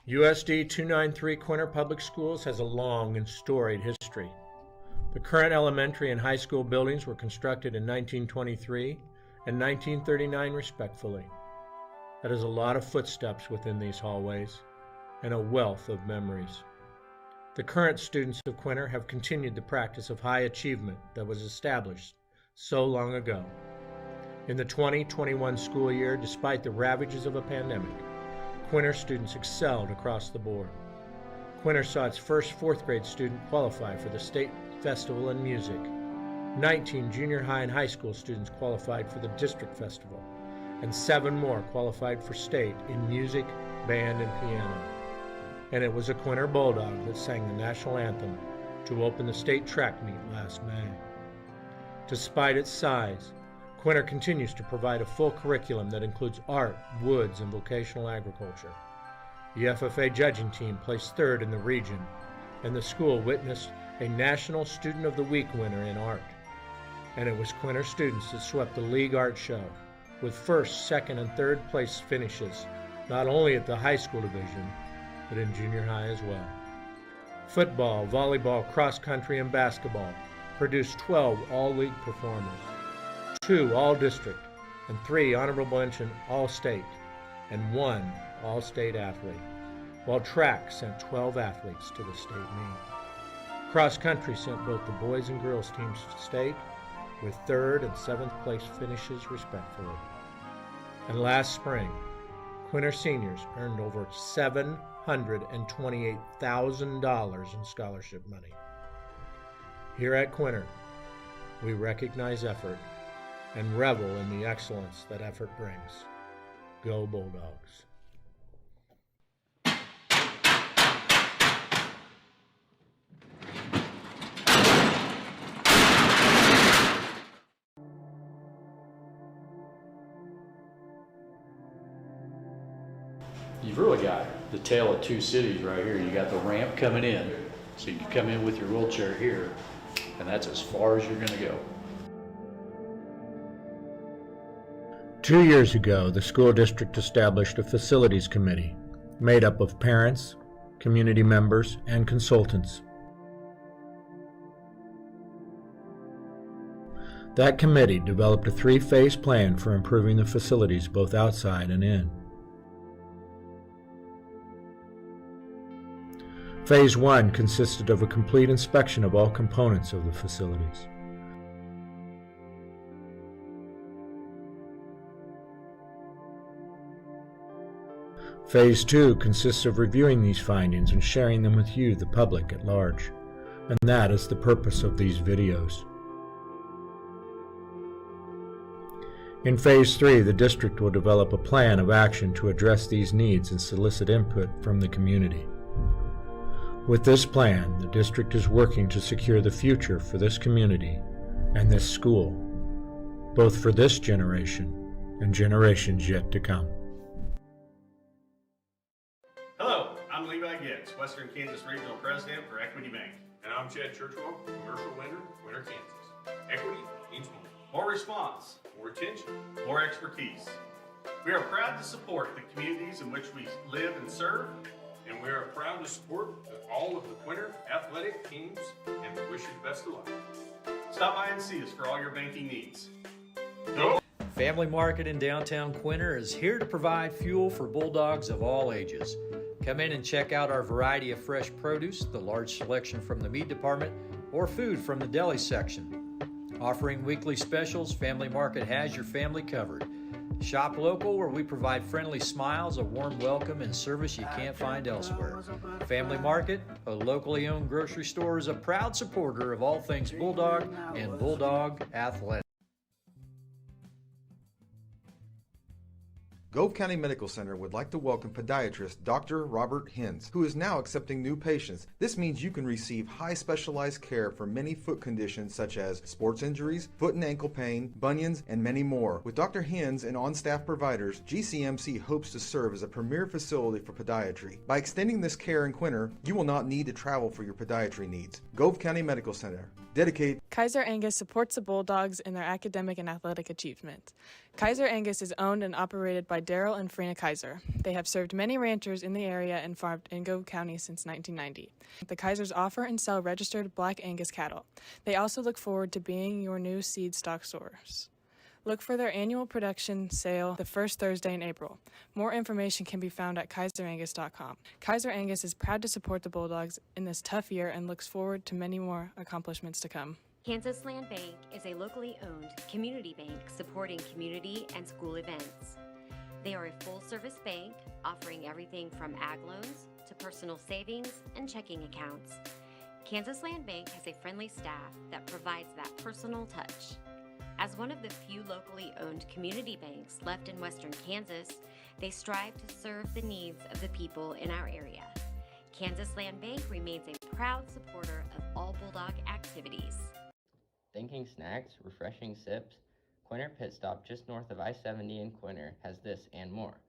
USD 293 Quinter Public Schools has a long and storied history. The current elementary and high school buildings were constructed in 1923 and 1939 respectively. That is a lot of footsteps within these hallways and a wealth of memories. The current students of Quinter have continued the practice of high achievement that was established so long ago. In the 2021 school year, despite the ravages of a pandemic, Quinter students excelled across the board. Quinter saw its first fourth grade student qualify for the State Festival in Music. 19 junior high and high school students qualified for the District Festival, and 7 more qualified for state in music, band, and piano. And it was a Quinter Bulldog that sang the national anthem to open the state track meet last May. Despite its size, Quinter continues to provide a full curriculum that includes art, woods, and vocational agriculture. The FFA judging team placed third in the region, and the school witnessed a National Student of the Week winner in art. And it was Quinter students that swept the league art show, with first, second, and third place finishes, not only at the high school division, but in junior high as well. Football, volleyball, cross country, and basketball produced 12 all-league performers, 2 all-district, and 3 honorable mention all-state, and 1 all-state athlete, while track sent 12 athletes to the state meet. Cross country sent both the boys and girls teams to state, with 3rd and 7th place finishes respectively. And last spring, Quinter seniors earned over $728,000 in scholarship money. Here at Quinter, we recognize effort and revel in the excellence that effort brings. Go Bulldogs. You've really got the tale of two cities right here. You got the ramp coming in, so you can come in with your wheelchair here, and that's as far as you're going to go. 2 years ago, the school district established a facilities committee made up of parents, community members, and consultants. That committee developed a 3-phase plan for improving the facilities both outside and in. Phase 1 consisted of a complete inspection of all components of the facilities. Phase 2 consists of reviewing these findings and sharing them with you, the public at large. And that is the purpose of these videos. In Phase 3, the district will develop a plan of action to address these needs and solicit input from the community. With this plan, the district is working to secure the future for this community and this school, both for this generation and generations yet to come. Hello, I'm Levi Gibbs, Western Kansas Regional President for Equity Bank. And I'm Chad Churchwell, Commercial Lender, Quinter, Kansas. Equity means More response, more attention. more expertise. We are proud to support the communities in which we live and serve. And we are proud to support all of the Quinter athletic teams and we wish you the best of luck. Stop by and see us for all your banking needs. Go! Family Market in downtown Quinter is here to provide fuel for Bulldogs of all ages. Come in and check out our variety of fresh produce, the large selection from the meat department, or food from the deli section. Offering weekly specials, Family Market has your family covered. Shop local, where we provide friendly smiles, a warm welcome, and service you can't find elsewhere. Family Market, a locally owned grocery store, is a proud supporter of all things Bulldog and Bulldog Athletics. Gove County Medical Center would like to welcome podiatrist Dr. Robert Hens, who is now accepting new patients. This means you can receive high specialized care for many foot conditions such as sports injuries, foot and ankle pain, bunions, and many more. With Dr. Hens and on-staff providers, GCMC hopes to serve as a premier facility for podiatry. By extending this care in Quinter, you will not need to travel for your podiatry needs. Gove County Medical Center, dedicated. Kaiser Angus supports the Bulldogs in their academic and athletic achievement. Kaiser Angus is owned and operated by Daryl and Frina Kaiser. They have served many ranchers in the area and farmed in Gove County since 1990. The Kaisers offer and sell registered Black Angus cattle. They also look forward to being your new seed stock source. Look for their annual production sale the first Thursday in April. More information can be found at kaiserangus.com. Kaiser Angus is proud to support the Bulldogs in this tough year and looks forward to many more accomplishments to come. Kansas Land Bank is a locally owned community bank supporting community and school events. They are a full-service bank offering everything from ag loans to personal savings and checking accounts. Kansas Land Bank has a friendly staff that provides that personal touch. As one of the few locally owned community banks left in western Kansas, they strive to serve the needs of the people in our area. Kansas Land Bank remains a proud supporter of all Bulldog activities. Thinking snacks, refreshing sips? Quinter Pit Stop just north of I-70 in Quinter has this and more.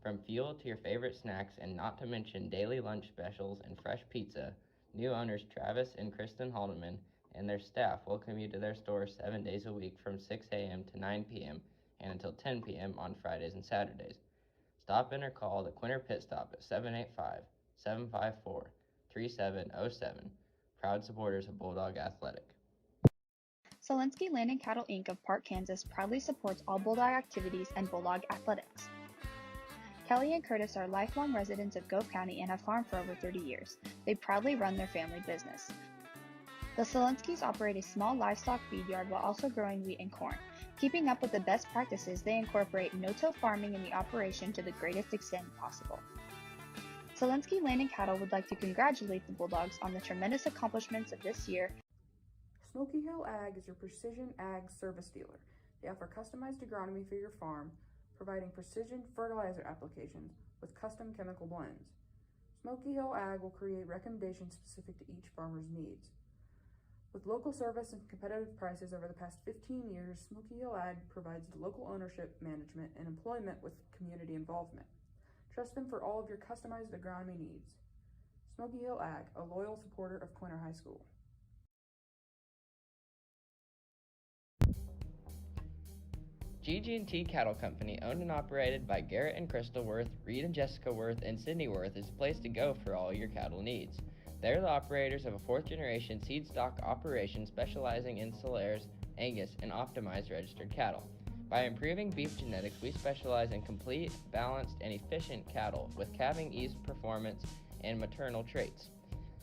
From fuel to your favorite snacks, and not to mention daily lunch specials and fresh pizza, new owners Travis and Kristen Haldeman and their staff welcome you to their store 7 days a week from 6 a.m. to 9 p.m. and until 10 p.m. on Fridays and Saturdays. Stop in or call the Quinter Pit Stop at 785-754-3707. Proud supporters of Bulldog Athletic. Selensky Land and Cattle Inc. of Park, Kansas proudly supports all Bulldog activities and Bulldog athletics. Kelly and Curtis are lifelong residents of Gove County and have farmed for over 30 years. They proudly run their family business. The Selenskys operate a small livestock feed yard while also growing wheat and corn. Keeping up with the best practices, they incorporate no-till farming in the operation to the greatest extent possible. Selensky Land and Cattle would like to congratulate the Bulldogs on the tremendous accomplishments of this year. Smoky Hill Ag is your precision ag service dealer. They offer customized agronomy for your farm, providing precision fertilizer applications with custom chemical blends. Smoky Hill Ag will create recommendations specific to each farmer's needs. With local service and competitive prices over the past 15 years, Smoky Hill Ag provides local ownership, management, and employment with community involvement. Trust them for all of your customized agronomy needs. Smoky Hill Ag, a loyal supporter of Quinter High School. GG&T Cattle Company, owned and operated by Garrett and Crystal Worth, Reed and Jessica Worth, and Sydney Worth, is a place to go for all your cattle needs. They're the operators of a fourth-generation seed stock operation specializing in Solares, Angus, and optimized registered cattle. By improving beef genetics, we specialize in complete, balanced, and efficient cattle with calving ease performance and maternal traits.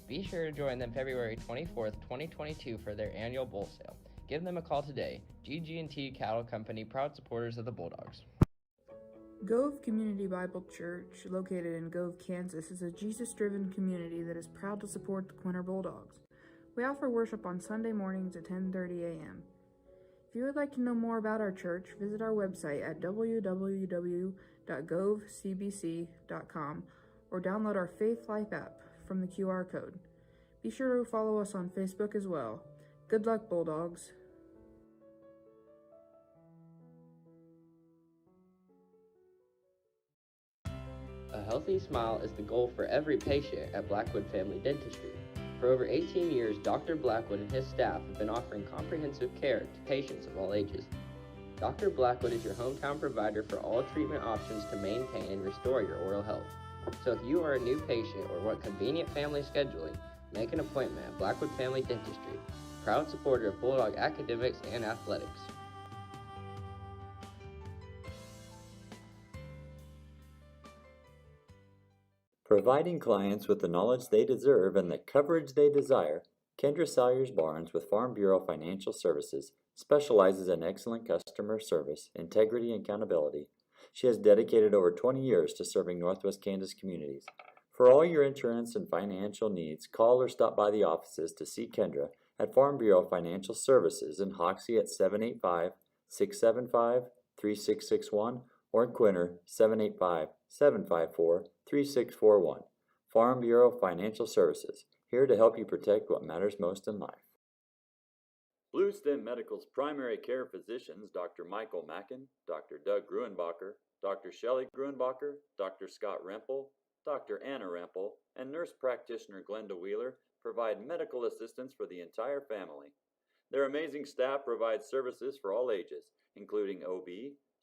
Be sure to join them February 24th, 2022 for their annual bull sale. Give them a call today. GG&T Cattle Company, proud supporters of the Bulldogs. Gove Community Bible Church, located in Gove, Kansas, is a Jesus-driven community that is proud to support the Quinter Bulldogs. We offer worship on Sunday mornings at 10:30 a.m. If you would like to know more about our church, visit our website at www.govecbc.com or download our Faith Life app from the QR code. Be sure to follow us on Facebook as well. Good luck, Bulldogs. A healthy smile is the goal for every patient at Blackwood Family Dentistry. For over 18 years, Dr. Blackwood and his staff have been offering comprehensive care to patients of all ages. Dr. Blackwood is your hometown provider for all treatment options to maintain and restore your oral health. So if you are a new patient or want convenient family scheduling, make an appointment at Blackwood Family Dentistry, proud supporter of Bulldog academics and athletics. Providing clients with the knowledge they deserve and the coverage they desire, Kendra Salyers Barnes with Farm Bureau Financial Services specializes in excellent customer service, integrity, and accountability. She has dedicated over 20 years to serving Northwest Kansas communities. For all your insurance and financial needs, call or stop by the offices to see Kendra at Farm Bureau Financial Services in Hoxie at 785-675-3661 or in Quinter 785-754-3641. Farm Bureau Financial Services, here to help you protect what matters most in life. Blue Stem Medical's primary care physicians, Dr. Michael Mackin, Dr. Doug Gruenbacher, Dr. Shelley Gruenbacher, Dr. Scott Rempel, Dr. Anna Rampel, and nurse practitioner Glenda Wheeler provide medical assistance for the entire family. Their amazing staff provides services for all ages, including OB,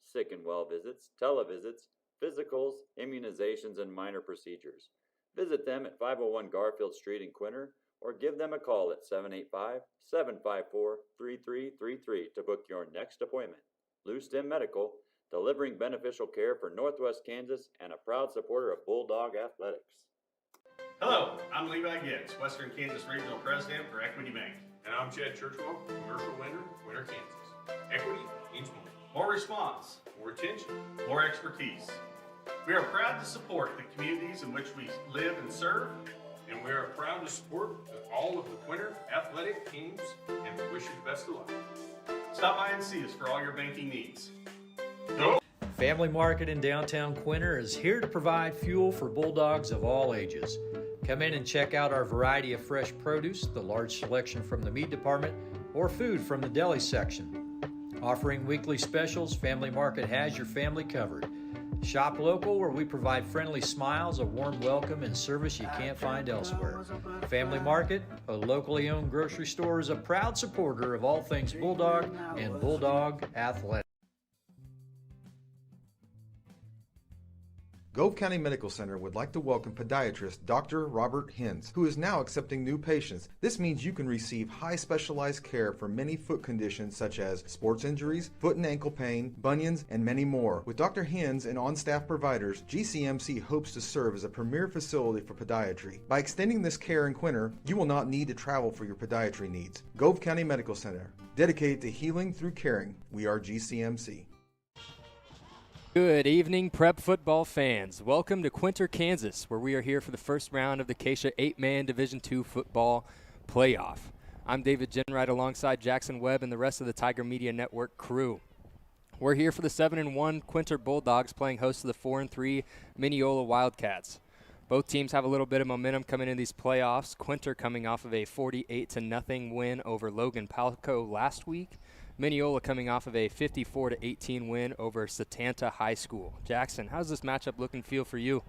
sick and well visits, televisits, physicals, immunizations, and minor procedures. Visit them at 501 Garfield Street in Quinter, or give them a call at 785-754-3333 to book your next appointment. Blue Stem Medical, delivering beneficial care for Northwest Kansas and a proud supporter of Bulldog Athletics. Hello, I'm Levi Gibbs, Western Kansas Regional President for Equity Bank. And I'm Chad Churchwell, commercial lender, Quinter, Kansas. Equity means more. More response, More attention. more expertise. We are proud to support the communities in which we live and serve. And we are proud to support all of the Quinter athletic teams and we wish you the best of luck. Stop by and see us for all your banking needs. Go! Family Market in downtown Quinter is here to provide fuel for Bulldogs of all ages. Come in and check out our variety of fresh produce, the large selection from the meat department, or food from the deli section. Offering weekly specials, Family Market has your family covered. Shop local, where we provide friendly smiles, a warm welcome, and service you can't find elsewhere. Family Market, a locally owned grocery store, is a proud supporter of all things Bulldog and Bulldog Athletics. Gove County Medical Center would like to welcome podiatrist Dr. Robert Hens, who is now accepting new patients. This means you can receive high specialized care for many foot conditions such as sports injuries, foot and ankle pain, bunions, and many more. With Dr. Hens and on-staff providers, GCMC hopes to serve as a premier facility for podiatry. By extending this care in Quinter, you will not need to travel for your podiatry needs. Gove County Medical Center, dedicated to healing through caring. We are GCMC. Good evening, prep football fans. Welcome to Quinter, Kansas, where we are here for the first round of the Keisha 8-man Division II football playoff. I'm David Jenright alongside Jackson Webb and the rest of the Tiger Media Network crew. We're here for the 7-1 Quinter Bulldogs playing host to the 4-3 Minneola Wildcats. Both teams have a little bit of momentum coming in these playoffs. Quinter coming off of a 48-0 win over Logan Palco last week. Minneola coming off of a 54-18 win over Satanta High School. Jackson, how's this matchup look and feel for you?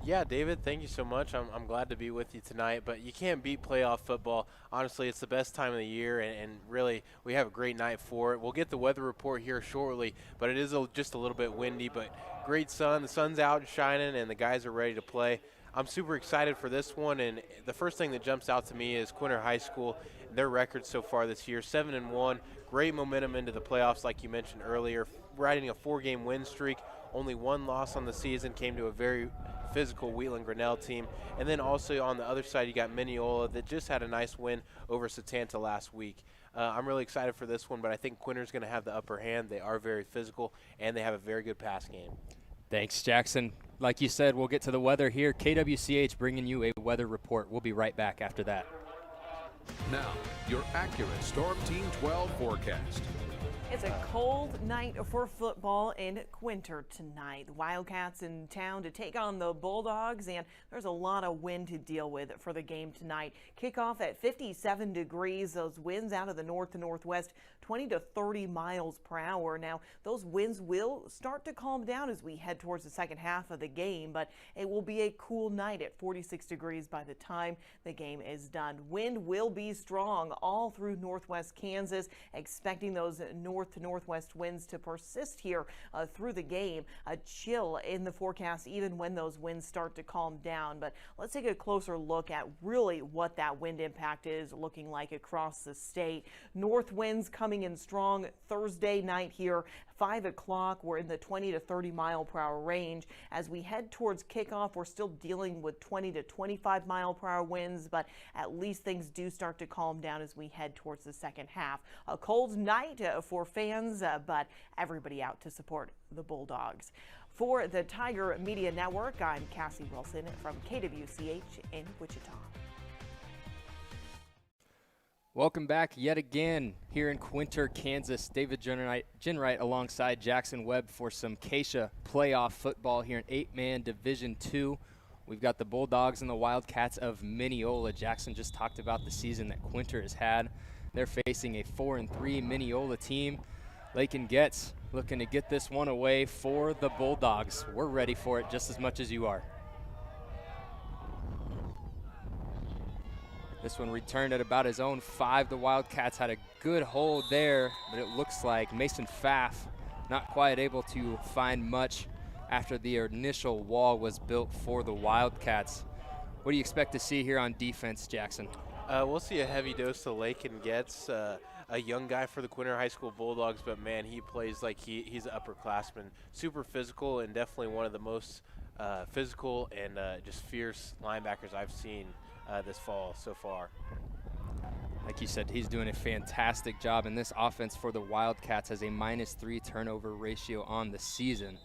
Yeah, David, thank you so much. I'm glad to be with you tonight, but you can't beat playoff football. Honestly, it's the best time of the year, and really, we have a great night for it. We'll get the weather report here shortly, but it is just a little bit windy, but great sun. The sun's out and shining, and the guys are ready to play. I'm super excited for this one, and the first thing that jumps out to me is Quinter High School. Their record so far this year, 7-1, great momentum into the playoffs like you mentioned earlier, riding a 4-game win streak. Only one loss on the season, came to a very physical Wheatland-Grinnell team. And then also on the other side, you got Minneola that just had a nice win over Satanta last week. I'm really excited for this one, but I think Quinter's going to have the upper hand. They are very physical, and they have a very good pass game. Thanks, Jackson. Like you said, we'll get to the weather here. KWCH bringing you a weather report. We'll be right back after that. Now, your accurate Storm Team 12 forecast. It's a cold night for football in Quinter tonight. The Wildcats in town to take on the Bulldogs, and there's a lot of wind to deal with for the game tonight. Kickoff at 57 degrees. Those winds out of the north to northwest, 20 to 30 miles per hour. Now, those winds will start to calm down as we head towards the second half of the game, but it will be a cool night at 46 degrees by the time the game is done. Wind will be strong all through northwest Kansas, expecting those north to northwest winds to persist here through the game. A chill in the forecast even when those winds start to calm down. But let's take a closer look at really what that wind impact is looking like across the state. North winds coming in strong Thursday night here. 5 o'clock, we're in the 20 to 30 mile per hour range. As we head towards kickoff, we're still dealing with 20 to 25 mile per hour winds, but at least things do start to calm down as we head towards the second half. A cold night for fans, but everybody out to support the Bulldogs. For the Tiger Media Network, I'm Cassie Wilson from KWCH in Wichita. Welcome back yet again here in Quinter, Kansas. David Jenright alongside Jackson Webb for some Keisha playoff football here in 8-man Division II. We've got the Bulldogs and the Wildcats of Minneola. Jackson just talked about the season that Quinter has had. They're facing a 4-3 Minneola team. Lakin Getz looking to get this one away for the Bulldogs. We're ready for it just as much as you are. This one returned at about his own 5. The Wildcats had a good hold there, but it looks like Mason Pfaff not quite able to find much after the initial wall was built for the Wildcats. What do you expect to see here on defense, Jackson? We'll see a heavy dose of Lakin Getz, a young guy for the Quinter High School Bulldogs, but man, he plays like he's an upperclassman. Super physical and definitely one of the most physical and just fierce linebackers I've seen this fall so far. Like you said, he's doing a fantastic job, and this offense for the Wildcats has a -3 turnover ratio on the season.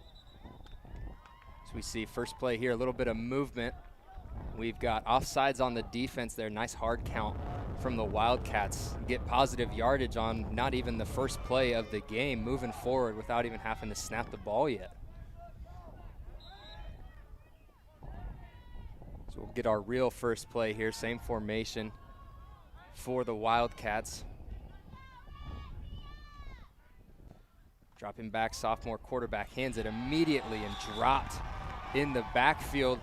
So we see first play here, a little bit of movement. We've got offsides on the defense there. Nice hard count from the Wildcats. Get positive yardage on not even the first play of the game, moving forward without even having to snap the ball yet. So we'll get our real first play here. Same formation for the Wildcats. Dropping back, sophomore quarterback hands it immediately and dropped in the backfield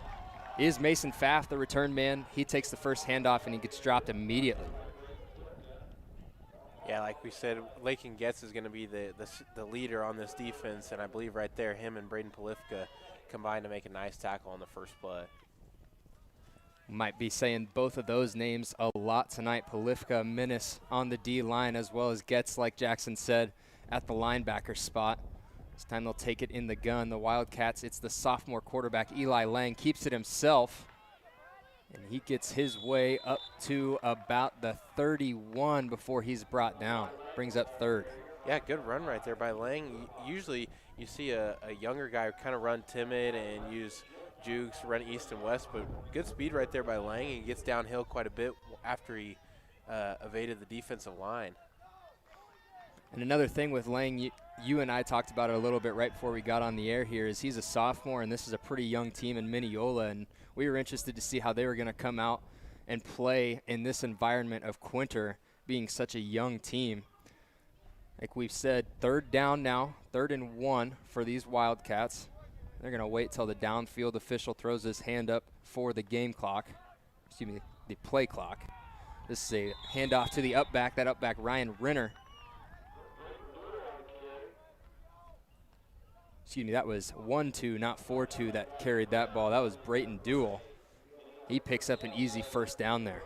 is Mason Pfaff, the return man. He takes the first handoff and he gets dropped immediately. Yeah, like we said, Lakin Getz is going to be the leader on this defense, and I believe right there him and Braden Polifka combined to make a nice tackle on the first play. Might be saying both of those names a lot tonight. Polifka, menace on the D-line, as well as Getz, like Jackson said, at the linebacker spot. This time they'll take it in the gun. The Wildcats, it's the sophomore quarterback, Eli Lang, keeps it himself. And he gets his way up to about the 31 before he's brought down. Brings up third. Yeah, good run right there by Lang. Usually you see a younger guy kind of run timid and use jukes, run east and west, but good speed right there by Lang. He gets downhill quite a bit after he evaded the defensive line. And another thing with Lang, you and I talked about it a little bit right before we got on the air here, is he's a sophomore, and this is a pretty young team in Minneola, and we were interested to see how they were going to come out and play in this environment of Quinter being such a young team. Like we've said, third down now, 3rd and 1 for these Wildcats. They're going to wait till the downfield official throws his hand up for the game clock, excuse me, the play clock. This is a handoff to the upback, that upback Ryan Renner. Excuse me, that was 1-2, not 4-2 that carried that ball. That was Brayton Duell. He picks up an easy first down there.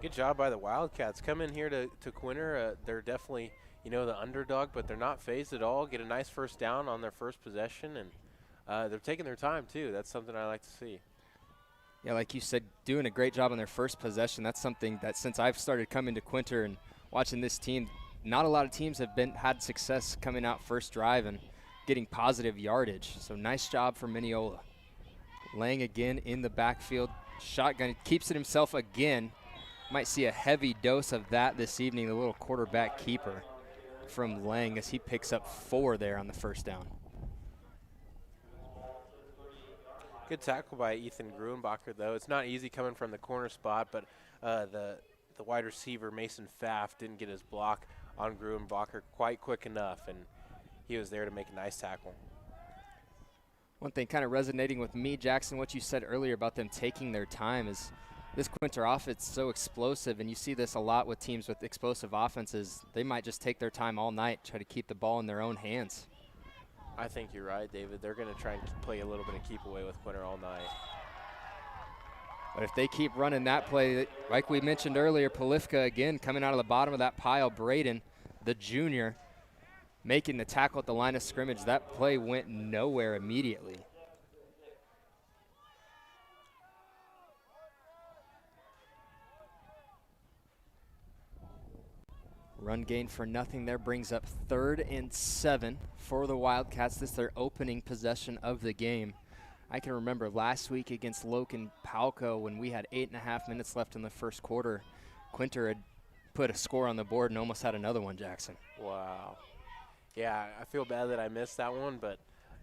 Good job by the Wildcats. Come in here to Quinter. They're definitely, the underdog, but they're not phased at all. Get a nice first down on their first possession, and they're taking their time, too. That's something I like to see. Yeah, like you said, doing a great job on their first possession. That's something that since I've started coming to Quinter and watching this team, not a lot of teams have had success coming out first drive and getting positive yardage. So nice job for Minneola. Lang again in the backfield. Shotgun, keeps it himself again. Might see a heavy dose of that this evening, the little quarterback keeper from Lang as he picks up 4 there on the first down. Good tackle by Ethan Gruenbacher, though. It's not easy coming from the corner spot, but the wide receiver, Mason Pfaff, didn't get his block on Gruenbacher quite quick enough, and he was there to make a nice tackle. One thing kind of resonating with me, Jackson, what you said earlier about them taking their time is this Quinter offense is so explosive, and you see this a lot with teams with explosive offenses. They might just take their time all night, try to keep the ball in their own hands. I think you're right, David. They're going to try and play a little bit of keep away with Quinter all night. But if they keep running that play, like we mentioned earlier, Polifka again coming out of the bottom of that pile. Braden, the junior, making the tackle at the line of scrimmage. That play went nowhere immediately. Run gain for nothing there brings up 3rd and 7 for the Wildcats. This is their opening possession of the game. I can remember last week against Logan Palco when we had 8.5 minutes left in the first quarter. Quinter had put a score on the board and almost had another one, Jackson. Wow. Yeah, I feel bad that I missed that one, but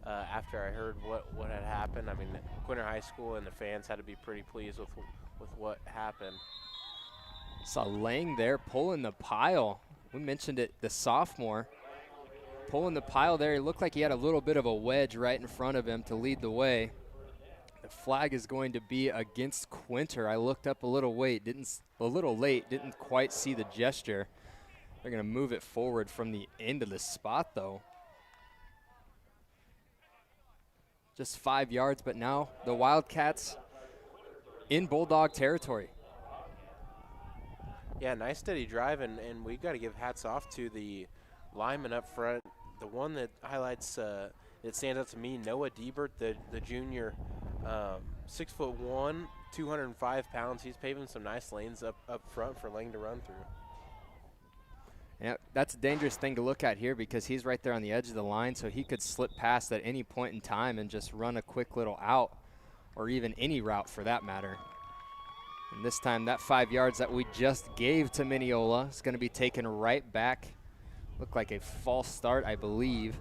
after I heard what had happened, I mean, Quinter High School and the fans had to be pretty pleased with what happened. Saw Lang there pulling the pile. We mentioned it, the sophomore. Pulling the pile there. He looked like he had a little bit of a wedge right in front of him to lead the way. The flag is going to be against Quinter. I looked up a little late, didn't quite see the gesture. They're going to move it forward from the end of the spot, though. Just 5 yards, but now the Wildcats in Bulldog territory. Yeah, nice steady drive, and we got to give hats off to the lineman up front. The one that highlights, that stands out to me, Noah Diebert, the junior, 6'1", 205 pounds. He's paving some nice lanes up front for Lang to run through. Yeah, that's a dangerous thing to look at here because he's right there on the edge of the line, so he could slip past at any point in time and just run a quick little out, or even any route for that matter. And this time that 5 yards that we just gave to Minneola is going to be taken right back. Looked like a false start, I believe.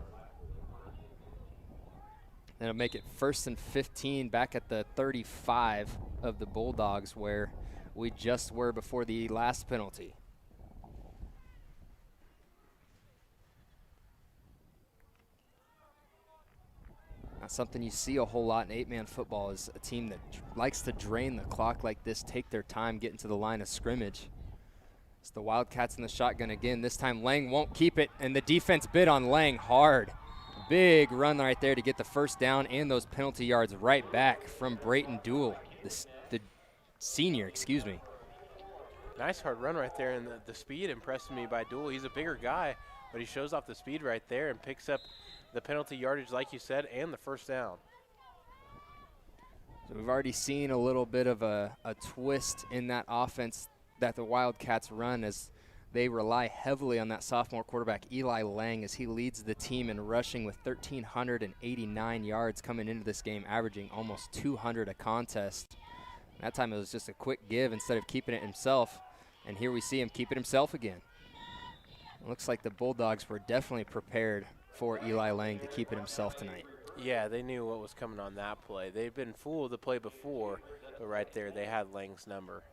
That'll make it 1st and 15 back at the 35 of the Bulldogs, where we just were before the last penalty. Not something you see a whole lot in 8-man football is a team that likes to drain the clock like this, take their time getting to the line of scrimmage. It's the Wildcats in the shotgun again. This time Lang won't keep it, and the defense bid on Lang hard. Big run right there to get the first down and those penalty yards right back from Brayton Duell, the senior, excuse me. Nice hard run right there, and the speed impressed me by Duell. He's a bigger guy, but he shows off the speed right there and picks up the penalty yardage, like you said, and the first down. So we've already seen a little bit of a twist in that offense that the Wildcats run, as they rely heavily on that sophomore quarterback, Eli Lang, as he leads the team in rushing with 1,389 yards coming into this game, averaging almost 200 a contest. That time it was just a quick give instead of keeping it himself, and here we see him keep it himself again. It looks like the Bulldogs were definitely prepared for Eli Lang to keep it himself tonight. Yeah, they knew what was coming on that play. They'd been fooled the play before, but right there they had Lang's number.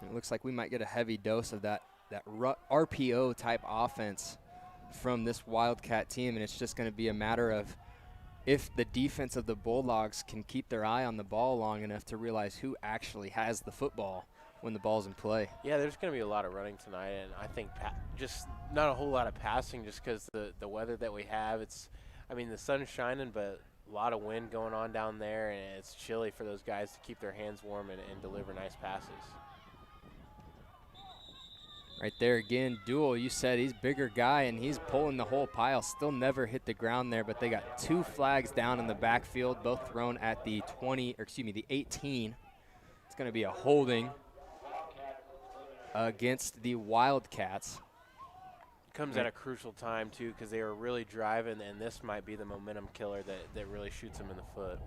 It looks like we might get a heavy dose of that RPO type offense from this Wildcat team, and it's just going to be a matter of if the defense of the Bulldogs can keep their eye on the ball long enough to realize who actually has the football when the ball's in play. Yeah, there's going to be a lot of running tonight, and I think just not a whole lot of passing just because the weather that we have. The sun's shining, but a lot of wind going on down there, and it's chilly for those guys to keep their hands warm and deliver nice passes. Right there again, Duell, you said he's a bigger guy, and he's pulling the whole pile. Still never hit the ground there, but they got 2 flags down in the backfield, both thrown at the 18. It's going to be a holding against the Wildcats. Comes at a crucial time, too, because they were really driving, and this might be the momentum killer that really shoots them in the foot.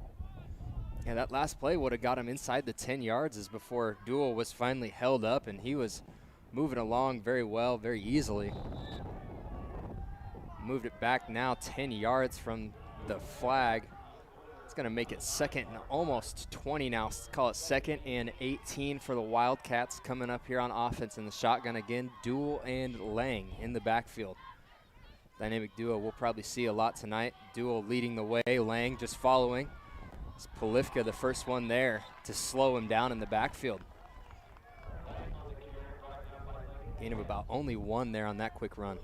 Yeah, that last play would have got him inside the 10 yards as before Duell was finally held up, and he was moving along very well, very easily. Moved it back now 10 yards from the flag. It's going to make it 2nd and almost 20 now. Let's call it 2nd and 18 for the Wildcats coming up here on offense in the shotgun again. Duell and Lang in the backfield. Dynamic duo we'll probably see a lot tonight. Duell leading the way, Lang just following. It's Polifka, the first one there to slow him down in the backfield. Gain of about only 1 there on that quick run.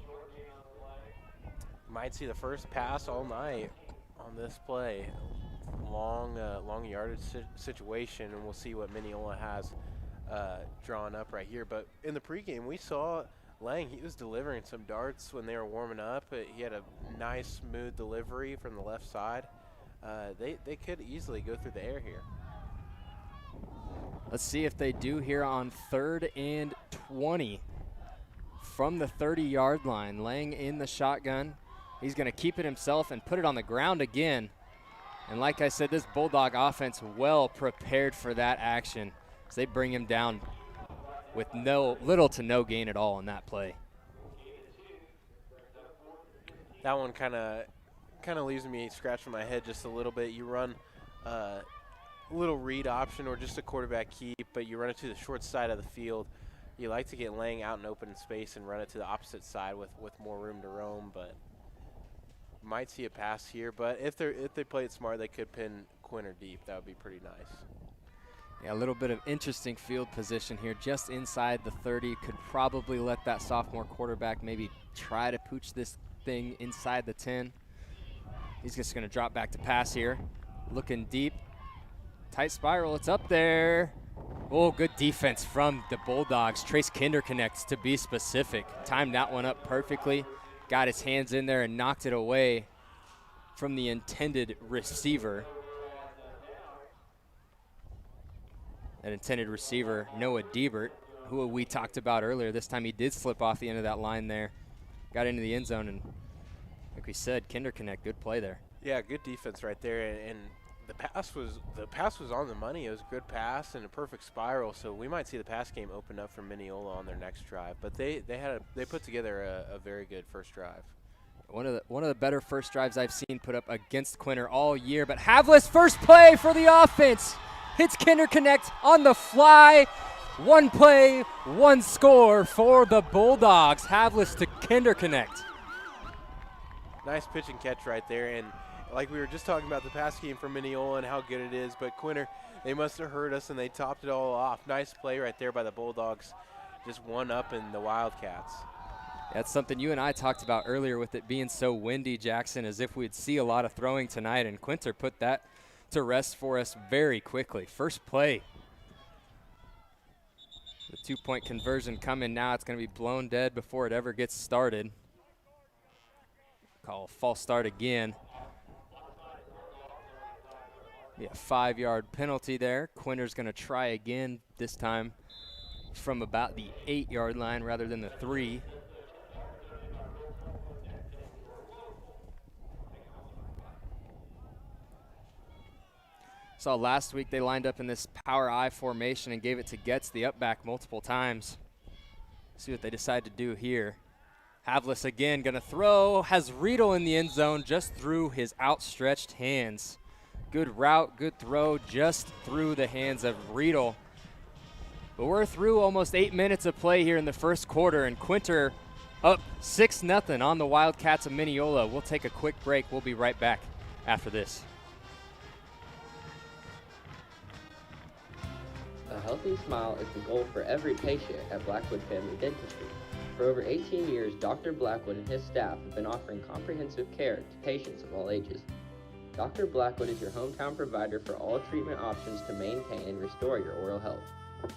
Might see the first pass all night on this play. Long yardage situation, and we'll see what Minneola has drawn up right here. But in the pregame, we saw Lang. He was delivering some darts when they were warming up. He had a nice, smooth delivery from the left side. They could easily go through the air here. Let's see if they do here on 3rd and 20 from the 30-yard line. Lang in the shotgun. He's going to keep it himself and put it on the ground again. And like I said, this Bulldog offense well prepared for that action as they bring him down with little to no gain at all on that play. That one kind of leaves me scratching my head just a little bit. You run a little read option or just a quarterback keep, but you run it to the short side of the field. You like to get Lang out in open space and run it to the opposite side with more room to roam, but might see a pass here, but if they play it smart, they could pin Quinter deep. That would be pretty nice. Yeah, a little bit of interesting field position here, just inside the 30. Could probably let that sophomore quarterback maybe try to pooch this thing inside the 10. He's just going to drop back to pass here. Looking deep. Tight spiral, it's up there. Oh, good defense from the Bulldogs. Trace Quinter connects, to be specific. Timed that one up perfectly. Got his hands in there and knocked it away from the intended receiver. That intended receiver, Noah Diebert, who we talked about earlier. This time he did slip off the end of that line there. Got into the end zone, and like we said, Quinter connect, good play there. Yeah, good defense right there, and the pass was on the money. It was a good pass and a perfect spiral, so we might see the pass game open up for Minneola on their next drive. But they put together a very good first drive. One of the better first drives I've seen put up against Quinter all year. But Havlis, first play for the offense. Hits Quinter connect on the fly. One play, one score for the Bulldogs. Havlis to Quinter connect. Nice pitch and catch right there. And like we were just talking about the pass game for Minneola and how good it is, but Quinter, they must have heard us and they topped it all off. Nice play right there by the Bulldogs. Just one up in the Wildcats. That's something you and I talked about earlier with it being so windy, Jackson, as if we'd see a lot of throwing tonight, and Quinter put that to rest for us very quickly. First play. The 2-point conversion coming now. It's going to be blown dead before it ever gets started. Call a false start again. Yeah, 5-yard penalty there. Quinter's going to try again, this time from about the 8-yard line rather than the 3. Saw last week they lined up in this power I formation and gave it to Getz, the up back, multiple times. See what they decide to do here. Havlis again going to throw. Has Riedel in the end zone just through his outstretched hands. Good route, good throw, just through the hands of Riedel. But we're through almost 8 minutes of play here in the first quarter, and Quinter up 6-0 on the Wildcats of Minneola. We'll take a quick break. We'll be right back after this. A healthy smile is the goal for every patient at Blackwood Family Dentistry. For over 18 years, Dr. Blackwood and his staff have been offering comprehensive care to patients of all ages. Dr. Blackwood is your hometown provider for all treatment options to maintain and restore your oral health.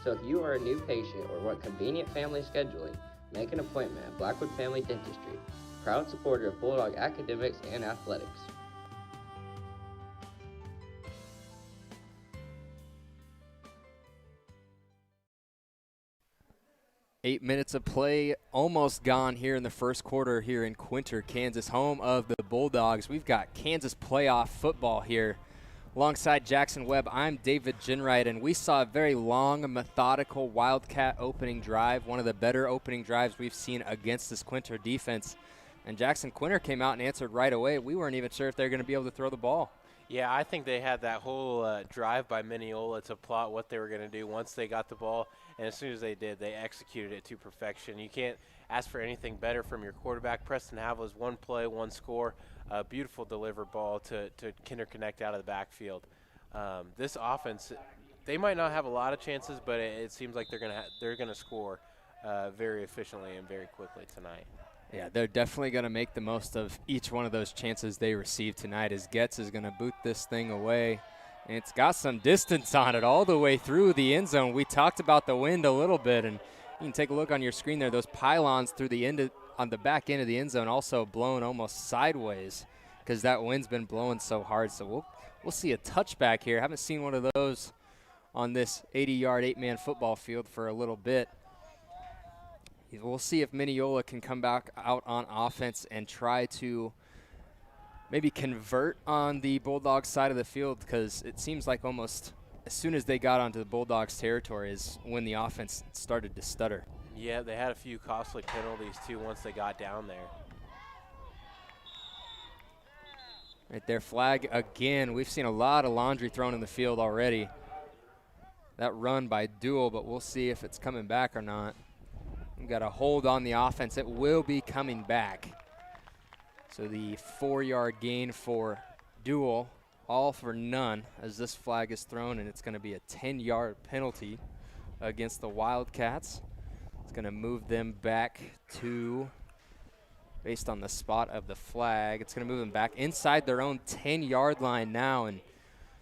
So if you are a new patient or want convenient family scheduling, make an appointment at Blackwood Family Dentistry, proud supporter of Bulldog academics and athletics. 8 minutes of play almost gone here in the first quarter here in Quinter, Kansas, home of the Bulldogs. We've got Kansas playoff football here. Alongside Jackson Webb, I'm David Ginwright, and we saw a very long, methodical Wildcat opening drive, one of the better opening drives we've seen against this Quinter defense. And Jackson Quinter came out and answered right away. We weren't even sure if they were going to be able to throw the ball. Yeah, I think they had that whole drive by Minneola to plot what they were going to do once they got the ball, and as soon as they did, they executed it to perfection. You can't ask for anything better from your quarterback. Preston Havlis, one play, one score, a beautiful delivered ball to Quinter connect out of the backfield. This offense, they might not have a lot of chances, but it seems like they're gonna score very efficiently and very quickly tonight. Yeah, they're definitely going to make the most of each one of those chances they receive tonight, as Getz is going to boot this thing away. And it's got some distance on it all the way through the end zone. We talked about the wind a little bit, and you can take a look on your screen there. Those pylons through the end on the back end of the end zone also blown almost sideways because that wind's been blowing so hard. So we'll see a touchback here. Haven't seen one of those on this 80-yard, 8-man football field for a little bit. We'll see if Minneola can come back out on offense and try to maybe convert on the Bulldogs side of the field, because it seems like almost as soon as they got onto the Bulldogs territory is when the offense started to stutter. Yeah, they had a few costly penalties too once they got down there. Right there, flag again. We've seen a lot of laundry thrown in the field already. That run by Duell, but we'll see if it's coming back or not. We've got a hold on the offense. It will be coming back. So the 4-yard gain for Dual, all for none, as this flag is thrown, and it's going to be a 10-yard penalty against the Wildcats. It's going to move them back to, based on the spot of the flag, it's going to move them back inside their own 10-yard line now. And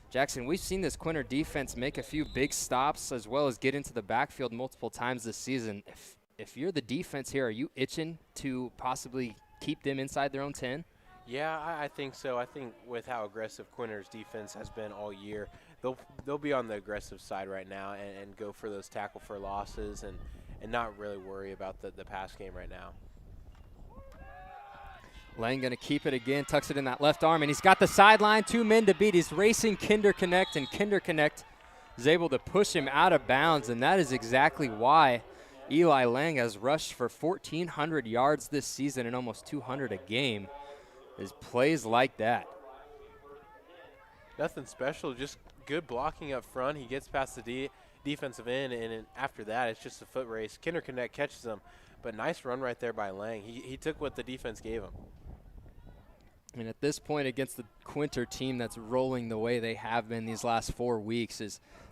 Jackson, we've seen this Quinter defense make a few big stops as well as get into the backfield multiple times this season. If you're the defense here, are you itching to possibly keep them inside their own 10? Yeah, I think so. I think with how aggressive Quinter's defense has been all year, they'll be on the aggressive side right now and go for those tackle for losses and not really worry about the pass game right now. Lang going to keep it again, tucks it in that left arm, and he's got the sideline, 2 men to beat. He's racing Kinder Connect, and Kinder Connect is able to push him out of bounds, and that is exactly why Eli Lang has rushed for 1,400 yards this season and almost 200 a game, is plays like that. Nothing special, just good blocking up front. He gets past the defensive end, and after that, it's just a foot race. Kinder Connect catches him, but nice run right there by Lang. He took what the defense gave him. And at this point against the Quinter team that's rolling the way they have been these last 4 weeks,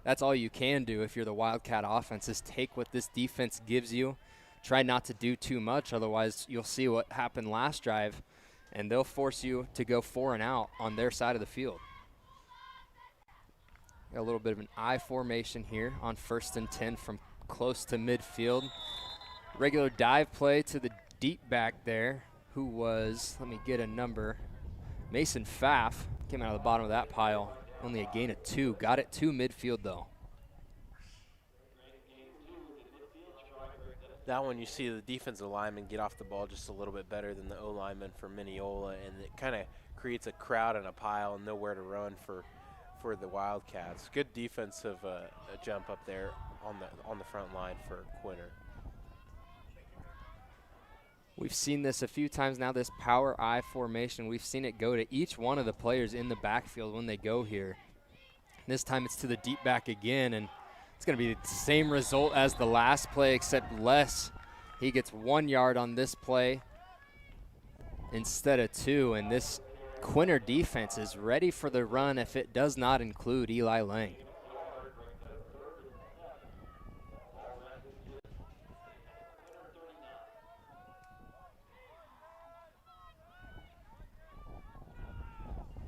that's all you can do if you're the Wildcat offense, is take what this defense gives you. Try not to do too much, otherwise you'll see what happened last drive, and they'll force you to go 4 and out on their side of the field. Got a little bit of an I formation here on 1st and 10 from close to midfield. Regular dive play to the deep back there, who was, let me get a number, Mason Pfaff. Came out of the bottom of that pile. Only a gain of 2. Got it to midfield, though. That one, you see the defensive lineman get off the ball just a little bit better than the O-lineman for Minneola, and it kind of creates a crowd and a pile and nowhere to run for the Wildcats. Good defensive jump up there on the front line for Quinter. We've seen this a few times now, this power I formation. We've seen it go to each one of the players in the backfield when they go here. This time it's to the deep back again, and it's going to be the same result as the last play, except less. He gets 1 yard on this play instead of 2, and this Quinter defense is ready for the run if it does not include Eli Lang.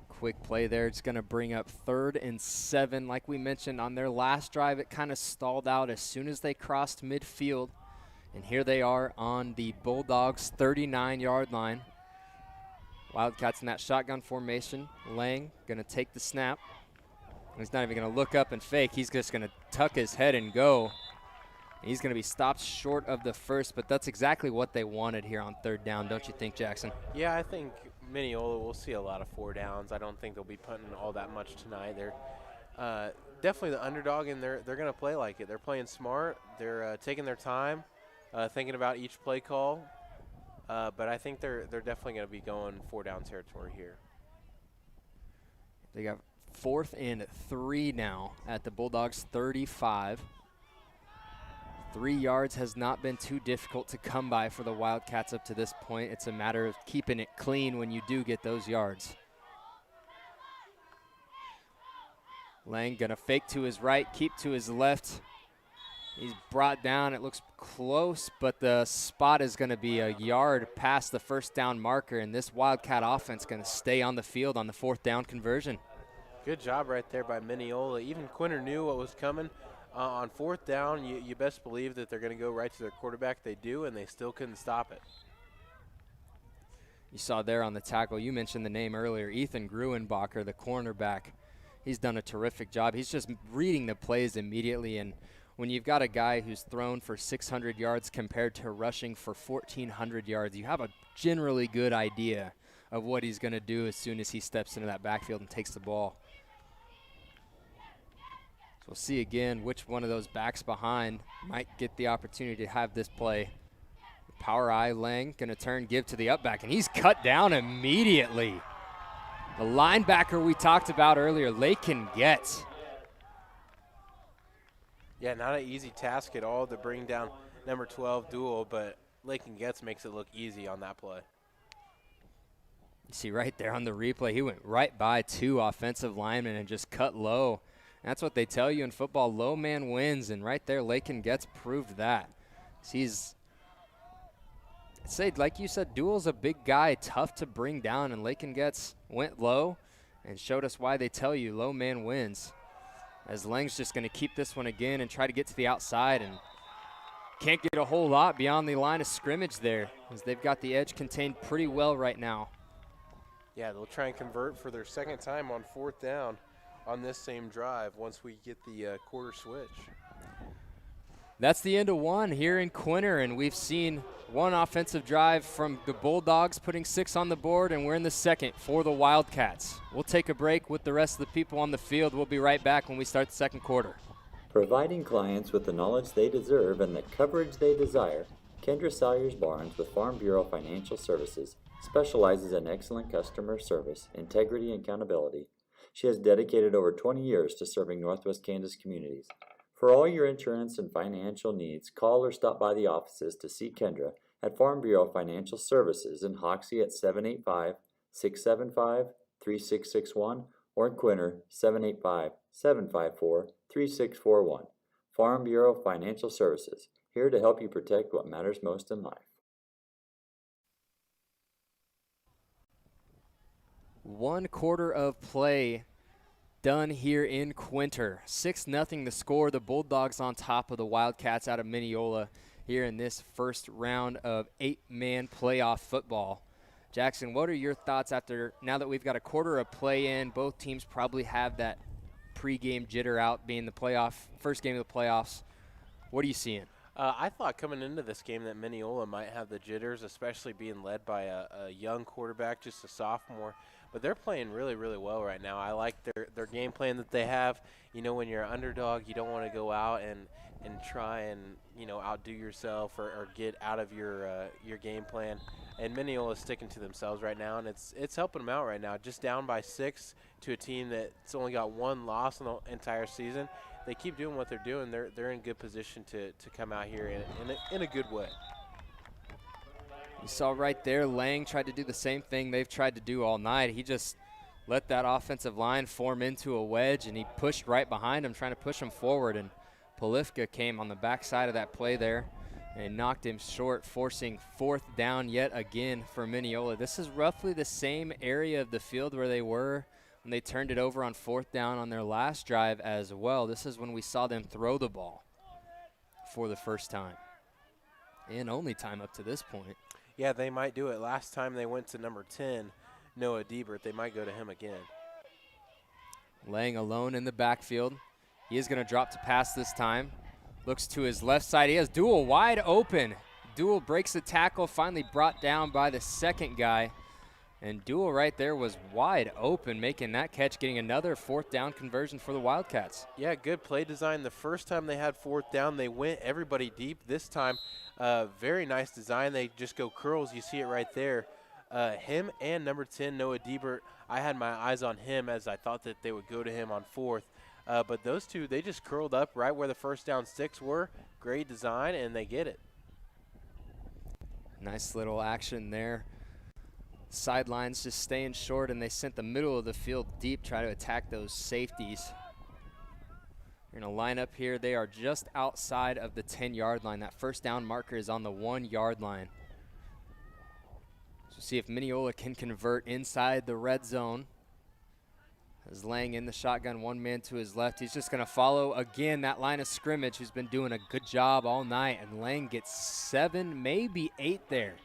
Quick play there. It's going to bring up 3rd and 7. Like we mentioned on their last drive, it kind of stalled out as soon as they crossed midfield. And here they are on the Bulldogs' 39-yard line. Wildcats in that shotgun formation. Lang going to take the snap. He's not even going to look up and fake. He's just going to tuck his head and go. He's going to be stopped short of the first, but that's exactly what they wanted here on 3rd down, don't you think, Jackson? Yeah, I think Minneola will see a lot of 4 downs. I don't think they'll be punting all that much tonight. They're definitely the underdog, and they're going to play like it. They're playing smart. They're taking their time, thinking about each play call. But I think they're definitely going to be going 4 down territory here. They got 4th and 3 now at the Bulldogs' 35. 3 yards has not been too difficult to come by for the Wildcats up to this point. It's a matter of keeping it clean when you do get those yards. Lang gonna fake to his right, keep to his left. He's brought down. It looks close, but the spot is gonna be a yard past the 1st down marker, and this Wildcat offense gonna stay on the field on the 4th down conversion. Good job right there by Minneola. Even Quinter knew what was coming. On 4th down, you best believe that they're going to go right to their quarterback. They do, and they still couldn't stop it. You saw there on the tackle, you mentioned the name earlier, Ethan Gruenbacher, the cornerback. He's done a terrific job. He's just reading the plays immediately, and when you've got a guy who's thrown for 600 yards compared to rushing for 1,400 yards, you have a generally good idea of what he's going to do as soon as he steps into that backfield and takes the ball. We'll see again which one of those backs behind might get the opportunity to have this play. Power I, Lang, going to turn, give to the up back, and he's cut down immediately. The linebacker we talked about earlier, Lakin Getz. Yeah, not an easy task at all to bring down number 12 Dual, but Lakin Getz makes it look easy on that play. See right there on the replay, he went right by 2 offensive linemen and just cut low. That's what they tell you in football, low man wins, and right there Lakin Getz proved that. Like you said, Duel's a big guy, tough to bring down, and Lakin Getz went low and showed us why they tell you low man wins. As Lang's just going to keep this one again and try to get to the outside, and can't get a whole lot beyond the line of scrimmage there, as they've got the edge contained pretty well right now. Yeah, they'll try and convert for their second time on 4th down on this same drive once we get the quarter switch. That's the end of one here in Quinter, and we've seen one offensive drive from the Bulldogs putting 6 on the board, and we're in the second for the Wildcats. We'll take a break with the rest of the people on the field. We'll be right back when we start the second quarter. Providing clients with the knowledge they deserve and the coverage they desire, Kendra Salyers Barnes with Farm Bureau Financial Services specializes in excellent customer service, integrity, and accountability. She has dedicated over 20 years to serving Northwest Kansas communities. For all your insurance and financial needs, call or stop by the offices to see Kendra at Farm Bureau Financial Services in Hoxie at 785-675-3661 or in Quinter 785-754-3641. Farm Bureau Financial Services, here to help you protect what matters most in life. 1 quarter of play done here in Quinter. 6-0 the score. The Bulldogs on top of the Wildcats out of Minneola here in this first round of 8-man playoff football. Jackson, what are your thoughts now that we've got a quarter of play in? Both teams probably have that pregame jitter out, being the first game of the playoffs. What are you seeing? I thought coming into this game that Minneola might have the jitters, especially being led by a young quarterback, just a sophomore. But they're playing really, really well right now. I like their game plan that they have. You know, when you're an underdog, you don't want to go out and try and, outdo yourself or get out of your game plan. And Minneola's sticking to themselves right now, and it's helping them out right now. Just down by 6 to a team that's only got 1 loss in the entire season. They keep doing what they're doing. They're in good position to come out here in a good way. You saw right there, Lang tried to do the same thing they've tried to do all night. He just let that offensive line form into a wedge, and he pushed right behind him, trying to push him forward. And Polifka came on the backside of that play there and knocked him short, forcing 4th down yet again for Minneola. This is roughly the same area of the field where they were when they turned it over on 4th down on their last drive as well. This is when we saw them throw the ball for the first time and only time up to this point. Yeah, they might do it. Last time they went to number 10, Noah Diebert. They might go to him again. Lang alone in the backfield. He is going to drop to pass this time. Looks to his left side. He has Duel wide open. Duel breaks the tackle, finally brought down by the second guy. And Duel right there was wide open, making that catch, getting another 4th down conversion for the Wildcats. Yeah, good play design. The first time they had 4th down, they went everybody deep. This time, very nice design. They just go curls. You see it right there. Him and number 10, Noah Diebert, I had my eyes on him as I thought that they would go to him on 4th. But those two, they just curled up right where the first down sticks were. Great design, and they get it. Nice little action there. Sidelines just staying short, and they sent the middle of the field deep, try to attack those safeties. We're going to line up here. They are just outside of the 10-yard line. That first down marker is on the 1-yard line. So see if Minneola can convert inside the red zone. As Lang in the shotgun, 1 man to his left. He's just going to follow again that line of scrimmage, who's been doing a good job all night. And Lang gets 7, maybe 8 there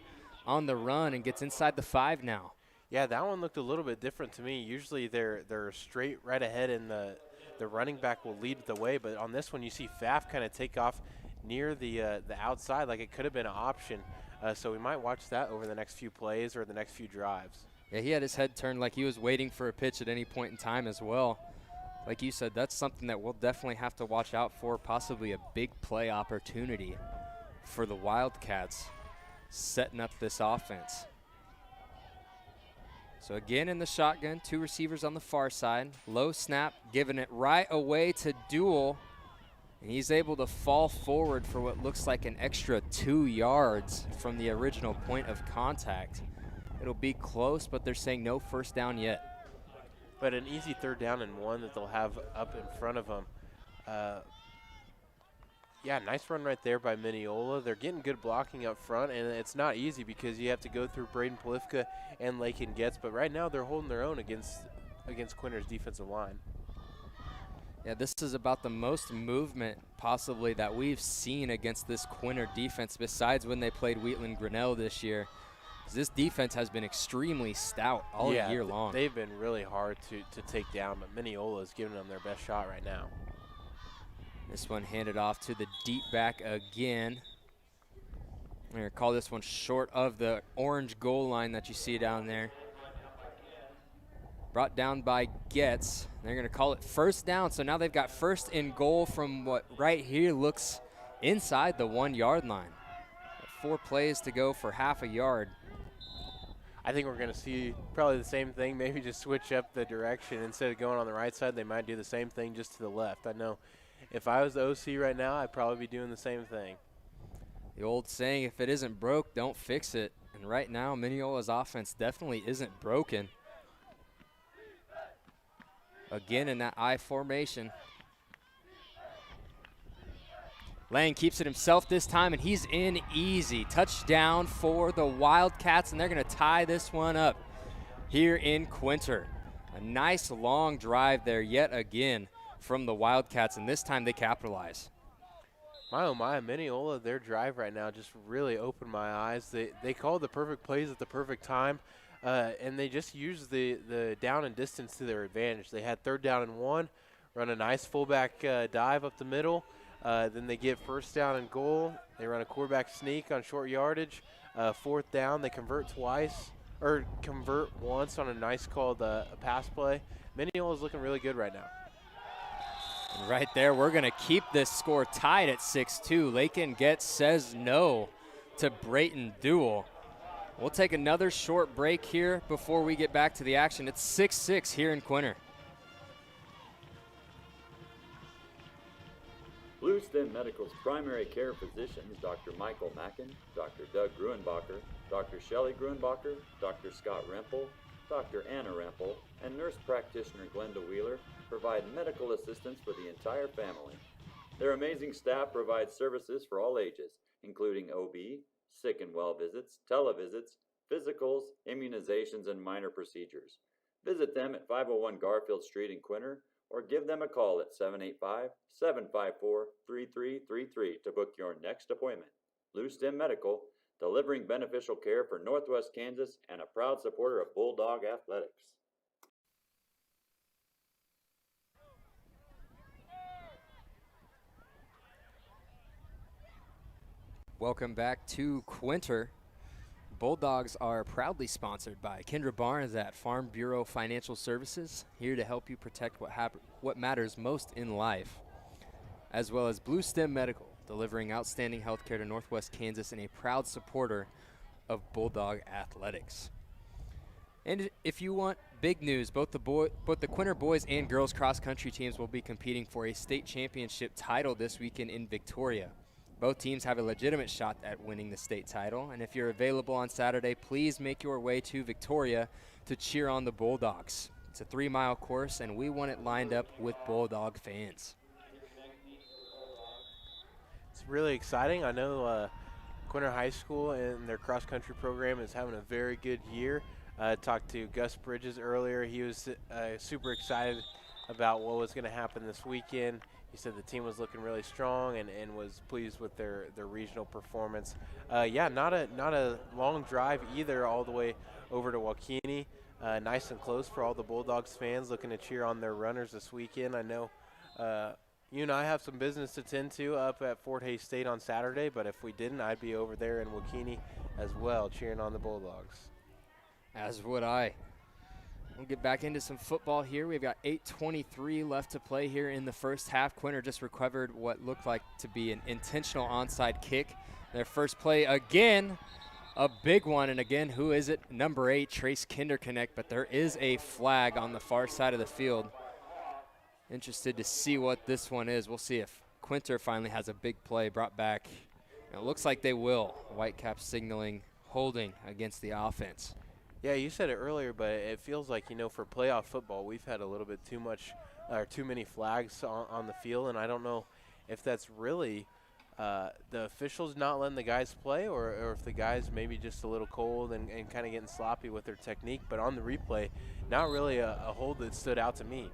on the run and gets inside the 5 now. Yeah, that one looked a little bit different to me. Usually they're straight right ahead, and the running back will lead the way. But on this one, you see Pfaff kind of take off near the outside, like it could have been an option. So we might watch that over the next few plays or the next few drives. Yeah, he had his head turned like he was waiting for a pitch at any point in time as well. Like you said, that's something that we'll definitely have to watch out for, possibly a big play opportunity for the Wildcats setting up this offense. So again in the shotgun, 2 receivers on the far side. Low snap, giving it right away to Duel. And he's able to fall forward for what looks like an extra 2 yards from the original point of contact. It'll be close, but they're saying no first down yet. But an easy 3rd down and 1 that they'll have up in front of them. Yeah, nice run right there by Minneola. They're getting good blocking up front, and it's not easy because you have to go through Braden Polifka and Lakin Getz, but right now they're holding their own against Quinter's defensive line. Yeah, this is about the most movement possibly that we've seen against this Quinter defense besides when they played Wheatland Grinnell this year. This defense has been extremely stout all year long. They've been really hard to take down, but Minneola is giving them their best shot right now. This one handed off to the deep back again. I'm going to call this one short of the orange goal line that you see down there. Brought down by Getz. They're going to call it first down. So now they've got 1st and goal from what right here looks inside the 1-yard line. 4 plays to go for half a yard. I think we're going to see probably the same thing, maybe just switch up the direction. Instead of going on the right side, they might do the same thing just to the left. I know if I was the OC right now, I'd probably be doing the same thing. The old saying, if it isn't broke, don't fix it. And right now, Minneola's offense definitely isn't broken. Again in that I formation. Lang keeps it himself this time, and he's in easy. Touchdown for the Wildcats, and they're going to tie this one up here in Quinter. A nice long drive there yet again from the Wildcats, and this time they capitalize. My oh my, Minneola, their drive right now just really opened my eyes. They called the perfect plays at the perfect time, and they just used the down and distance to their advantage. They had 3rd down and 1, run a nice fullback dive up the middle. Then they get 1st down and goal. They run a quarterback sneak on short yardage. 4th down, they convert once on a nice called a pass play. Minneola's looking really good right now. And right there, we're going to keep this score tied at 6-2. Lakin Getz says no to Brayton Duell. We'll take another short break here before we get back to the action. It's 6-6 here in Quinter. Blue Stem Medical's primary care physicians, Dr. Michael Mackin, Dr. Doug Gruenbacher, Dr. Shelley Gruenbacher, Dr. Scott Rempel, Dr. Anna Rempel, and nurse practitioner Glenda Wheeler provide medical assistance for the entire family. Their amazing staff provides services for all ages, including OB, sick and well visits, televisits, physicals, immunizations, and minor procedures. Visit them at 501 Garfield Street in Quinter, or give them a call at 785-754-3333 to book your next appointment. Blue Stem Medical, delivering beneficial care for Northwest Kansas and a proud supporter of Bulldog Athletics. Welcome back to Quinter. Bulldogs are proudly sponsored by Kendra Barnes at Farm Bureau Financial Services, here to help you protect what matters most in life, as well as Blue Stem Medical, delivering outstanding health care to Northwest Kansas and a proud supporter of Bulldog Athletics. And if you want big news, both the Quinter boys and girls cross-country teams will be competing for a state championship title this weekend in Victoria. Both teams have a legitimate shot at winning the state title, and if you're available on Saturday, please make your way to Victoria to cheer on the Bulldogs. It's a 3-mile course, and we want it lined up with Bulldog fans. It's really exciting. I know Quinter High School and their cross-country program is having a very good year. I talked to Gus Bridges earlier. He was super excited about what was going to happen this weekend. He said the team was looking really strong and was pleased with their regional performance. Yeah, not a long drive either, all the way over to Waukene. Nice and close for all the Bulldogs fans looking to cheer on their runners this weekend. I know you and I have some business to tend to up at Fort Hays State on Saturday, but if we didn't, I'd be over there in Waukene as well, cheering on the Bulldogs. As would I. We'll get back into some football here. We've got 8:23 left to play here in the first half. Quinter just recovered what looked like to be an intentional onside kick. Their first play again, a big one. And again, who is it? Number 8, Trace Kinderconnect. But there is a flag on the far side of the field. Interested to see what this one is. We'll see if Quinter finally has a big play brought back. And it looks like they will. Whitecaps signaling holding against the offense. Yeah, you said it earlier, but it feels like, for playoff football, we've had a little bit too many flags on the field, and I don't know if that's really the officials not letting the guys play or if the guys maybe just a little cold and kind of getting sloppy with their technique. But on the replay, not really a hold that stood out to me.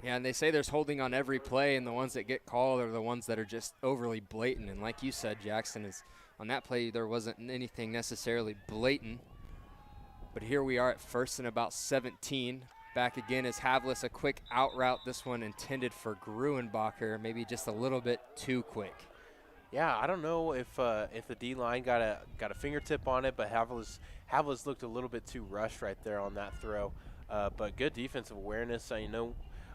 Yeah, and they say there's holding on every play, and the ones that get called are the ones that are just overly blatant. And like you said, Jackson, is on that play there wasn't anything necessarily blatant. But here we are at 1st and about 17. Back again is Havlis, a quick out route. This one intended for Gruenbacher, maybe just a little bit too quick. Yeah, I don't know if the D-line got a fingertip on it, but Havlis looked a little bit too rushed right there on that throw. But good defensive awareness.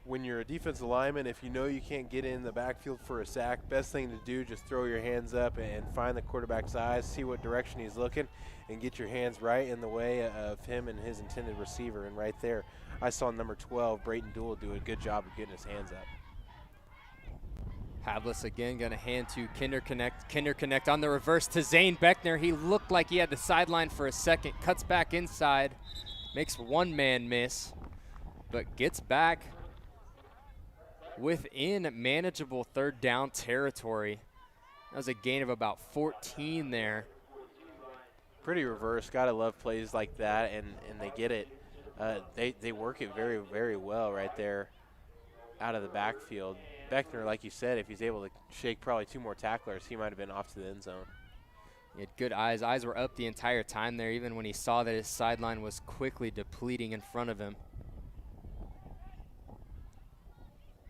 When you're a defensive lineman, if you know you can't get in the backfield for a sack, best thing to do, just throw your hands up and find the quarterback's eyes, see what direction he's looking, and get your hands right in the way of him and his intended receiver. And right there, I saw number 12, Brayton Dool, do a good job of getting his hands up. Havlis again going to hand to Kinderknecht. Kinderknecht on the reverse to Zane Beckner. He looked like he had the sideline for a second, cuts back inside, makes one man miss, but gets back within manageable 3rd down territory. That was a gain of about 14 there. Pretty reverse. Gotta love plays like that, and they get it. They work it very, very well right there out of the backfield. Beckner, like you said, if he's able to shake probably 2 more tacklers, he might have been off to the end zone. He had good eyes. Eyes were up the entire time there, even when he saw that his sideline was quickly depleting in front of him.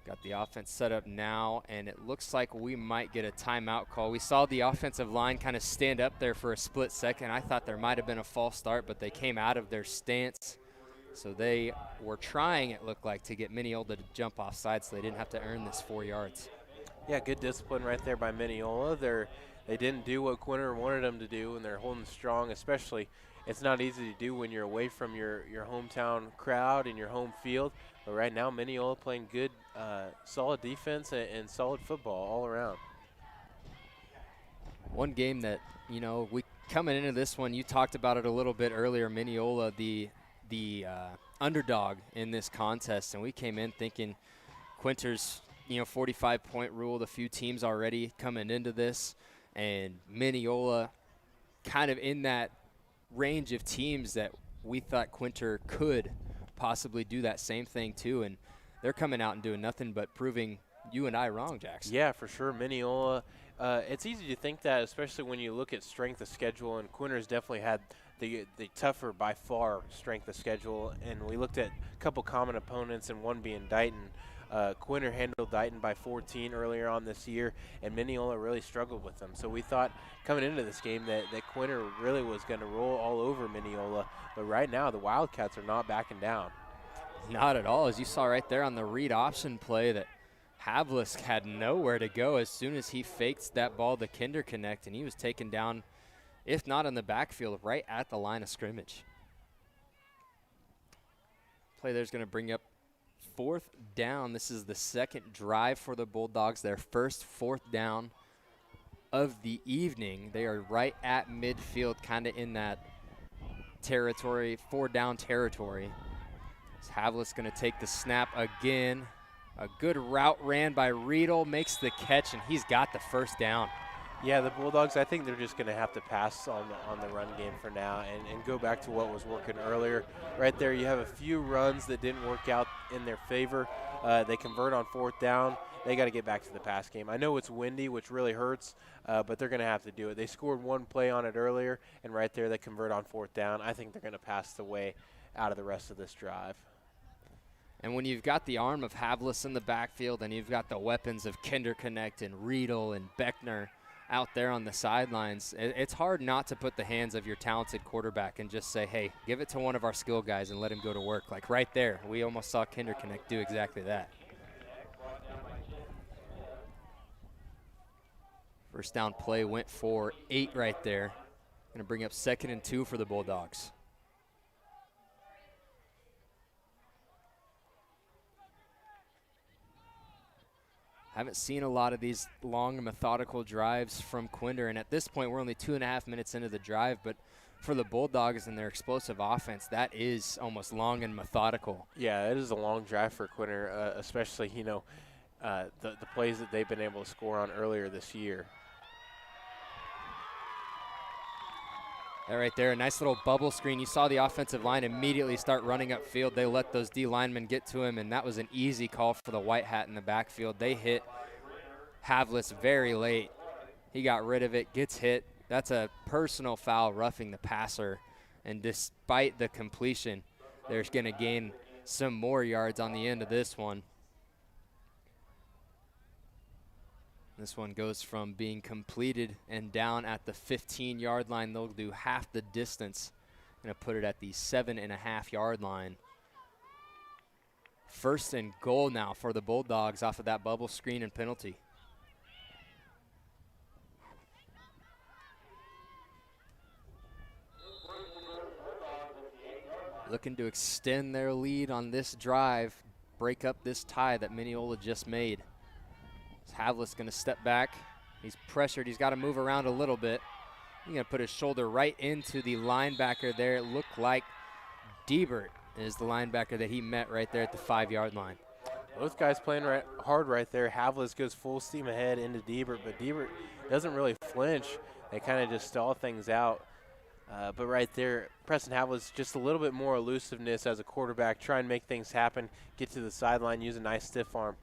Got the offense set up now, and it looks like we might get a timeout call. We saw the offensive line kind of stand up there for a split second. I thought there might have been a false start, but they came out of their stance. So they were trying, it looked like, to get Minneola to jump offside so they didn't have to earn this 4 yards. Yeah, good discipline right there by Minneola. They didn't do what Quinter wanted them to do, and they're holding strong, especially. It's not easy to do when you're away from your hometown crowd and your home field. But right now, Minneola playing good, solid defense and solid football all around. One game that, we coming into this one, you talked about it a little bit earlier, Minneola, the underdog in this contest, and we came in thinking Quinter's 45-point rule, a few teams already coming into this, and Minneola kind of in that range of teams that we thought Quinter could possibly do that same thing too, and they're coming out and doing nothing but proving you and I wrong, Jackson. Yeah, for sure. Minneola, it's easy to think that, especially when you look at strength of schedule, and Quinter's definitely had the tougher by far strength of schedule, and we looked at a couple common opponents, and one being Dighton. Quinter handled Dighton by 14 earlier on this year, and Minneola really struggled with them. So we thought coming into this game that Quinter really was going to roll all over Minneola, but right now the Wildcats are not backing down. Not at all. As you saw right there on the read option play, that Havlis had nowhere to go as soon as he faked that ball to Kinderknecht, and he was taken down, if not in the backfield, right at the line of scrimmage. Play there's going to bring up 4th down. This is the second drive for the Bulldogs, their first 4th down of the evening. They are right at midfield, kind of in that territory, 4-down territory. Havlis going to take the snap again. A good route ran by Riedel, makes the catch, and he's got the 1st down. Yeah, the Bulldogs, I think they're just going to have to pass on the run game for now and go back to what was working earlier. Right there, you have a few runs that didn't work out in their favor. They convert on 4th down. They got to get back to the pass game. I know it's windy, which really hurts, but they're going to have to do it. They scored one play on it earlier, and right there they convert on 4th down. I think they're going to pass the way out of the rest of this drive. And when you've got the arm of Havlis in the backfield and you've got the weapons of Kinderknecht and Riedel and Beckner out there on the sidelines, it's hard not to put the hands of your talented quarterback and just say, hey, give it to one of our skill guys and let him go to work. Like right there, we almost saw Kinderknecht do exactly that. 1st down play went for 8 right there. Going to bring up 2nd and 2 for the Bulldogs. Haven't seen a lot of these long, methodical drives from Quinter, and at this point, we're only 2.5 minutes into the drive, but for the Bulldogs and their explosive offense, that is almost long and methodical. Yeah, it is a long drive for Quinter, especially, the plays that they've been able to score on earlier this year. That right there, a nice little bubble screen. You saw the offensive line immediately start running upfield. They let those D linemen get to him, and that was an easy call for the White Hat in the backfield. They hit Havlis very late. He got rid of it, gets hit. That's a personal foul, roughing the passer. And despite the completion, they're going to gain some more yards on the end of this one. This one goes from being completed and down at the 15-yard line. They'll do half the distance. Going to put it at the 7.5-yard line. First and goal now for the Bulldogs off of that bubble screen and penalty. Looking to extend their lead on this drive, break up this tie that Minneola just made. Havlis going to step back. He's pressured. He's got to move around a little bit. He's going to put his shoulder right into the linebacker there. It looked like Diebert is the linebacker that he met right there at the 5-yard line. Both guys playing hard right there. Havlis goes full steam ahead into Diebert, but Diebert doesn't really flinch. They kind of just stall things out. But right there, Preston Havlis, just a little bit more elusiveness as a quarterback, try and make things happen, get to the sideline, use a nice stiff arm,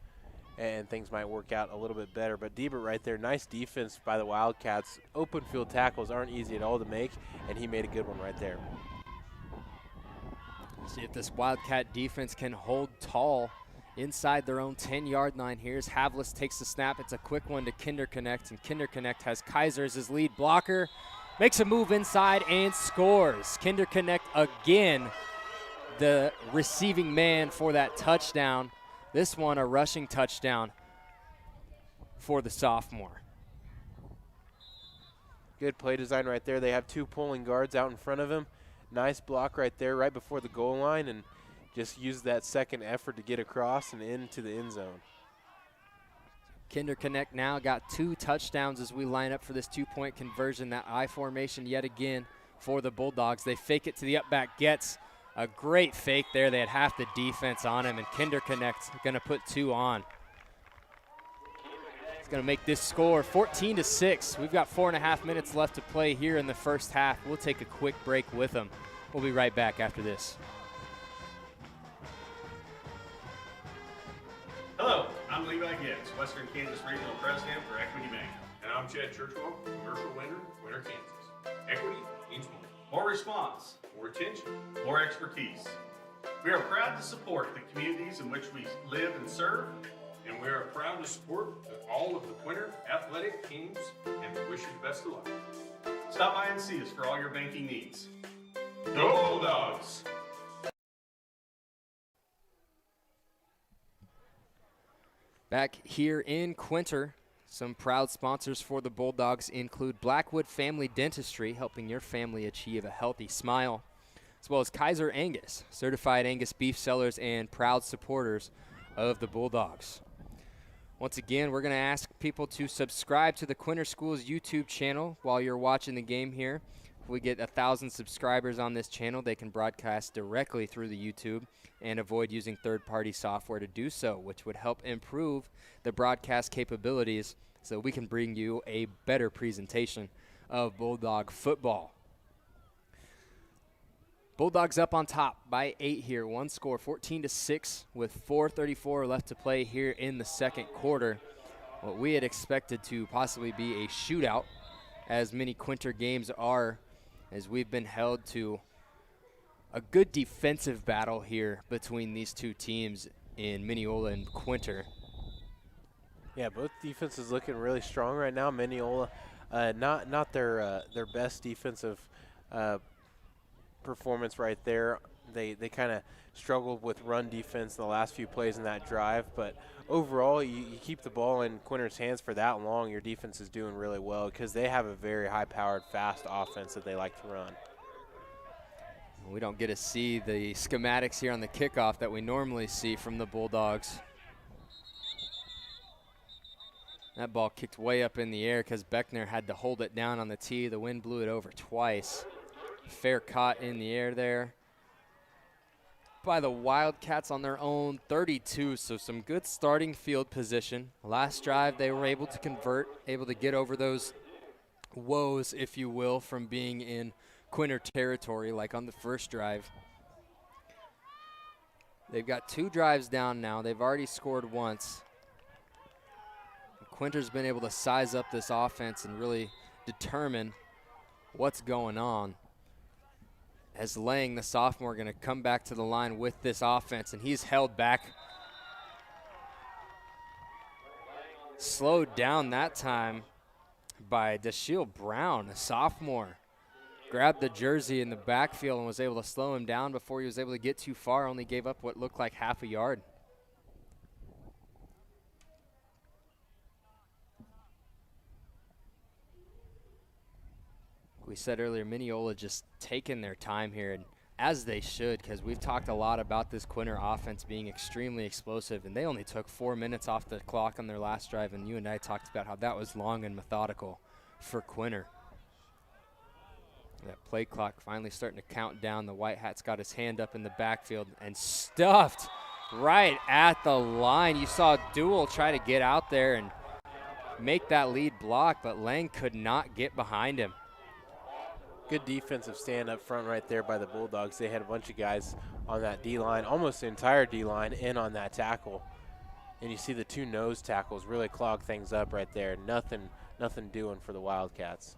and things might work out a little bit better. But Diebert right there, nice defense by the Wildcats. Open field tackles aren't easy at all to make, and he made a good one right there. See if this Wildcat defense can hold tall inside their own 10-yard line. Here's Havlis, takes the snap. It's a quick one to Kinderknecht, and Kinderknecht has Kaiser as his lead blocker. Makes a move inside and scores. Kinderknecht again, the receiving man for that touchdown. This one a rushing touchdown for the sophomore. Good play design right there. They have two pulling guards out in front of him. Nice block right there right before the goal line, and just use that second effort to get across and into the end zone. Kinderknecht now got 2 touchdowns as we line up for this 2-point conversion. That I formation yet again for the Bulldogs. They fake it to the up back, gets a great fake there. They had half the defense on him, and Kinderknecht going to put 2 on. He's going to make this score 14-6. We've got 4.5 minutes left to play here in the first half. We'll take a quick break with them. We'll be right back after this. Hello, I'm Levi Gibbs, Western Kansas Regional President for Equity Bank. And I'm Chad Churchwell, commercial lender, Quinter, Kansas. Equity means More response, more attention, more expertise. We are proud to support the communities in which we live and serve. and we are proud to support all of the Quinter athletic teams and we wish you the best of luck. Stop by and see us for all your banking needs. Go Bulldogs! Back here in Quinter, some proud sponsors for the Bulldogs include Blackwood Family Dentistry, helping your family achieve a healthy smile, as well as Kaiser Angus, certified Angus beef sellers and proud supporters of the Bulldogs. Once again, we're going to ask people to subscribe to the Quinter Schools YouTube channel while you're watching the game here. If we get 1,000 subscribers on this channel, they can broadcast directly through the YouTube and avoid using third-party software to do so, which would help improve the broadcast capabilities so we can bring you a better presentation of Bulldog football. Bulldogs up on top by 8 here. One score, 14-6, with 4:34 left to play here in the second quarter. What we had expected to possibly be a shootout, as many Quinter games are, as we've been held to a good defensive battle here between these two teams in Minneola and Quinter. Yeah, both defenses looking really strong right now. Minneola, not their best defensive performance right there. They kind of struggled with run defense in the last few plays in that drive, but overall, you keep the ball in Quinter's hands for that long, your defense is doing really well because they have a very high-powered, fast offense that they like to run. We don't get to see the schematics here on the kickoff that we normally see from the Bulldogs. That ball kicked way up in the air because Beckner had to hold it down on the tee. The wind blew it over twice. Fair caught in the air there by the Wildcats on their own 32, so some good starting field position. Last drive they were able to convert, able to get over those woes, if you will, from being in Quinter territory like on the first drive. They've got 2 drives down now. They've already scored once. Quinter's been able to size up this offense and really determine what's going on. As Lang, the sophomore, going to come back to the line with this offense, and he's held back. Slowed down that time by Dashiell Brown, a sophomore. Grabbed the jersey in the backfield and was able to slow him down before he was able to get too far, only gave up what looked like half a yard. We said earlier, Minneola just taking their time here, and as they should, because we've talked a lot about this Quinter offense being extremely explosive, and they only took 4 minutes off the clock on their last drive, and you and I talked about how that was long and methodical for Quinter. That play clock finally starting to count down. The White Hat's got his hand up in the backfield and stuffed right at the line. You saw Duell try to get out there and make that lead block, but Lang could not get behind him. Good defensive stand up front right there by the Bulldogs. They had a bunch of guys on that D-line, almost the entire D-line in on that tackle. And you see the 2 nose tackles really clog things up right there. Nothing doing for the Wildcats.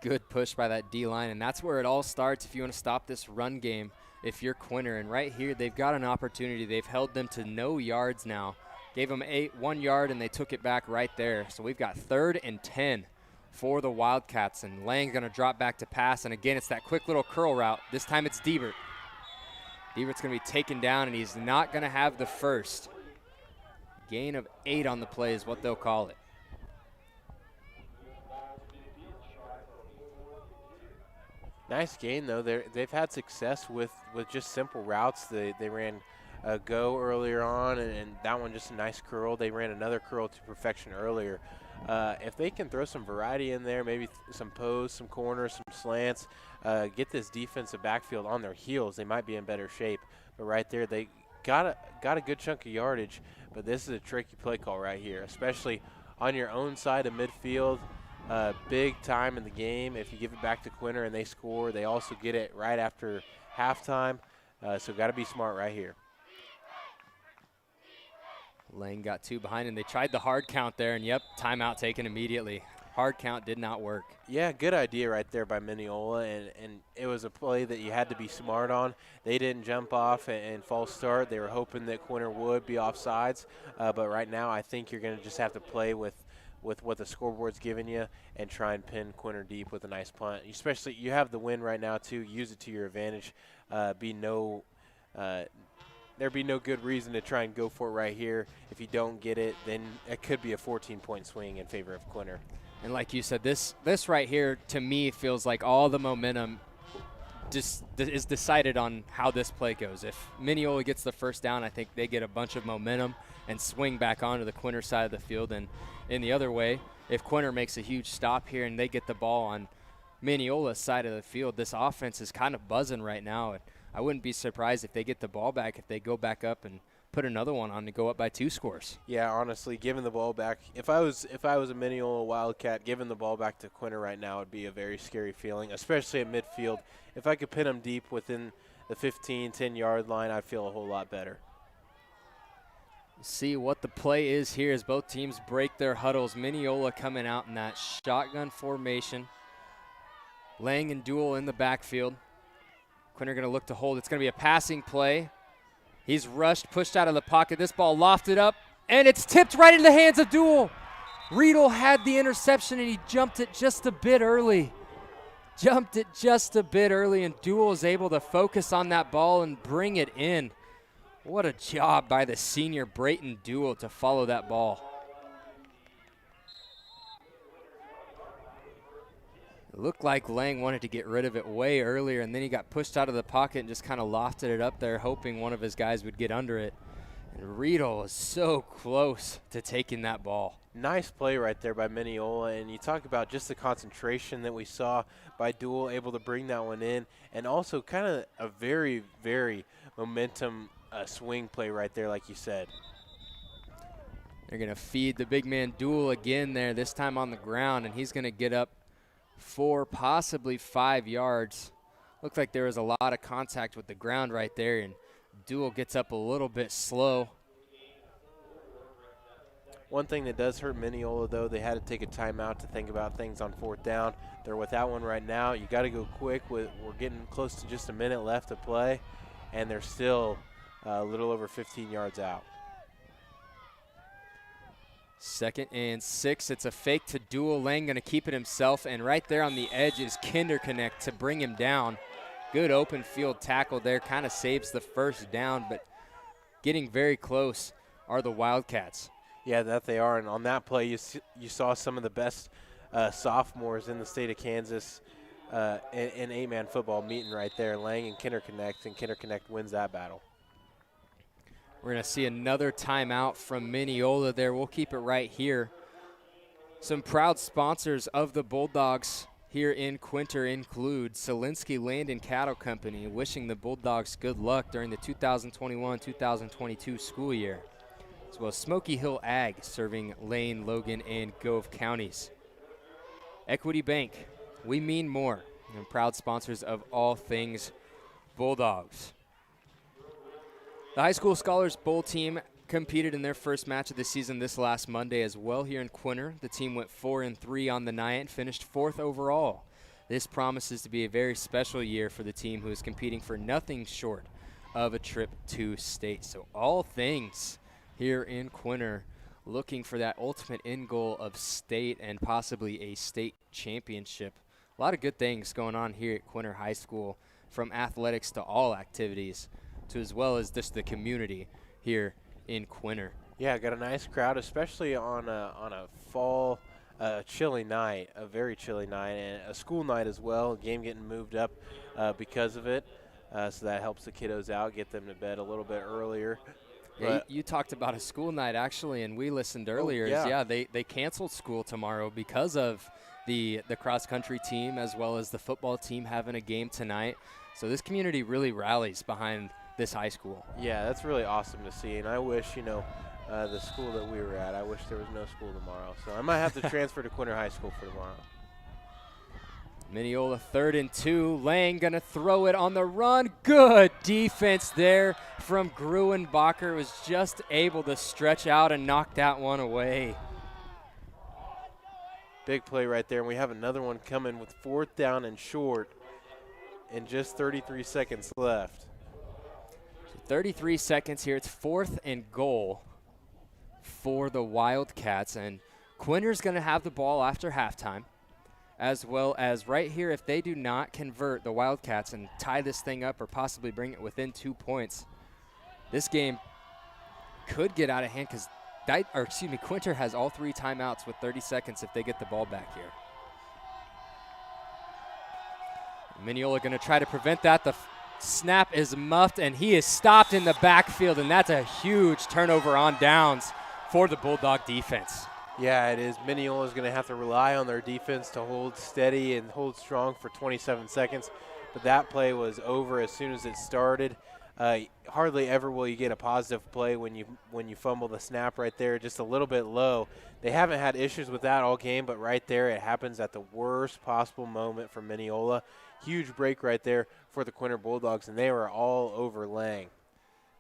Good push by that D-line, and that's where it all starts if you want to stop this run game if you're Quinter. And right here, they've got an opportunity. They've held them to no yards now. Gave them 1 yard, and they took it back right there. So we've got 3rd and 10 for the Wildcats, and Lang going to drop back to pass, and again, it's that quick little curl route. This time it's Diebert. Diebert's going to be taken down, and he's not going to have the first. Gain of 8 on the play is what they'll call it. Nice gain, though. They've had success with just simple routes. They ran a go earlier on, and that one just a nice curl. They ran another curl to perfection earlier. If they can throw some variety in there, maybe some posts, some corners, some slants, get this defensive backfield on their heels, they might be in better shape. But right there, they got a good chunk of yardage, but this is a tricky play call right here, especially on your own side of midfield. Big time in the game. If you give it back to Quinter and they score, they also get it right after halftime. So got to be smart right here. Lang got 2 behind, and they tried the hard count there, and yep, timeout taken immediately. Hard count did not work. Yeah, good idea right there by Minneola, and it was a play that you had to be smart on. They didn't jump off and false start. They were hoping that Quinter would be offsides, but right now I think you're going to just have to play with what the scoreboard's giving you and try and pin Quinter deep with a nice punt. Especially, you have the win right now, too. Use it to your advantage. There'd be no good reason to try and go for it right here. If you don't get it, then it could be a 14-point swing in favor of Quinter. And like you said, this right here, to me, feels like all the momentum just is decided on how this play goes. If Minneola gets the first down, I think they get a bunch of momentum and swing back onto the Quinter side of the field. And in the other way, if Quinter makes a huge stop here and they get the ball on Minneola's side of the field, this offense is kind of buzzing right now. And I wouldn't be surprised if they get the ball back, if they go back up and put another one on to go up by 2 scores. Yeah, honestly, giving the ball back, if I was a Minneola Wildcat, giving the ball back to Quinter right now would be a very scary feeling, especially at midfield. If I could pin them deep within the 15, 10-yard line, I'd feel a whole lot better. See what the play is here as both teams break their huddles. Minneola coming out in that shotgun formation. Lang and Duell in the backfield. Quinter going to look to hold. It's going to be a passing play. He's rushed, pushed out of the pocket. This ball lofted up, and it's tipped right into the hands of Duell. Riedel had the interception, and he jumped it just a bit early. And Duell is able to focus on that ball and bring it in. What a job by the senior Brayton Duell to follow that ball. It looked like Lang wanted to get rid of it way earlier, and then he got pushed out of the pocket and just kind of lofted it up there, hoping one of his guys would get under it. Riedel is so close to taking that ball. Nice play right there by Minneola, and you talk about just the concentration that we saw by Dual, able to bring that one in, and also kind of a very, very momentum swing play right there, like you said. They're going to feed the big man Dual again there, this time on the ground, and he's going to get up 4, possibly 5 yards. Looked like there was a lot of contact with the ground right there, and Dual gets up a little bit slow. One thing that does hurt Minneola, though, they had to take a timeout to think about things on 4th down. They're without one right now. You got to go quick. We're getting close to just a minute left to play, and they're still a little over 15 yards out. 2nd and 6. It's a fake to Dual. Lang going to keep it himself, and right there on the edge is Quinter connect to bring him down. Good open field tackle there, kind of saves the 1st down, but getting very close are the Wildcats. Yeah, that they are, and on that play you saw some of the best sophomores in the state of Kansas in 8-man football meeting right there. Lang and Quinter connect, and Quinter connect wins that battle. We're going to see another timeout from Minneola there. We'll keep it right here. Some proud sponsors of the Bulldogs here in Quinter include Solinsky Land and Cattle Company, wishing the Bulldogs good luck during the 2021-2022 school year, as well as Smoky Hill Ag, serving Lane, Logan, and Gove counties. Equity Bank, we mean more, and proud sponsors of all things Bulldogs. The High School Scholars Bowl team competed in their first match of the season this last Monday as well here in Quinter. The team went 4-3 on the night and finished 4th overall. This promises to be a very special year for the team, who is competing for nothing short of a trip to state. So all things here in Quinter, looking for that ultimate end goal of state and possibly a state championship. A lot of good things going on here at Quinter High School, from athletics to all activities, to as well as just the community here in Quinter. Yeah, got a nice crowd, especially on a fall chilly night, a very chilly night, and a school night as well. Game getting moved up because of it, so that helps the kiddos out, get them to bed a little bit earlier. Yeah, you talked about a school night, actually, and we listened earlier. They canceled school tomorrow because of the cross-country team as well as the football team having a game tonight. So this community really rallies behind this high school. Yeah, that's really awesome to see, and I wish, the school that we were at, I wish there was no school tomorrow. So I might have to transfer to Quinter High School for tomorrow. Minneola 3rd and 2. Lang going to throw it on the run. Good defense there from Gruenbacher. Was just able to stretch out and knock that one away. Big play right there, and we have another one coming with 4th down and short and just 33 seconds left. 33 seconds here. It's 4th and goal for the Wildcats, and Quinter's going to have the ball after halftime, as well as right here, if they do not convert, the Wildcats, and tie this thing up or possibly bring it within 2 points, this game could get out of hand, because Quinter has all 3 timeouts with 30 seconds if they get the ball back here. Minneola going to try to prevent that. The snap is muffed, and he is stopped in the backfield, and that's a huge turnover on downs for the Bulldog defense. Yeah, it is. Minneola is going to have to rely on their defense to hold steady and hold strong for 27 seconds, but that play was over as soon as it started. Hardly ever will you get a positive play when you fumble the snap right there, just a little bit low. They haven't had issues with that all game, but right there it happens at the worst possible moment for Minneola. Huge break right there for the Quinter Bulldogs, and they were all over Lang.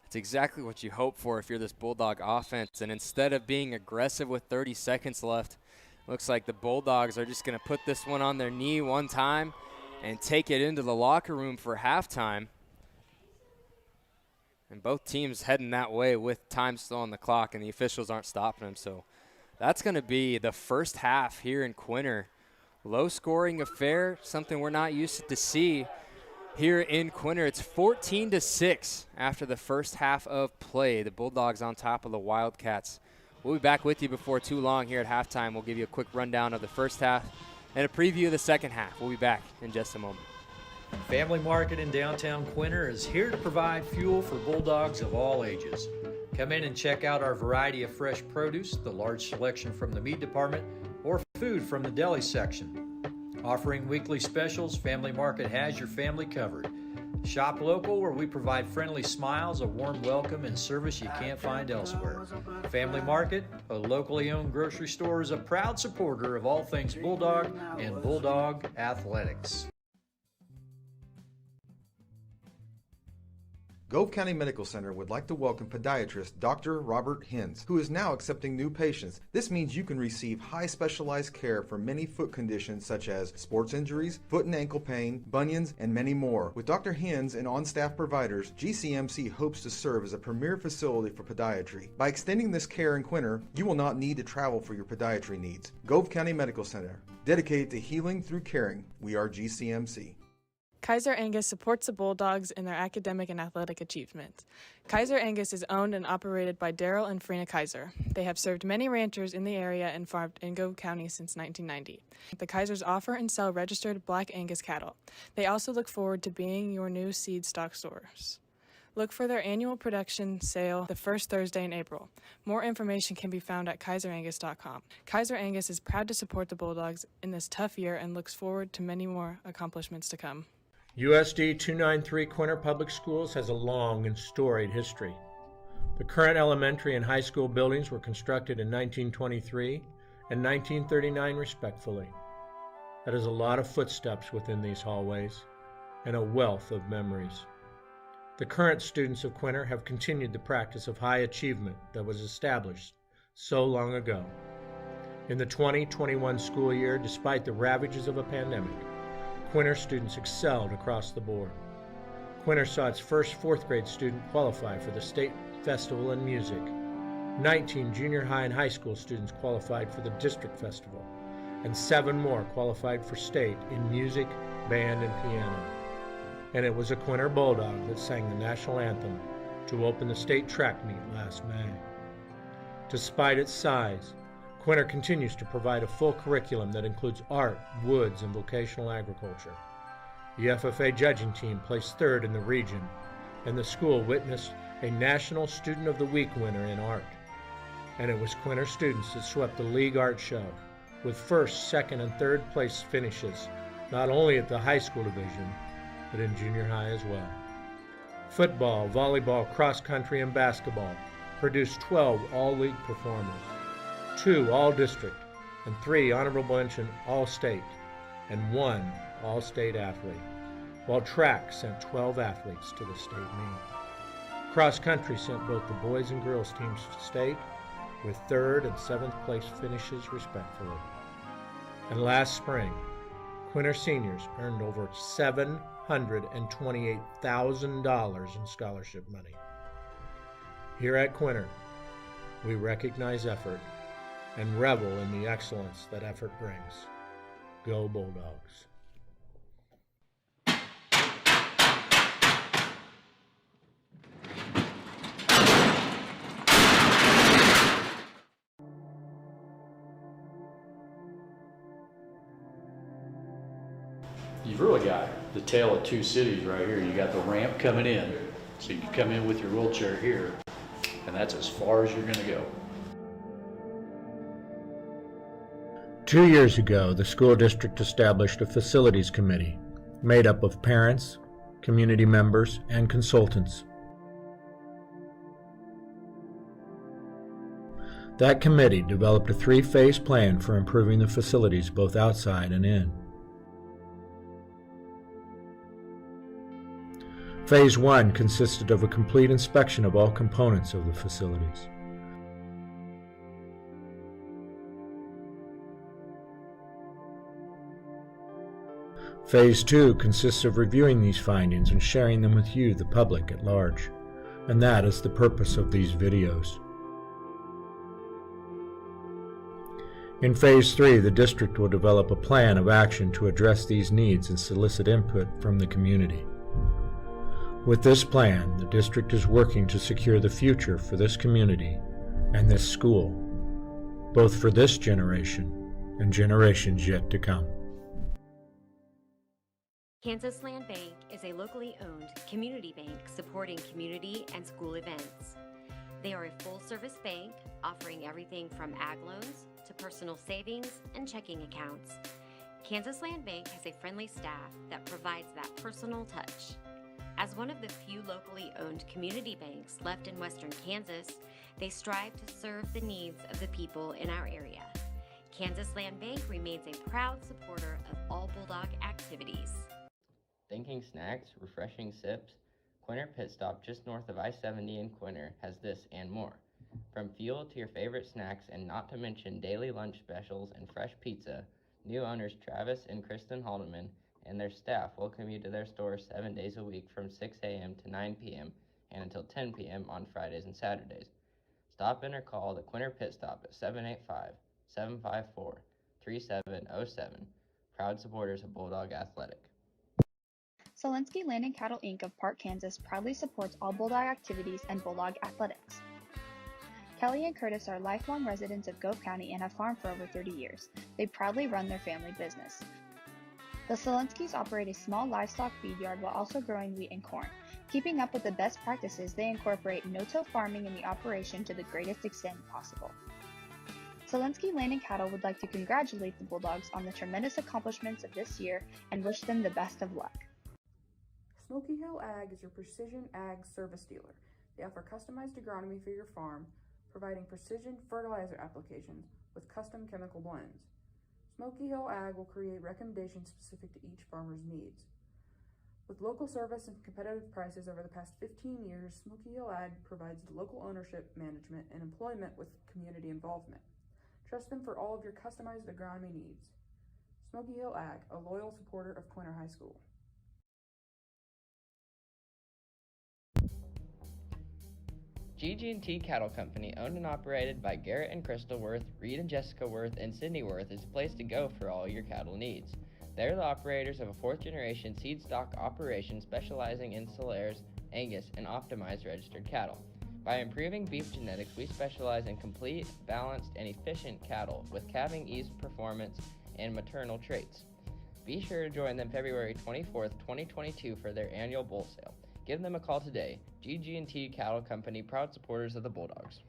It's exactly what you hope for if you're this Bulldog offense, and instead of being aggressive with 30 seconds left, looks like the Bulldogs are just going to put this one on their knee one time and take it into the locker room for halftime. And both teams heading that way with time still on the clock, and the officials aren't stopping them. So that's going to be the first half here in Quinter. Low-scoring affair, something we're not used to see here in Quinter. It's 14-6 after the first half of play. The Bulldogs on top of the Wildcats. We'll be back with you before too long here at halftime. We'll give you a quick rundown of the first half and a preview of the second half. We'll be back in just a moment. Family Market in downtown Quinter is here to provide fuel for Bulldogs of all ages. Come in and check out our variety of fresh produce, the large selection from the meat department, or food from the deli section. Offering weekly specials, Family Market has your family covered. Shop local, where we provide friendly smiles, a warm welcome, and service you can't find elsewhere. Family Market, a locally owned grocery store, is a proud supporter of all things Bulldog and Bulldog athletics. Gove County Medical Center would like to welcome podiatrist Dr. Robert Hinz, who is now accepting new patients. This means you can receive high specialized care for many foot conditions such as sports injuries, foot and ankle pain, bunions, and many more. With Dr. Hinz and on-staff providers, GCMC hopes to serve as a premier facility for podiatry. By extending this care in Quinter, you will not need to travel for your podiatry needs. Gove County Medical Center, dedicated to healing through caring. We are GCMC. Kaiser Angus supports the Bulldogs in their academic and athletic achievement. Kaiser Angus is owned and operated by Daryl and Frina Kaiser. They have served many ranchers in the area and farmed in Gove County since 1990. The Kaisers offer and sell registered Black Angus cattle. They also look forward to being your new seed stock source. Look for their annual production sale the first Thursday in April. More information can be found at kaiserangus.com. Kaiser Angus is proud to support the Bulldogs in this tough year and looks forward to many more accomplishments to come. USD 293 Quinter Public Schools has a long and storied history. The current elementary and high school buildings were constructed in 1923 and 1939 respectively. That is a lot of footsteps within these hallways and a wealth of memories. The current students of Quinter have continued the practice of high achievement that was established so long ago. In the 2021 school year, despite the ravages of a pandemic, Quinter students excelled across the board. Quinter saw its first fourth grade student qualify for the State Festival in Music. 19 junior high and high school students qualified for the District Festival, and 7 more qualified for state in music, band, and piano. And it was a Quinter Bulldog that sang the national anthem to open the state track meet last May. Despite its size, Quinter continues to provide a full curriculum that includes art, woods, and vocational agriculture. The FFA judging team placed 3rd in the region, and the school witnessed a National Student of the Week winner in art. And it was Quinter students that swept the league art show, with 1st, 2nd, and 3rd place finishes, not only at the high school division, but in junior high as well. Football, volleyball, cross country, and basketball produced 12 all-league performers, 2 all-district, and 3 honorable mention all-state, and 1 all-state athlete, while track sent 12 athletes to the state meet. Cross country sent both the boys and girls teams to state, with 3rd and 7th place finishes respectively. And last spring, Quinter seniors earned over $728,000 in scholarship money. Here at Quinter, we recognize effort and revel in the excellence that effort brings. Go Bulldogs. You've really got the tale of two cities right here. You got the ramp coming in, so you can come in with your wheelchair here, and that's as far as you're going to go. 2 years ago, the school district established a facilities committee made up of parents, community members, and consultants. That committee developed a 3-phase plan for improving the facilities both outside and in. Phase 1 consisted of a complete inspection of all components of the facilities. Phase 2 consists of reviewing these findings and sharing them with you, the public at large, and that is the purpose of these videos. In Phase 3, the district will develop a plan of action to address these needs and solicit input from the community. With this plan, the district is working to secure the future for this community and this school, both for this generation and generations yet to come. Kansas Land Bank is a locally owned community bank supporting community and school events. They are a full-service bank offering everything from ag loans to personal savings and checking accounts. Kansas Land Bank has a friendly staff that provides that personal touch. As one of the few locally owned community banks left in western Kansas, they strive to serve the needs of the people in our area. Kansas Land Bank remains a proud supporter of all Bulldog activities. Thinking snacks, refreshing sips? Quinter Pit Stop just north of I-70 in Quinter has this and more. From fuel to your favorite snacks, and not to mention daily lunch specials and fresh pizza, new owners Travis and Kristen Haldeman and their staff welcome you to their store 7 days a week from 6 a.m. to 9 p.m. and until 10 p.m. on Fridays and Saturdays. Stop in or call the Quinter Pit Stop at 785-754-3707. Proud supporters of Bulldog Athletic. Solinsky Land and Cattle Inc. of Park, Kansas proudly supports all Bulldog activities and Bulldog athletics. Kelly and Curtis are lifelong residents of Gove County and have farmed for over 30 years. They proudly run their family business. The Solinskys operate a small livestock feed yard while also growing wheat and corn. Keeping up with the best practices, they incorporate no-till farming in the operation to the greatest extent possible. Solinsky Land and Cattle would like to congratulate the Bulldogs on the tremendous accomplishments of this year and wish them the best of luck. Smoky Hill Ag is your precision ag service dealer. They offer customized agronomy for your farm, providing precision fertilizer applications with custom chemical blends. Smoky Hill Ag will create recommendations specific to each farmer's needs. With local service and competitive prices over the past 15 years, Smoky Hill Ag provides local ownership, management, and employment with community involvement. Trust them for all of your customized agronomy needs. Smoky Hill Ag, a loyal supporter of Quinter High School. GG&T Cattle Company, owned and operated by Garrett and Crystal Worth, Reed and Jessica Worth, and Sydney Worth, is the place to go for all your cattle needs. They're the operators of a fourth-generation seed stock operation specializing in Solares, Angus, and optimized registered cattle. By improving beef genetics, we specialize in complete, balanced, and efficient cattle with calving ease performance and maternal traits. Be sure to join them February 24th, 2022 for their annual bull sale. Give them a call today. GG&T Cattle Company, proud supporters of the Bulldogs.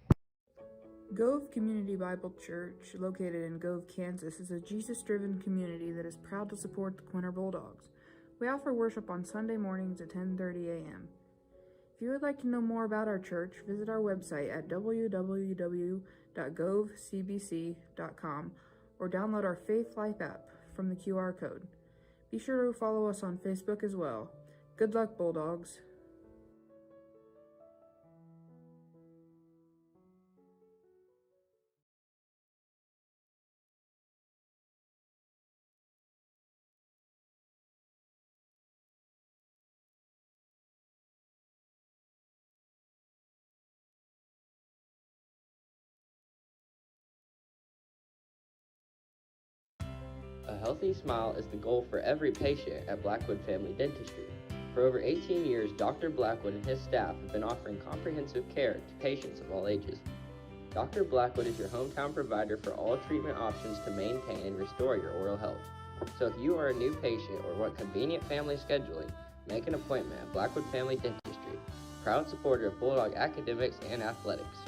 Gove Community Bible Church, located in Gove, Kansas, is a Jesus-driven community that is proud to support the Quinter Bulldogs. We offer worship on Sunday mornings at 10:30 a.m. If you would like to know more about our church, visit our website at www.govecbc.com or download our Faith Life app from the QR code. Be sure to follow us on Facebook as well. Good luck, Bulldogs. A healthy smile is the goal for every patient at Blackwood Family Dentistry. For over 18 years, Dr. Blackwood and his staff have been offering comprehensive care to patients of all ages. Dr. Blackwood is your hometown provider for all treatment options to maintain and restore your oral health. So if you are a new patient or want convenient family scheduling, make an appointment at Blackwood Family Dentistry, proud supporter of Bulldog academics and athletics.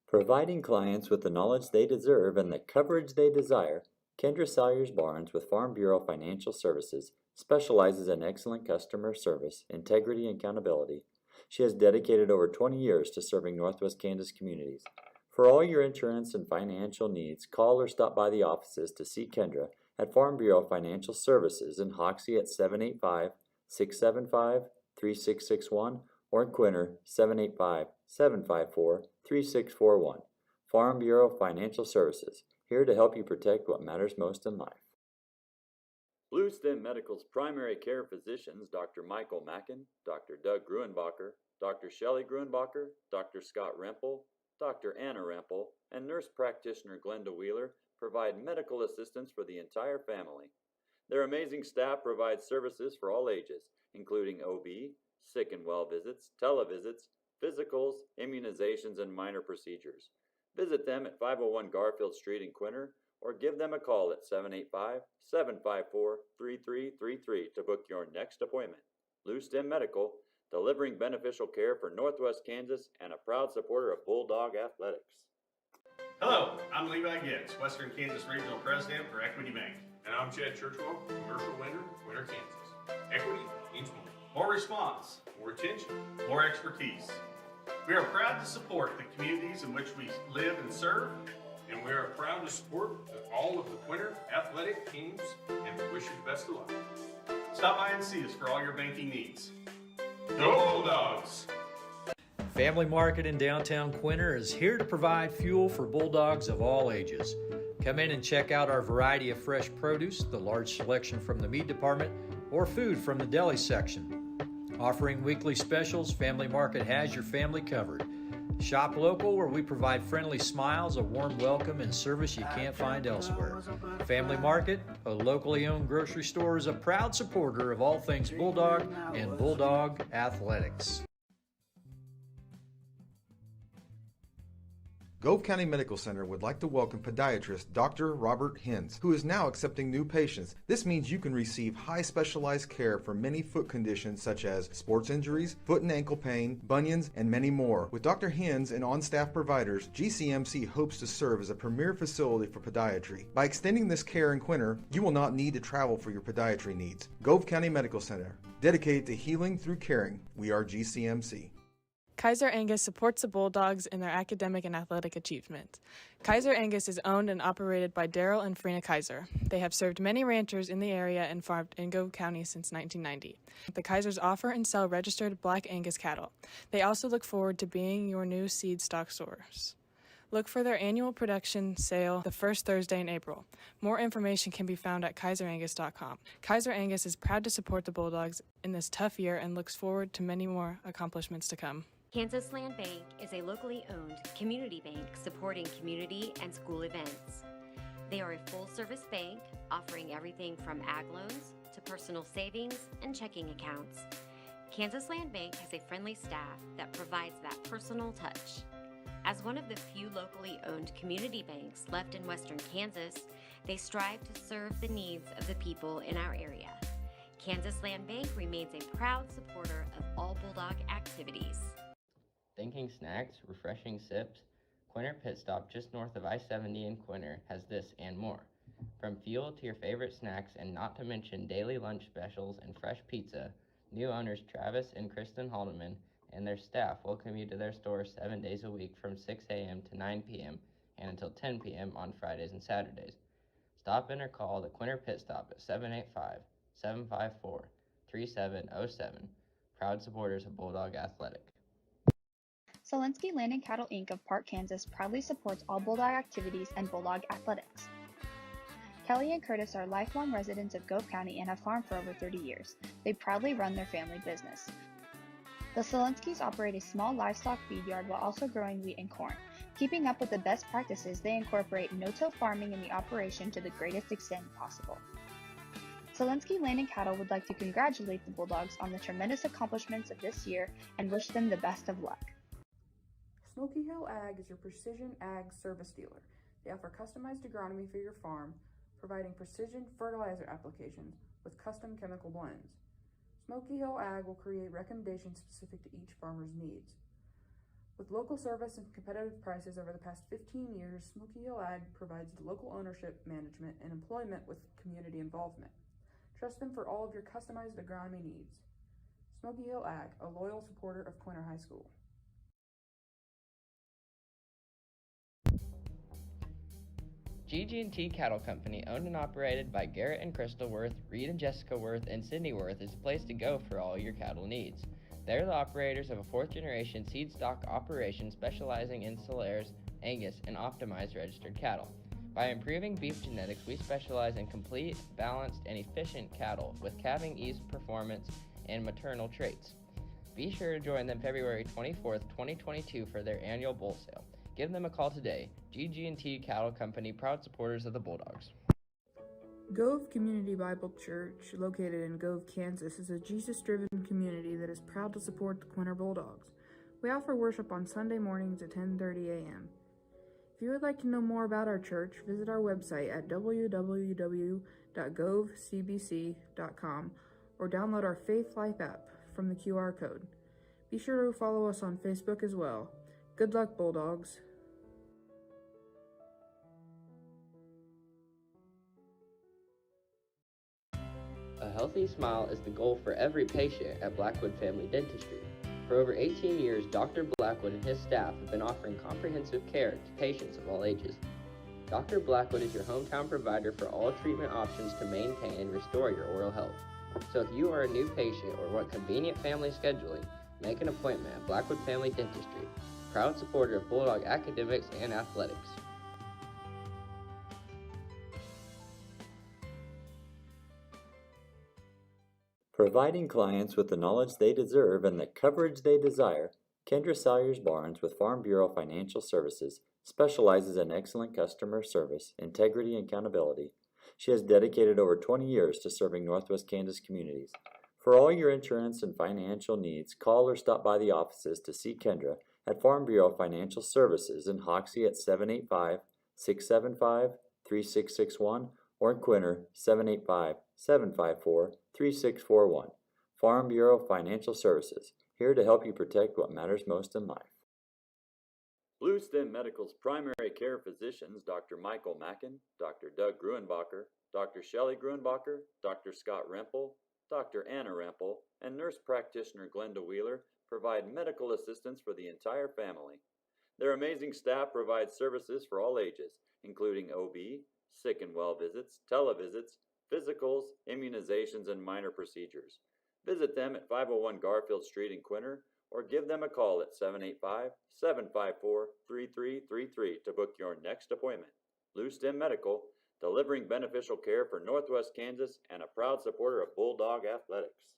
Providing clients with the knowledge they deserve and the coverage they desire, Kendra Salyers Barnes with Farm Bureau Financial Services specializes in excellent customer service, integrity, and accountability. She has dedicated over 20 years to serving Northwest Kansas communities. For all your insurance and financial needs, call or stop by the offices to see Kendra at Farm Bureau Financial Services in Hoxie at 785-675-3661 or in Quinter 785-754-3641. Farm Bureau Financial Services, here to help you protect what matters most in life. Blue Stem Medical's primary care physicians, Dr. Michael Mackin, Dr. Doug Gruenbacher, Dr. Shelley Gruenbacher, Dr. Scott Rempel, Dr. Anna Rempel, and nurse practitioner Glenda Wheeler provide medical assistance for the entire family. Their amazing staff provides services for all ages, including OB, sick and well visits, televisits, physicals, immunizations, and minor procedures. Visit them at 501 Garfield Street in Quinter or give them a call at 785-754-3333 to book your next appointment. Lou Stem Medical, delivering beneficial care for Northwest Kansas and a proud supporter of Bulldog Athletics. Hello, I'm Levi Gibbs, Western Kansas Regional President for Equity Bank. And I'm Chad Churchwell, commercial lender, Quinter, Kansas. Equity means more. More response, More attention. more expertise. We are proud to support the communities in which we live and serve. And we are proud to support all of the Quinter athletic teams and we wish you the best of luck. Stop by and see us for all your banking needs. Go Bulldogs! Family Market in downtown Quinter is here to provide fuel for Bulldogs of all ages. Come in and check out our variety of fresh produce, the large selection from the meat department, or food from the deli section. Offering weekly specials, Family Market has your family covered. Shop local, where we provide friendly smiles, a warm welcome, and service you can't find elsewhere. Family Market, a locally owned grocery store, is a proud supporter of all things Bulldog and Bulldog Athletics. Gove County Medical Center would like to welcome podiatrist Dr. Robert Hens, who is now accepting new patients. This means you can receive high specialized care for many foot conditions such as sports injuries, foot and ankle pain, bunions, and many more. With Dr. Hens and on-staff providers, GCMC hopes to serve as a premier facility for podiatry. By extending this care in Quinter, you will not need to travel for your podiatry needs. Gove County Medical Center, dedicated to healing through caring. We are GCMC. Kaiser Angus supports the Bulldogs in their academic and athletic achievement. Kaiser Angus is owned and operated by Daryl and Frina Kaiser. They have served many ranchers in the area and farmed in Gove County since 1990. The Kaisers offer and sell registered Black Angus cattle. They also look forward to being your new seed stock source. Look for their annual production sale the first Thursday in April. More information can be found at kaiserangus.com. Kaiser Angus is proud to support the Bulldogs in this tough year and looks forward to many more accomplishments to come. Kansas Land Bank is a locally owned community bank supporting community and school events. They are a full-service bank offering everything from ag loans to personal savings and checking accounts. Kansas Land Bank has a friendly staff that provides that personal touch. As one of the few locally owned community banks left in western Kansas, they strive to serve the needs of the people in our area. Kansas Land Bank remains a proud supporter of all Bulldog activities. Thinking snacks, refreshing sips? Quinter Pit Stop, just north of I-70 in Quinter, has this and more. From fuel to your favorite snacks, and not to mention daily lunch specials and fresh pizza, new owners Travis and Kristen Haldeman and their staff welcome you to their store 7 days a week from 6 a.m. to 9 p.m. and until 10 p.m. on Fridays and Saturdays. Stop in or call the Quinter Pit Stop at 785-754-3707. Proud supporters of Bulldog Athletic. Solinsky Land and Cattle Inc. of Park, Kansas proudly supports all Bulldog activities and Bulldog athletics. Kelly and Curtis are lifelong residents of Gove County and have farmed for over 30 years. They proudly run their family business. The Solinskys operate a small livestock feed yard while also growing wheat and corn. Keeping up with the best practices, they incorporate no-till farming in the operation to the greatest extent possible. Solinsky Land and Cattle would like to congratulate the Bulldogs on the tremendous accomplishments of this year and wish them the best of luck. Smoky Hill Ag is your precision ag service dealer. They offer customized agronomy for your farm, providing precision fertilizer applications with custom chemical blends. Smoky Hill Ag will create recommendations specific to each farmer's needs. With local service and competitive prices over the past 15 years, Smoky Hill Ag provides local ownership, management, and employment with community involvement. Trust them for all of your customized agronomy needs. Smoky Hill Ag, a loyal supporter of Quinter High School. GG&T Cattle Company, owned and operated by Garrett and Crystal Worth, Reed and Jessica Worth, and Sydney Worth, is the place to go for all your cattle needs. They're the operators of a fourth-generation seed stock operation specializing in Solares, Angus, and optimized registered cattle. By improving beef genetics, we specialize in complete, balanced, and efficient cattle with calving ease performance and maternal traits. Be sure to join them February 24th, 2022 for their annual bull sale. Give them a call today. GG&T Cattle Company, proud supporters of the Bulldogs. Gove Community Bible Church, located in Gove, Kansas, is a Jesus-driven community that is proud to support the Quinter Bulldogs. We offer worship on Sunday mornings at 10:30 a.m. If you would like to know more about our church, visit our website at www.govcbc.com or download our Faith Life app from the QR code. Be sure to follow us on Facebook as well. Good luck, Bulldogs. A healthy smile is the goal for every patient at Blackwood Family Dentistry. For over 18 years, Dr. Blackwood and his staff have been offering comprehensive care to patients of all ages. Dr. Blackwood is your hometown provider for all treatment options to maintain and restore your oral health. So if you are a new patient or want convenient family scheduling, make an appointment at Blackwood Family Dentistry, proud supporter of Bulldog academics and athletics. Providing clients with the knowledge they deserve and the coverage they desire, Kendra Salyers Barnes with Farm Bureau Financial Services specializes in excellent customer service, integrity, and accountability. She has dedicated over 20 years to serving Northwest Kansas communities. For all your insurance and financial needs, call or stop by the offices to see Kendra at Farm Bureau Financial Services in Hoxie at 785-675-3661 or in Quinter 785-754-3641. Farm Bureau Financial Services, here to help you protect what matters most in life. Blue Stem Medical's primary care physicians, Dr. Michael Mackin, Dr. Doug Gruenbacher, Dr. Shelley Gruenbacher, Dr. Scott Rempel, Dr. Anna Rempel, and nurse practitioner Glenda Wheeler provide medical assistance for the entire family. Their amazing staff provides services for all ages, including OB, sick and well visits, televisits, physicals, immunizations, and minor procedures. Visit them at 501 Garfield Street in Quinter or give them a call at 785-754-3333 to book your next appointment. Blue Stem Medical, delivering beneficial care for Northwest Kansas and a proud supporter of Bulldog Athletics.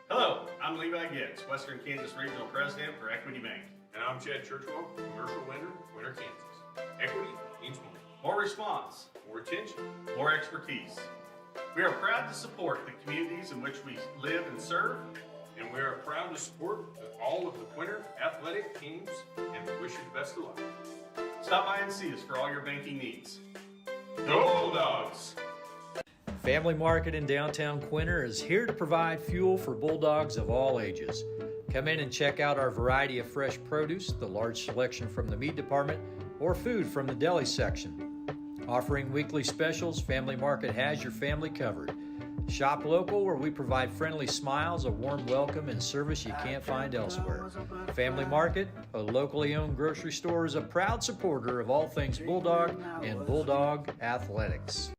Hello, I'm Levi Gibbs, Western Kansas Regional President for Equity Bank. And I'm Chad Churchwell, commercial lender, Quinter, Kansas. Equity means more. More response. More attention. More expertise. We are proud to support the communities in which we live and serve. And we are proud to support all of the Quinter athletic teams and we wish you the best of luck. Stop by and see us for all your banking needs. Go Bulldogs! Family Market in downtown Quinter is here to provide fuel for Bulldogs of all ages. Come in and check out our variety of fresh produce, the large selection from the meat department, or food from the deli section. Offering weekly specials, Family Market has your family covered. Shop local, where we provide friendly smiles, a warm welcome, and service you can't find elsewhere. Family Market, a locally owned grocery store, is a proud supporter of all things Bulldog and Bulldog athletics.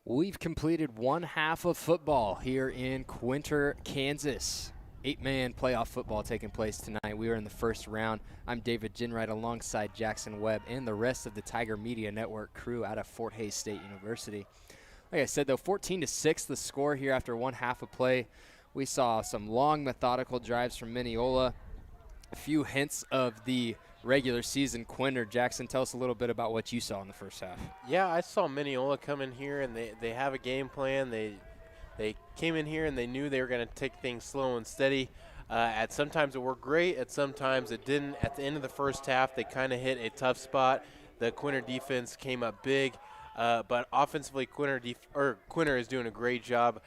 We've completed one half of football here in Quinter, Kansas. 8-man playoff football taking place tonight. We are in the first round. I'm David Ginwright alongside Jackson Webb and the rest of the Tiger Media Network crew out of Fort Hays State University. Like I said, though, 14-6 the score here after one half of play. We saw some long, methodical drives from Minneola. A few hints of the regular season Quinter. Jackson, tell us a little bit about what you saw in the first half. Yeah, I saw Minneola come in here, and they have a game plan. They came in here, and they knew they were going to take things slow and steady. At sometimes it worked great. At sometimes it didn't. At the end of the first half, they kind of hit a tough spot. The Quinter defense came up big. But offensively, Quinter is doing a great job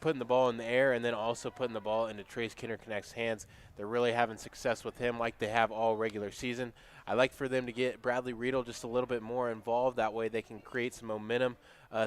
putting the ball in the air and then also putting the ball into Trace Kinderknecht's hands. They're really having success with him like they have all regular season. I like for them to get Bradley Riedel just a little bit more involved. That way they can create some momentum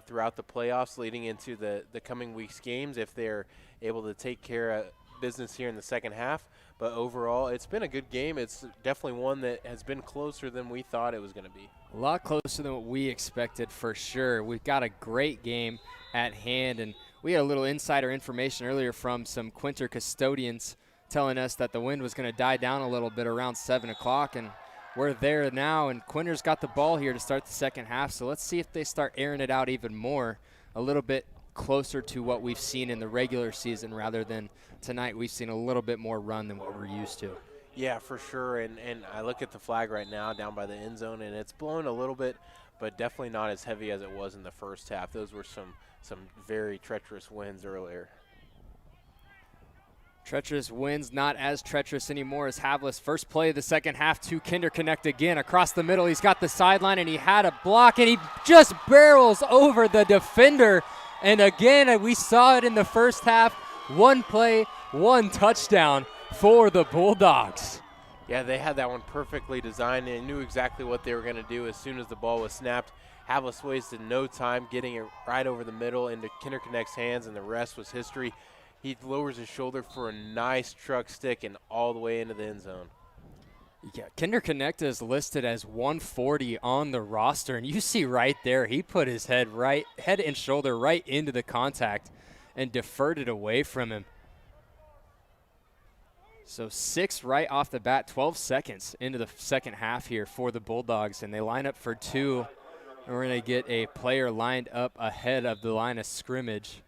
throughout the playoffs leading into the coming week's games if they're able to take care of business here in the second half. But overall, it's been a good game. It's definitely one that has been closer than we thought it was going to be. A lot closer than what we expected for sure. We've got a great game at hand, and we had a little insider information earlier from some Quinter custodians telling us that the wind was going to die down a little bit around 7 o'clock, and we're there now, and Quinter's got the ball here to start the second half, so let's see if they start airing it out even more, a little bit closer to what we've seen in the regular season rather than tonight. We've seen a little bit more run than what we're used to. Yeah, for sure, and I look at the flag right now down by the end zone, and it's blowing a little bit, but definitely not as heavy as it was in the first half. Those were some very treacherous winds earlier. Treacherous wins, not as treacherous anymore as Havlis. First play of the second half to Quinter Connect again. Across the middle, he's got the sideline, and he had a block, and he just barrels over the defender. And again, we saw it in the first half. One play, one touchdown for the Bulldogs. Yeah, they had that one perfectly designed and knew exactly what they were going to do as soon as the ball was snapped. Havlis wasted no time getting it right over the middle into Quinter Connect's hands, and the rest was history. He lowers his shoulder for a nice truck stick and all the way into the end zone. Yeah, Quinter Connect is listed as 140 on the roster, and you see right there, he put his head and shoulder right into the contact and deferred it away from him. So 6 right off the bat, 12 seconds into the second half here for the Bulldogs, and they line up for 2. And we're going to get a player lined up ahead of the line of scrimmage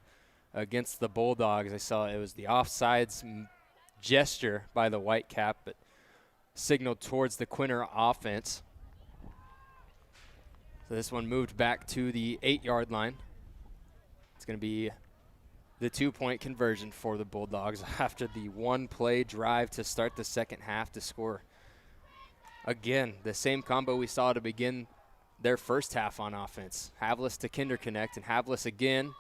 against the Bulldogs. I saw it was the offsides gesture by the white cap, but signaled towards the Quinter offense. So this one moved back to the 8-yard line. It's going to be the 2-point conversion for the Bulldogs after the one-play drive to start the second half to score. Again, the same combo we saw to begin their first half on offense. Havlis to Quinter Connect, and Havlis again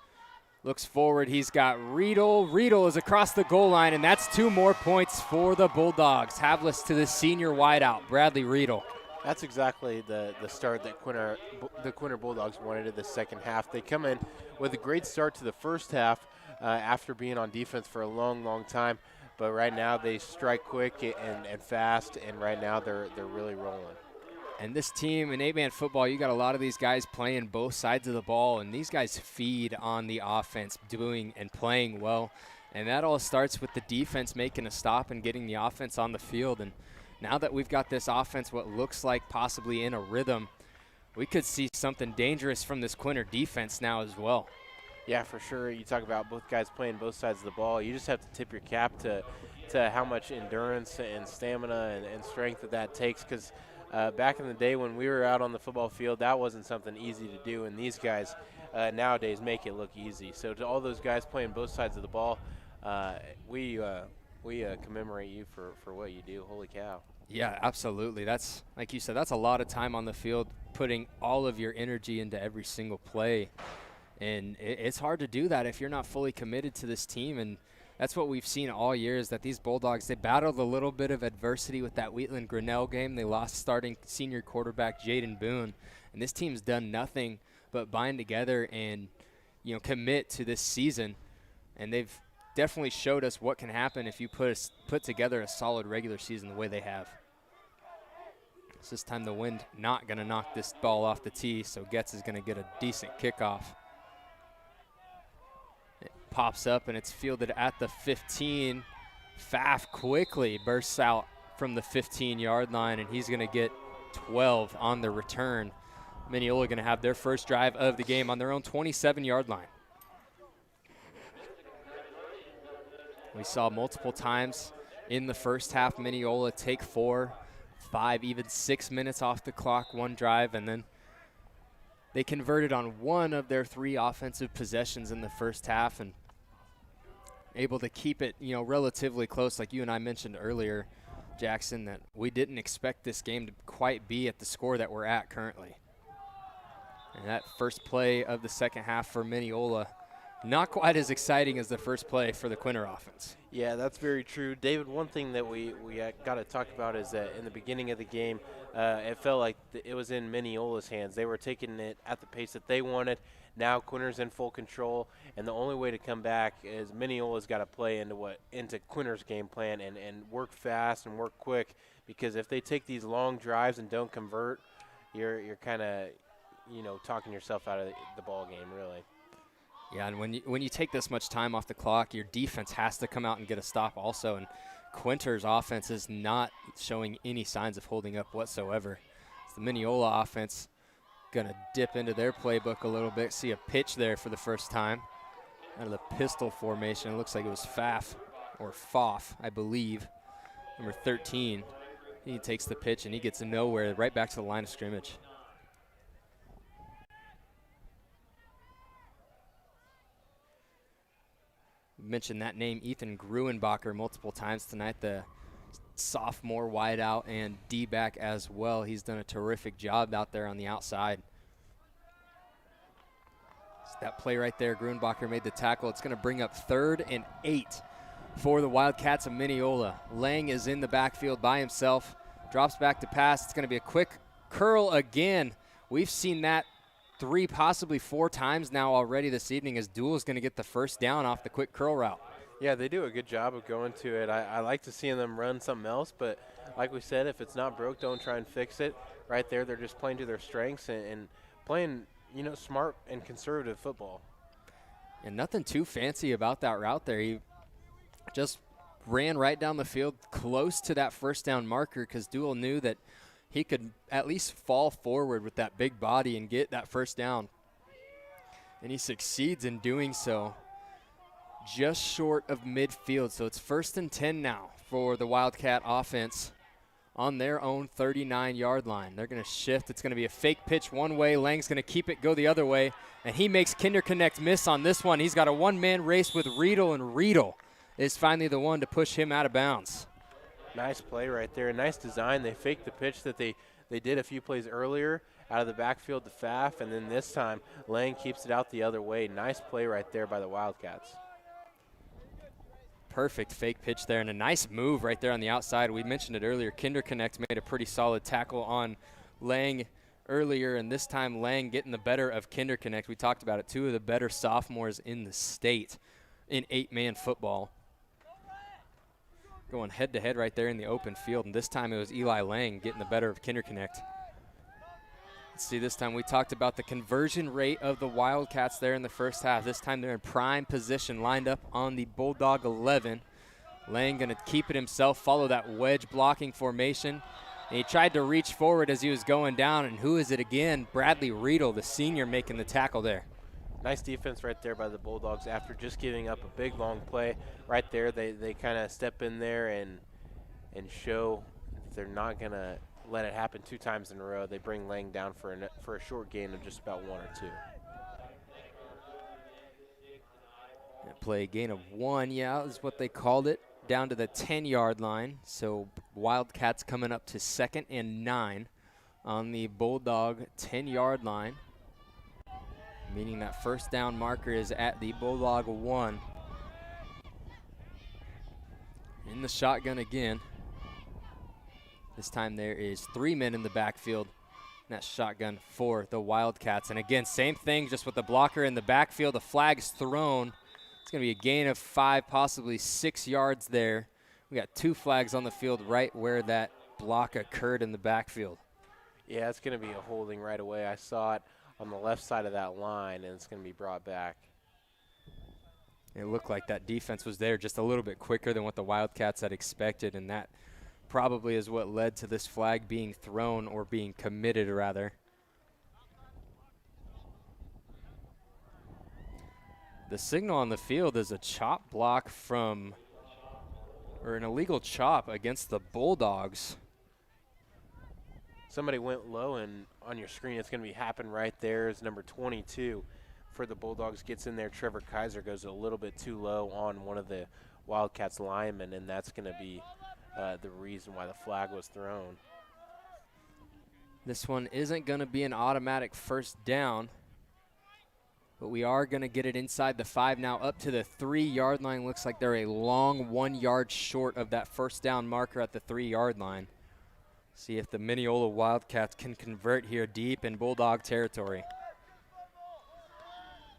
looks forward. He's got Riedel. Riedel is across the goal line, and that's 2 more points for the Bulldogs. Havlis to the senior wideout, Bradley Riedel. That's exactly the start that the Quinter Bulldogs wanted in the second half. They come in with a great start to the first half after being on defense for a long, long time. But right now they strike quick and fast, and right now they're really rolling. And this team in 8-man football, you got a lot of these guys playing both sides of the ball, and these guys feed on the offense, doing and playing well. And that all starts with the defense making a stop and getting the offense on the field. And now that we've got this offense what looks like possibly in a rhythm, we could see something dangerous from this Quinter defense now as well. Yeah, for sure. You talk about both guys playing both sides of the ball. You just have to tip your cap to how much endurance and stamina and strength that takes, because back in the day when we were out on the football field, that wasn't something easy to do, and these guys nowadays make it look easy. So to all those guys playing both sides of the ball, we commemorate you for what you do. Holy cow. Yeah, absolutely. That's, like you said, that's a lot of time on the field, putting all of your energy into every single play. And it's hard to do that if you're not fully committed to this team. And that's what we've seen all year, is that these Bulldogs, they battled a little bit of adversity with that Wheatland-Grinnell game. They lost starting senior quarterback Jaden Boone. And this team's done nothing but bind together and, commit to this season. And they've definitely showed us what can happen if you put together a solid regular season the way they have. So this time the wind not going to knock this ball off the tee, so Getz is going to get a decent kickoff. It pops up, and it's fielded at the 15. Pfaff quickly bursts out from the 15-yard line, and he's going to get 12 on the return. Minneola going to have their first drive of the game on their own 27-yard line. We saw multiple times in the first half Minneola take 4, 5, even 6 minutes off the clock, one drive, and then they converted on one of their 3 offensive possessions in the first half and able to keep it, relatively close, like you and I mentioned earlier, Jackson, that we didn't expect this game to quite be at the score that we're at currently. And that first play of the second half for Minneola, not quite as exciting as the first play for the Quinter offense. Yeah, that's very true. David, one thing that we got to talk about is that in the beginning of the game, it felt like it was in Minneola's hands. They were taking it at the pace that they wanted. Now Quinter's in full control, and the only way to come back is Minneola's got to play into Quinter's game plan and work fast and work quick, because if they take these long drives and don't convert, you're kind of, talking yourself out of the ball game, really. Yeah, and when you take this much time off the clock, your defense has to come out and get a stop also. And Quinter's offense is not showing any signs of holding up whatsoever. It's the Minneola offense going to dip into their playbook a little bit. See a pitch there for the first time out of the pistol formation. It looks like it was Pfaff, or Pfaff, I believe, number 13. He takes the pitch, and he gets nowhere, right back to the line of scrimmage. Mentioned that name, Ethan Gruenbacher, multiple times tonight, the sophomore wideout and D-back as well. He's done a terrific job out there on the outside. So that play right there, Gruenbacher made the tackle. It's going to bring up 3rd and 8 for the Wildcats of Minneola. Lang is in the backfield by himself, drops back to pass. It's going to be a quick curl again. We've seen that 3, possibly 4 times now already this evening, as Duel is going to get the first down off the quick curl route. Yeah, they do a good job of going to it. I like to see them run something else, but like we said, if it's not broke, don't try and fix it. Right there, they're just playing to their strengths and playing, smart and conservative football. And nothing too fancy about that route there. He just ran right down the field close to that first down marker because Duel knew that he could at least fall forward with that big body and get that first down. And he succeeds in doing so, just short of midfield. So it's 1st and 10 now for the Wildcat offense on their own 39-yard line. They're going to shift. It's going to be a fake pitch one way. Lang's going to keep it, go the other way, and he makes Quinter Connect miss on this one. He's got a one-man race with Riedel, and Riedel is finally the one to push him out of bounds. Nice play right there. Nice design. They faked the pitch that they did a few plays earlier out of the backfield to Pfaff, and then this time Lang keeps it out the other way. Nice play right there by the Wildcats. Perfect fake pitch there and a nice move right there on the outside. We mentioned it earlier. Quinter Connect made a pretty solid tackle on Lang earlier, and this time Lang getting the better of Quinter Connect. We talked about it, 2 of the better sophomores in the state in 8-man football. Going head-to-head right there in the open field, and this time it was Eli Lang getting the better of Quinter Connect. Let's see, this time we talked about the conversion rate of the Wildcats there in the first half. This time they're in prime position, lined up on the Bulldog 11. Lang going to keep it himself, follow that wedge blocking formation. And he tried to reach forward as he was going down, and who is it again? Bradley Riedel, the senior, making the tackle there. Nice defense right there by the Bulldogs after just giving up a big, long play. Right there, they kind of step in there and show they're not going to let it happen 2 times in a row. They bring Lang down for a short gain of just about 1 or 2. That play gain of 1, yeah, is what they called it, down to the 10-yard line. So Wildcats coming up to 2nd and 9 on the Bulldog 10-yard line, meaning that first down marker is at the Bulldog 1. In the shotgun again. This time there is 3 men in the backfield. And that's shotgun for the Wildcats. And again, same thing, just with the blocker in the backfield. The flag's thrown. It's going to be a gain of 5, possibly 6 yards there. We got 2 flags on the field right where that block occurred in the backfield. Yeah, it's going to be a holding right away. I saw it on the left side of that line, and it's going to be brought back. It looked like that defense was there just a little bit quicker than what the Wildcats had expected, and that probably is what led to this flag being thrown, or being committed rather. The signal on the field is a chop block from, or an illegal chop against the Bulldogs. Somebody went low, and on your screen it's going to be happen right there is number 22 for the Bulldogs. Gets in there. Trevor Kaiser goes a little bit too low on one of the Wildcats linemen, and that's going to be the reason why the flag was thrown. This one isn't going to be an automatic first down, but we are going to get it inside the 5 now, up to the 3-yard line. Looks like they're a long 1 yard short of that first down marker at the 3-yard line. See if the Minneola Wildcats can convert here deep in Bulldog territory.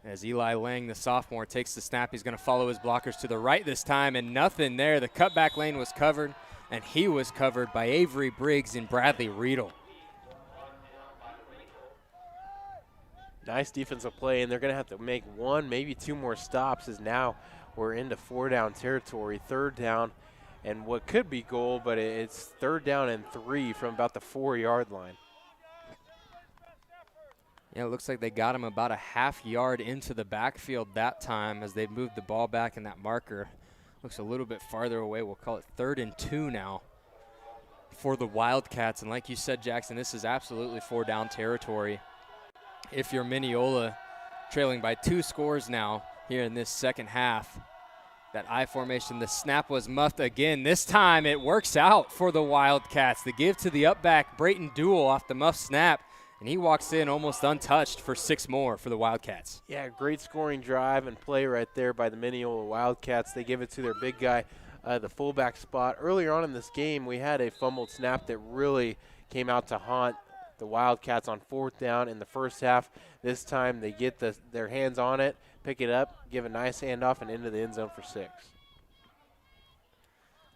As Eli Lang, the sophomore, takes the snap, he's going to follow his blockers to the right this time, and nothing there. The cutback lane was covered, and he was covered by Avery Briggs and Bradley Riedel. Nice defensive play, and they're going to have to make 1, maybe 2 more stops, as now we're into 4-down territory, 3rd down, and what could be goal, but it's 3rd down and 3 from about the 4-yard line. Yeah, it looks like they got him about a half yard into the backfield that time as they moved the ball back, and that marker looks a little bit farther away. We'll call it 3rd and 2 now for the Wildcats. And like you said, Jackson, this is absolutely 4-down territory. If you're Minneola, trailing by 2 scores now here in this second half, That I formation, the snap was muffed again. This time it works out for the Wildcats. The give to the up back, Brayton Duell off the muff snap, and he walks in almost untouched for 6 more for the Wildcats. Yeah, great scoring drive and play right there by the Minneola Wildcats. They give it to their big guy, the fullback spot. Earlier on in this game, we had a fumbled snap that really came out to haunt the Wildcats on 4th down in the first half. This time they get their hands on it, pick it up, give a nice handoff, and into the end zone for 6.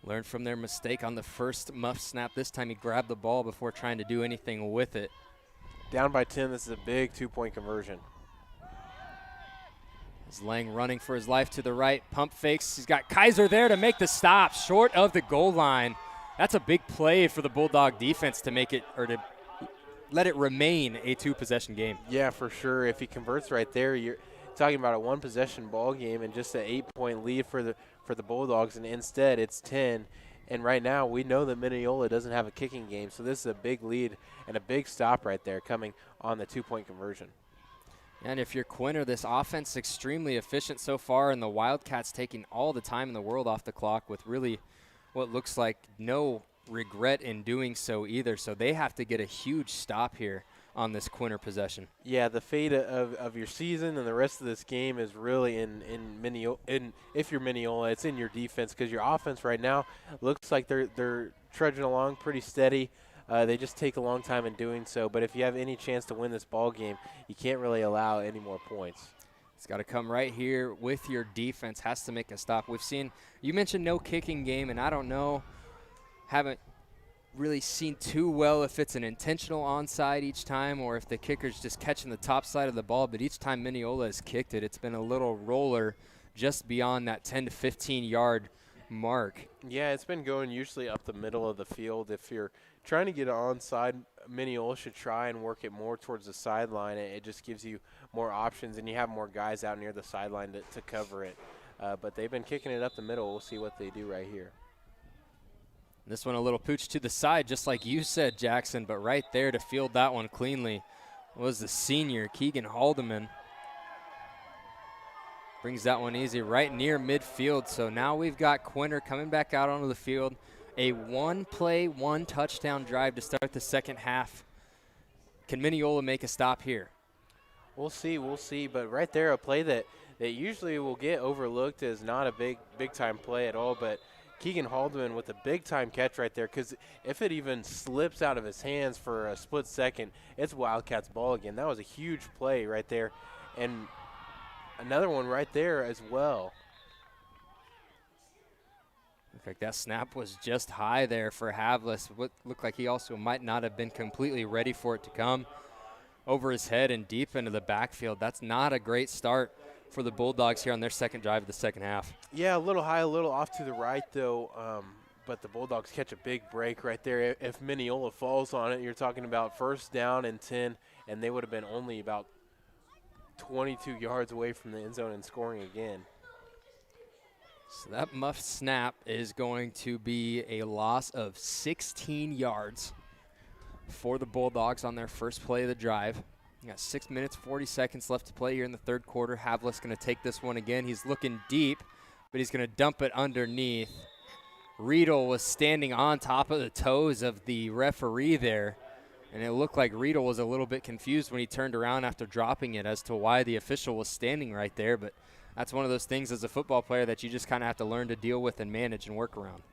Learned from their mistake on the first muff snap. This time he grabbed the ball before trying to do anything with it. Down by 10, this is a big 2-point conversion. Is Lang running for his life to the right, pump fakes. He's got Kaiser there to make the stop, short of the goal line. That's a big play for the Bulldog defense to make it, or to let it remain a 2-possession game. Yeah, for sure. If he converts right there, you're talking about a 1-possession ball game and just an 8-point lead for the Bulldogs, and instead it's 10. And right now we know that Minneola doesn't have a kicking game, so this is a big lead and a big stop right there coming on the 2-point conversion. And if you're Quinter, this offense extremely efficient so far, and the Wildcats taking all the time in the world off the clock with really what looks like no regret in doing so either. So they have to get a huge stop here on this Quinter possession. Yeah, the fate of your season and the rest of this game is really in Minneola. If you're Minneola, it's in your defense, because your offense right now looks like they're trudging along pretty steady. They just take a long time in doing so. But if you have any chance to win this ball game, you can't really allow any more points. It's got to come right here with your defense. Has to make a stop. We've seen, you mentioned no kicking game, and I don't know, haven't really seen too well if it's an intentional onside each time or if the kicker's just catching the top side of the ball. But each time Minneola has kicked it, it's been a little roller just beyond that 10 to 15 yard mark. Yeah, it's been going usually up the middle of the field. If you're trying to get it onside, Minneola should try and work it more towards the sideline. It just gives you more options, and you have more guys out near the sideline to cover it. But they've been kicking it up the middle. We'll see what they do right here. This one a little pooch to the side, just like you said, Jackson, but right there to field that one cleanly was the senior, Keegan Haldeman. Brings that one easy right near midfield. So now we've got Quinter coming back out onto the field. A 1-play, 1-touchdown drive to start the second half. Can Minneola make a stop here? We'll see. But right there, a play that usually will get overlooked as not a big-time play at all. But Keegan Haldeman with a big-time catch right there, because if it even slips out of his hands for a split second, it's Wildcats ball again. That was a huge play right there. And another one right there as well. Looked like that snap was just high there for Havlis. What looked like he also might not have been completely ready for it to come over his head and deep into the backfield. That's not a great start for the Bulldogs here on their second drive of the second half. Yeah, a little high, a little off to the right, though. But the Bulldogs catch a big break right there. If Minneola falls on it, you're talking about 1st down and 10, and they would have been only about 22 yards away from the end zone and scoring again. So that muff snap is going to be a loss of 16 yards for the Bulldogs on their first play of the drive. You got 6 minutes, 40 seconds left to play here in the third quarter. Havlis going to take this one again. He's looking deep, but he's going to dump it underneath. Riedel was standing on top of the toes of the referee there, and it looked like Riedel was a little bit confused when he turned around after dropping it as to why the official was standing right there. But that's one of those things as a football player that you just kind of have to learn to deal with and manage and work around.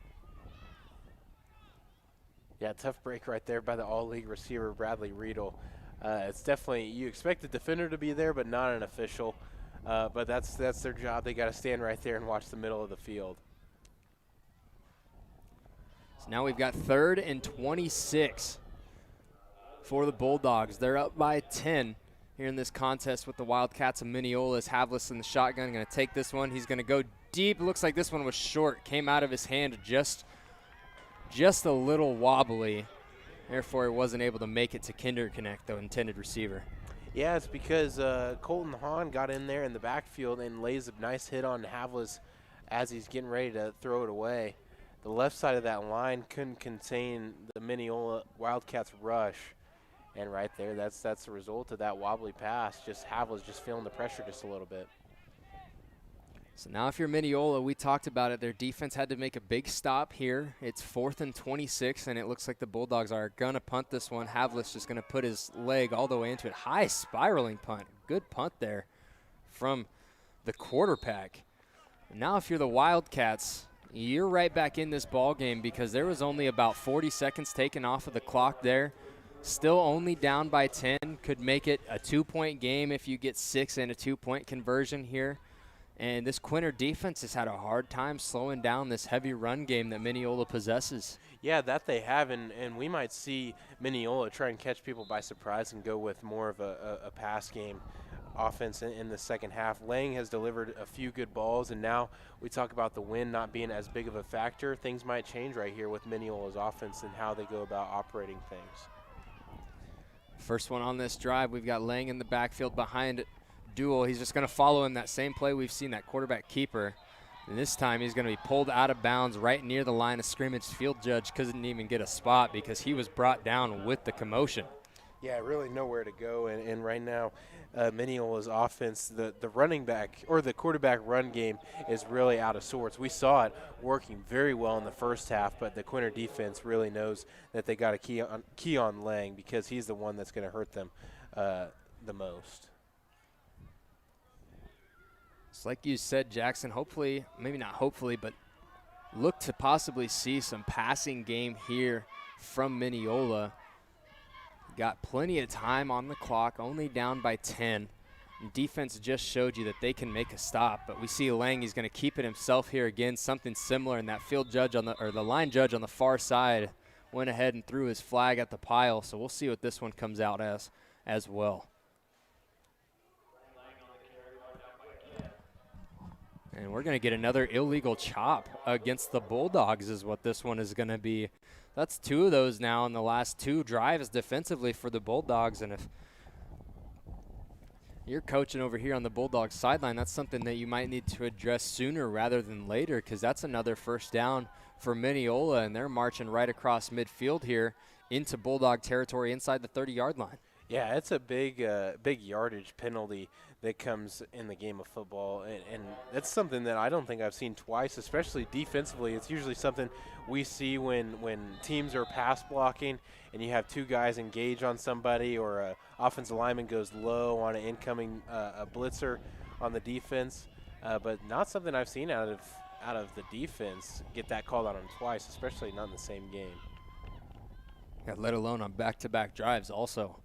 Yeah, tough break right there by the all-league receiver, Bradley Riedel. It's definitely, you expect the defender to be there, but not an official. But that's their job. They got to stand right there and watch the middle of the field. So now we've got 3rd and 26 for the Bulldogs. They're up by 10 here in this contest with the Wildcats of Minneola. As Havlis in the shotgun, going to take this one. He's going to go deep. Looks like this one was short. Came out of his hand just a little wobbly. Therefore, he wasn't able to make it to Kinderconnect, the intended receiver. Yeah, it's because Colton Hahn got in there in the backfield and lays a nice hit on Havlis as he's getting ready to throw it away. The left side of that line couldn't contain the Minneola Wildcats rush. And right there, that's the result of that wobbly pass. Just Havlis just feeling the pressure just a little bit. So now if you're Minneola, we talked about it, their defense had to make a big stop here. It's 4th and 26, and it looks like the Bulldogs are going to punt this one. Havlis just going to put his leg all the way into it. High spiraling punt. Good punt there from the quarterback. Now if you're the Wildcats, you're right back in this ball game because there was only about 40 seconds taken off of the clock there. Still only down by 10. Could make it a 2-point game if you get 6 and a 2-point conversion here. And this Quinter defense has had a hard time slowing down this heavy run game that Minneola possesses. Yeah, that they have, and we might see Minneola try and catch people by surprise and go with more of a pass game offense in the second half. Lang has delivered a few good balls, and now we talk about the wind not being as big of a factor. Things might change right here with Minneola's offense and how they go about operating things. First one on this drive, we've got Lang in the backfield behind Duel. He's just going to follow in that same play we've seen, that quarterback keeper. And this time he's going to be pulled out of bounds right near the line of scrimmage. Field judge couldn't even get a spot because he was brought down with the commotion. Yeah, really nowhere to go. And right now, Minneola's offense, the running back or the quarterback run game is really out of sorts. We saw it working very well in the first half, but the Quinter defense really knows that they got to key on Lang because he's the one that's going to hurt them the most. It's like you said, Jackson, hopefully, maybe not hopefully, but look to possibly see some passing game here from Minneola. Got plenty of time on the clock, only down by 10. And defense just showed you that they can make a stop, but we see Lang, he's going to keep it himself here again, something similar, and that field judge the line judge on the far side went ahead and threw his flag at the pile, so we'll see what this one comes out as well. And we're going to get another illegal chop against the Bulldogs is what this one is going to be. That's 2 of those now in the last 2 drives defensively for the Bulldogs. And if you're coaching over here on the Bulldogs sideline, that's something that you might need to address sooner rather than later because that's another first down for Minneola, and they're marching right across midfield here into Bulldog territory inside the 30-yard line. Yeah, it's a big yardage penalty that comes in the game of football, and that's something that I don't think I've seen twice, especially defensively. It's usually something we see when teams are pass blocking and you have 2 guys engage on somebody or an offensive lineman goes low on an incoming a blitzer on the defense, but not something I've seen out of the defense get that called out on twice, especially not in the same game. Yeah, let alone on back-to-back drives also.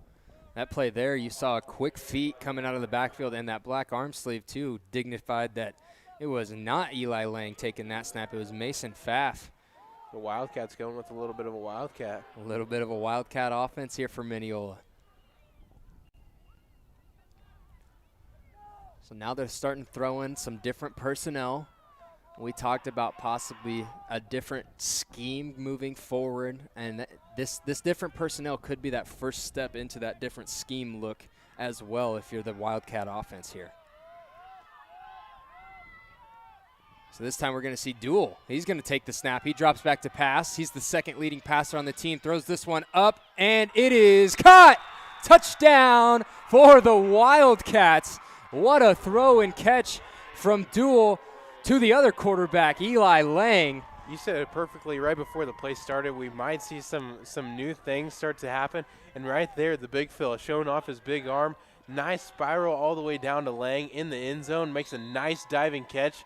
That play there, you saw a quick feet coming out of the backfield, and that black arm sleeve, too, dignified that it was not Eli Lang taking that snap. It was Mason Pfaff. The Wildcats going with a little bit of a Wildcat. A little bit of a Wildcat offense here for Minneola. So now they're starting to throw in some different personnel. We talked about possibly a different scheme moving forward, and this different personnel could be that first step into that different scheme look as well if you're the Wildcat offense here. So this time we're going to see Duel. He's going to take the snap. He drops back to pass. He's the second leading passer on the team, throws this one up, and it is caught! Touchdown for the Wildcats. What a throw and catch from Duel to the other quarterback, Eli Lang. You said it perfectly right before the play started. We might see some new things start to happen. And right there, the big fella showing off his big arm. Nice spiral all the way down to Lang in the end zone. Makes a nice diving catch.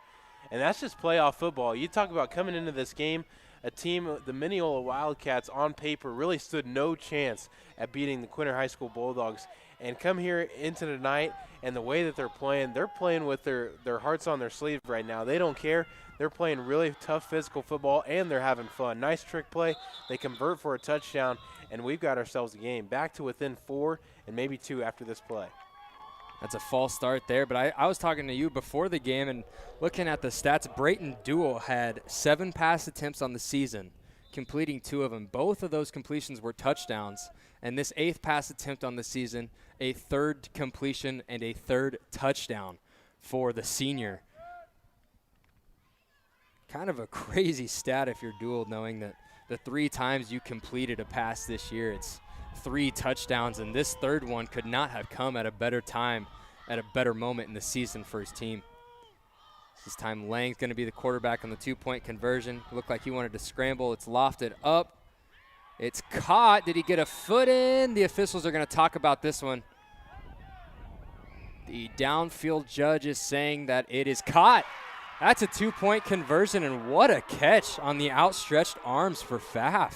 And that's just playoff football. You talk about coming into this game, a team, the Minneola Wildcats, on paper really stood no chance at beating the Quinter High School Bulldogs. And come here into the night, and the way that they're playing with their hearts on their sleeve right now. They don't care. They're playing really tough physical football, and they're having fun. Nice trick play. They convert for a touchdown, and we've got ourselves a game. Back to within 4 and maybe 2 after this play. That's a false start there, but I was talking to you before the game and looking at the stats. Brayton Duel had 7 pass attempts on the season, completing 2 of them. Both of those completions were touchdowns, and this 8th pass attempt on the season, a 3rd completion and a 3rd touchdown for the senior. Kind of a crazy stat if you're Duel, knowing that the 3 times you completed a pass this year, it's 3 touchdowns, and this 3rd one could not have come at a better time, at a better moment in the season for his team. This time Lang's going to be the quarterback on the 2-point conversion. Looked like he wanted to scramble. It's lofted up. It's caught. Did he get a foot in? The officials are going to talk about this one. The downfield judge is saying that it is caught. That's a 2-point conversion, and what a catch on the outstretched arms for Pfaff.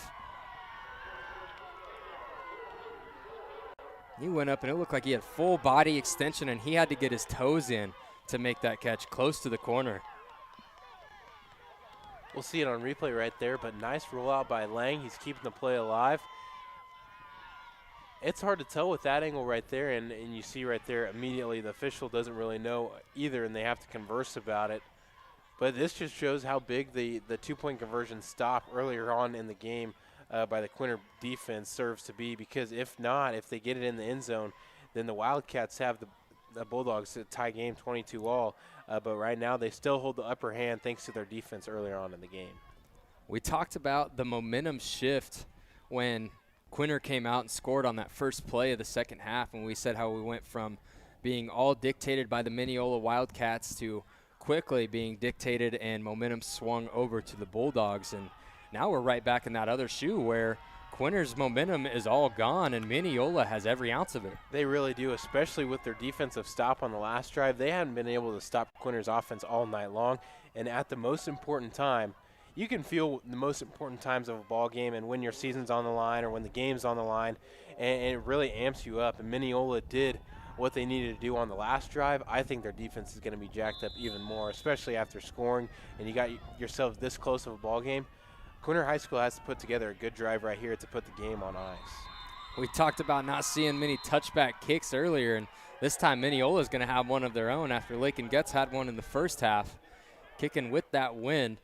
He went up, and it looked like he had full body extension, and he had to get his toes in to make that catch close to the corner. We'll see it on replay right there, but nice rollout by Lang. He's keeping the play alive. It's hard to tell with that angle right there, and you see right there immediately the official doesn't really know either, and they have to converse about it. But this just shows how big the 2-point conversion stop earlier on in the game by the Quinter defense serves to be, because if not, if they get it in the end zone, then the Wildcats have the Bulldogs to tie game 22-all. But right now they still hold the upper hand thanks to their defense earlier on in the game. We talked about the momentum shift when Quinter came out and scored on that first play of the second half, and we said how we went from being all dictated by the Minneola Wildcats to quickly being dictated, and momentum swung over to the Bulldogs. And now we're right back in that other shoe where Quinter's momentum is all gone and Minneola has every ounce of it. They really do, especially with their defensive stop on the last drive. They hadn't been able to stop Quinter's offense all night long, and at the most important time, you can feel the most important times of a ball game and when your season's on the line or when the game's on the line, and it really amps you up. And Minneola did what they needed to do on the last drive. I think their defense is going to be jacked up even more, especially after scoring, and you got yourself this close of a ball game. Quinter High School has to put together a good drive right here to put the game on ice. We talked about not seeing many touchback kicks earlier, and this time Minneola is going to have one of their own after Lake and Getz had one in the first half, kicking with that wind.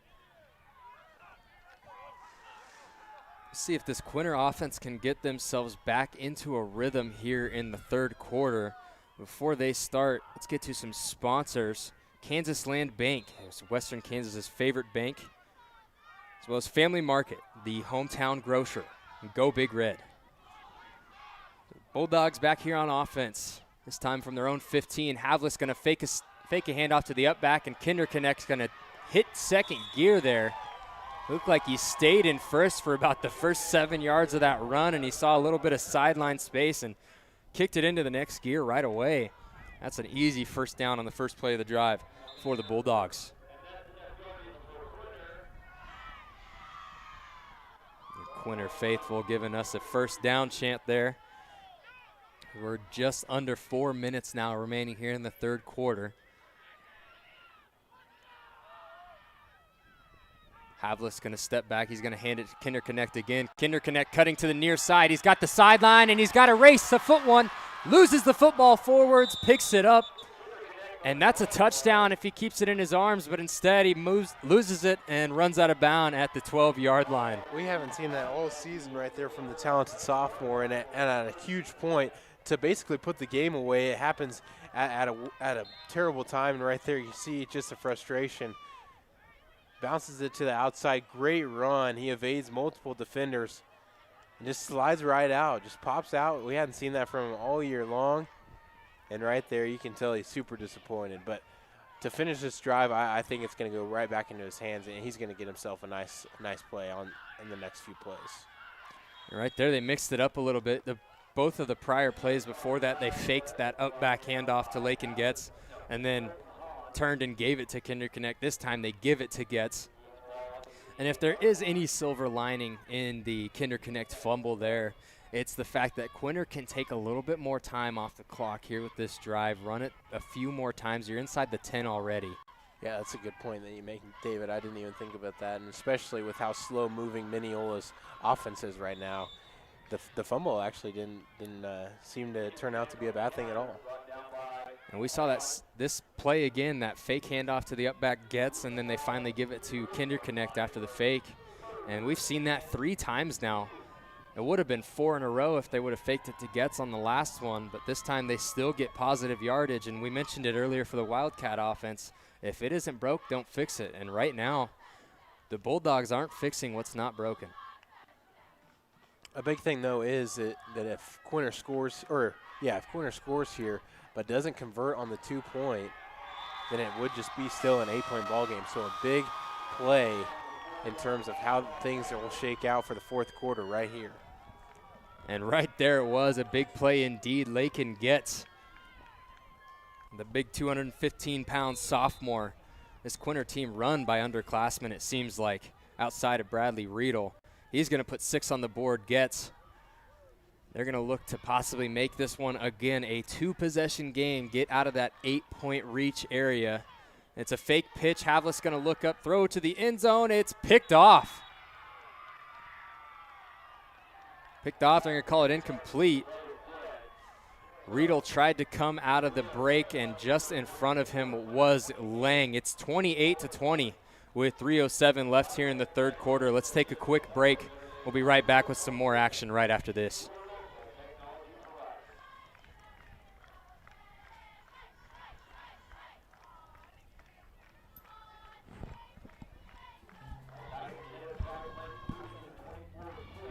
See if this Quinter offense can get themselves back into a rhythm here in the third quarter. Before they start, let's get to some sponsors. Kansas Land Bank, it's Western Kansas's favorite bank, as well as Family Market, the hometown grocer, and Go Big Red. Bulldogs back here on offense, this time from their own 15. Havlis going to fake a handoff to the up back, and Kinderconnect's going to hit second gear there. Looked like he stayed in first for about the first 7 yards of that run, and he saw a little bit of sideline space and kicked it into the next gear right away. That's an easy first down on the first play of the drive for the Bulldogs. The Quinter faithful giving us a first down chant there. We're just under 4 minutes now remaining here in the third quarter. Havlis going to step back. He's going to hand it to Kinderconnect again. Kinderconnect cutting to the near side. He's got the sideline, and he's got to race a foot one. Loses the football forwards, picks it up. And that's a touchdown if he keeps it in his arms, but instead he loses it and runs out of bounds at the 12-yard line. We haven't seen that all season right there from the talented sophomore, and at a huge point to basically put the game away. It happens at a terrible time, and right there you see just the frustration. Bounces it to the outside. Great run. He evades multiple defenders and just slides right out. Just pops out. We hadn't seen that from him all year long. And right there you can tell he's super disappointed. But to finish this drive, I think it's going to go right back into his hands, and he's going to get himself a nice play in the next few plays. Right there they mixed it up a little bit. Both of the prior plays before that, they faked that up back handoff to Lake and Getz and then turned and gave it to Kinderconnect. This time they give it to Getz. And if there is any silver lining in the Kinderconnect fumble there, it's the fact that Quinter can take a little bit more time off the clock here with this drive, run it a few more times. You're inside the 10 already. Yeah, that's a good point that you make, David. I didn't even think about that, and especially with how slow-moving Minneola's offense is right now. The fumble actually didn't seem to turn out to be a bad thing at all. And we saw that this play again, that fake handoff to the up back Getz, and then they finally give it to Kinderconnect after the fake. And we've seen that 3 times now. It would have been 4 in a row if they would have faked it to Getz on the last one, but this time they still get positive yardage. And we mentioned it earlier for the Wildcat offense. If it isn't broke, don't fix it. And right now, the Bulldogs aren't fixing what's not broken. A big thing, though, is that if Quinter scores, if Quinter scores here but doesn't convert on the 2-point, then it would just be still an 8-point ball game. So a big play in terms of how things will shake out for the fourth quarter right here. And right there it was, a big play indeed. Lakin gets the big 215-pound sophomore. This Quinter team run by underclassmen, it seems like, outside of Bradley Riedel. He's going to put 6 on the board, gets. They're going to look to possibly make this one, again, a 2-possession game, get out of that 8-point reach area. It's a fake pitch. Havlis going to look up, throw to the end zone. It's picked off. Picked off. They're going to call it incomplete. Riedel tried to come out of the break, and just in front of him was Lang. It's 28-20 with 3:07 left here in the third quarter. Let's take a quick break. We'll be right back with some more action right after this.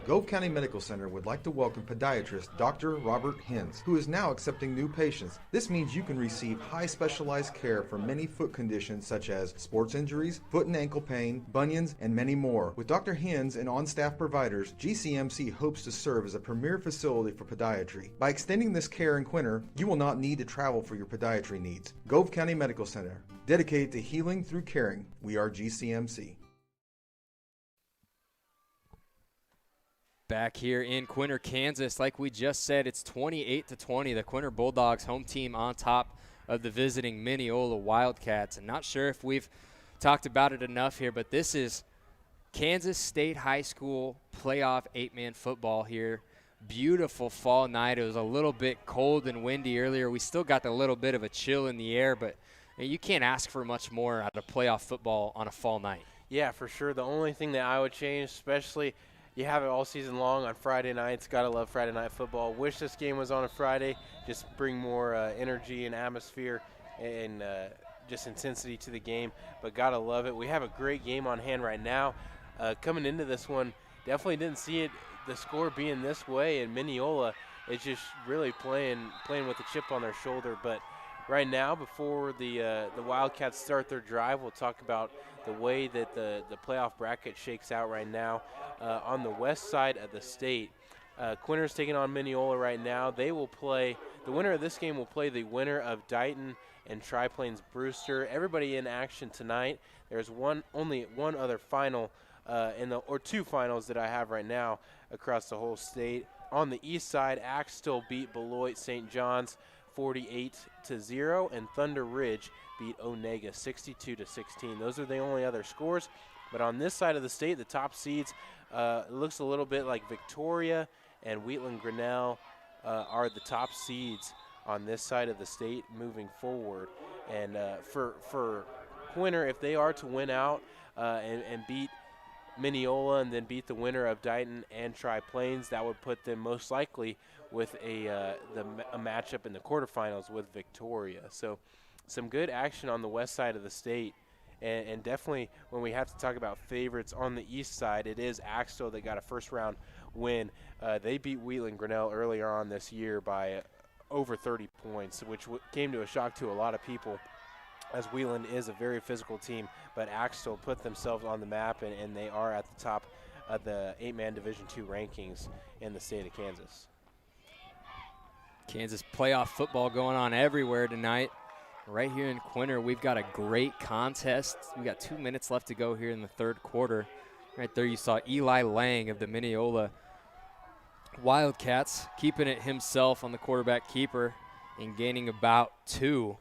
Gove County Medical Center would like to welcome podiatrist Dr. Robert Hens, who is now accepting new patients. This means you can receive high specialized care for many foot conditions such as sports injuries, foot and ankle pain, bunions, and many more. With Dr. Hens and on-staff providers, GCMC hopes to serve as a premier facility for podiatry. By extending this care in Quinter, you will not need to travel for your podiatry needs. Gove County Medical Center, dedicated to healing through caring. We are GCMC. Back here in Quinter, Kansas, like we just said, it's 28-20. The Quinter Bulldogs home team on top of the visiting Minneola Wildcats. And not sure if we've talked about it enough here, but this is Kansas State High School playoff 8-man football here. Beautiful fall night. It was a little bit cold and windy earlier. We still got a little bit of a chill in the air, but you can't ask for much more out of playoff football on a fall night. Yeah, for sure. The only thing that I would change, especially – you have it all season long on Friday nights. Gotta love Friday night football. Wish this game was on a Friday. Just bring more energy and atmosphere and just intensity to the game. But gotta love it. We have a great game on hand right now. Coming into this one, definitely didn't see it, the score being this way. And Minneola is just really playing with a chip on their shoulder. But right now, before the Wildcats start their drive, we'll talk about the way that the playoff bracket shakes out right now. On the west side of the state, Quinter's taking on Minneola right now. They will play, the winner of this game will play the winner of Dighton and Tri-Plains Brewster. Everybody in action tonight. There's only one other final or two finals that I have right now across the whole state. On the east side, Axtell beat Beloit St. John's 48-0, and Thunder Ridge beat Onega 62-16. Those are the only other scores. But on this side of the state, the top seeds, it looks a little bit like Victoria and Wheatland Grinnell are the top seeds on this side of the state moving forward. And for Quinter, if they are to win out and beat Minneola and then beat the winner of Dighton and Tri-Plains, that would put them most likely with a matchup in the quarterfinals with Victoria. So some good action on the west side of the state. And definitely when we have to talk about favorites on the east side, it is Axtell that got a first-round win. They beat Wheatland Grinnell earlier on this year by over 30 points, which came to a shock to a lot of people, as Wheatland is a very physical team. But Axtell put themselves on the map, and they are at the top of the 8-man Division II rankings in the state of Kansas. Kansas playoff football going on everywhere tonight. Right here in Quinter, we've got a great contest. We got 2 minutes left to go here in the third quarter. Right there you saw Eli Lang of the Minneola Wildcats keeping it himself on the quarterback keeper and gaining about 2,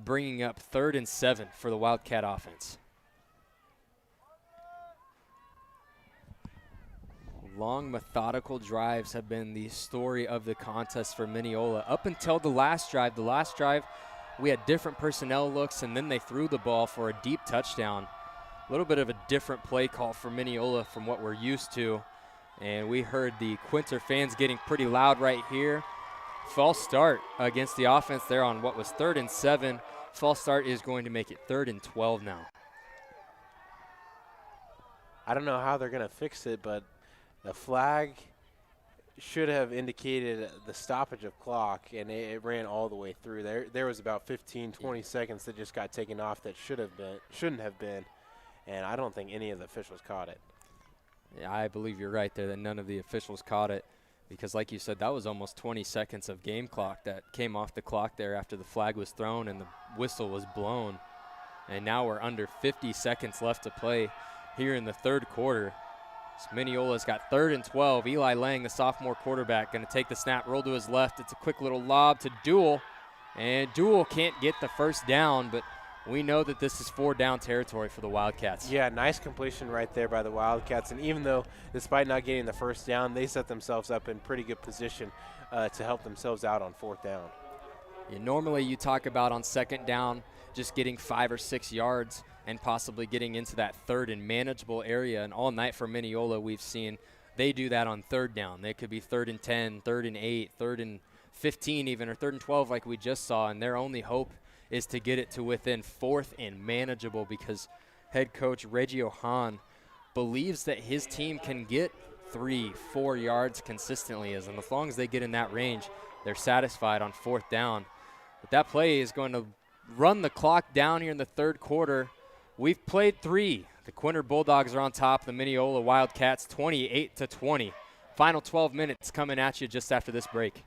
bringing up 3rd and 7 for the Wildcat offense. Long, methodical drives have been the story of the contest for Minneola. Up until the last drive, we had different personnel looks, and then they threw the ball for a deep touchdown. A little bit of a different play call for Minneola from what we're used to. And we heard the Quinter fans getting pretty loud right here. False start against the offense there on what was 3rd and 7. False start is going to make it 3rd and 12 now. I don't know how they're going to fix it, but the flag should have indicated the stoppage of clock, and it ran all the way through. There was about 15, 20 seconds that just got taken off that shouldn't have been, and I don't think any of the officials caught it. Yeah, I believe you're right there that none of the officials caught it because, like you said, that was almost 20 seconds of game clock that came off the clock there after the flag was thrown and the whistle was blown. And now we're under 50 seconds left to play here in the third quarter. Minneola's got 3rd and 12. Eli Lang, the sophomore quarterback, going to take the snap, roll to his left. It's a quick little lob to Duell, and Duell can't get the first down, but we know that this is 4-down territory for the Wildcats. Yeah, nice completion right there by the Wildcats, and even though, despite not getting the first down, they set themselves up in pretty good position to help themselves out on 4th down. Yeah, normally you talk about on 2nd down just getting 5 or 6 yards and possibly getting into that 3rd and manageable area. And all night for Minneola, we've seen they do that on 3rd down. They could be 3rd and 10, 3rd and 8, 3rd and 15 even, or 3rd and 12 like we just saw. And their only hope is to get it to within 4th and manageable because head coach Reggie Hahn believes that his team can get 3-4 yards consistently. And as long as they get in that range, they're satisfied on 4th down. But that play is going to run the clock down here in the third quarter. We've played 3. The Quinter Bulldogs are on top. The Minneola Wildcats 28-20. Final 12 minutes coming at you just after this break.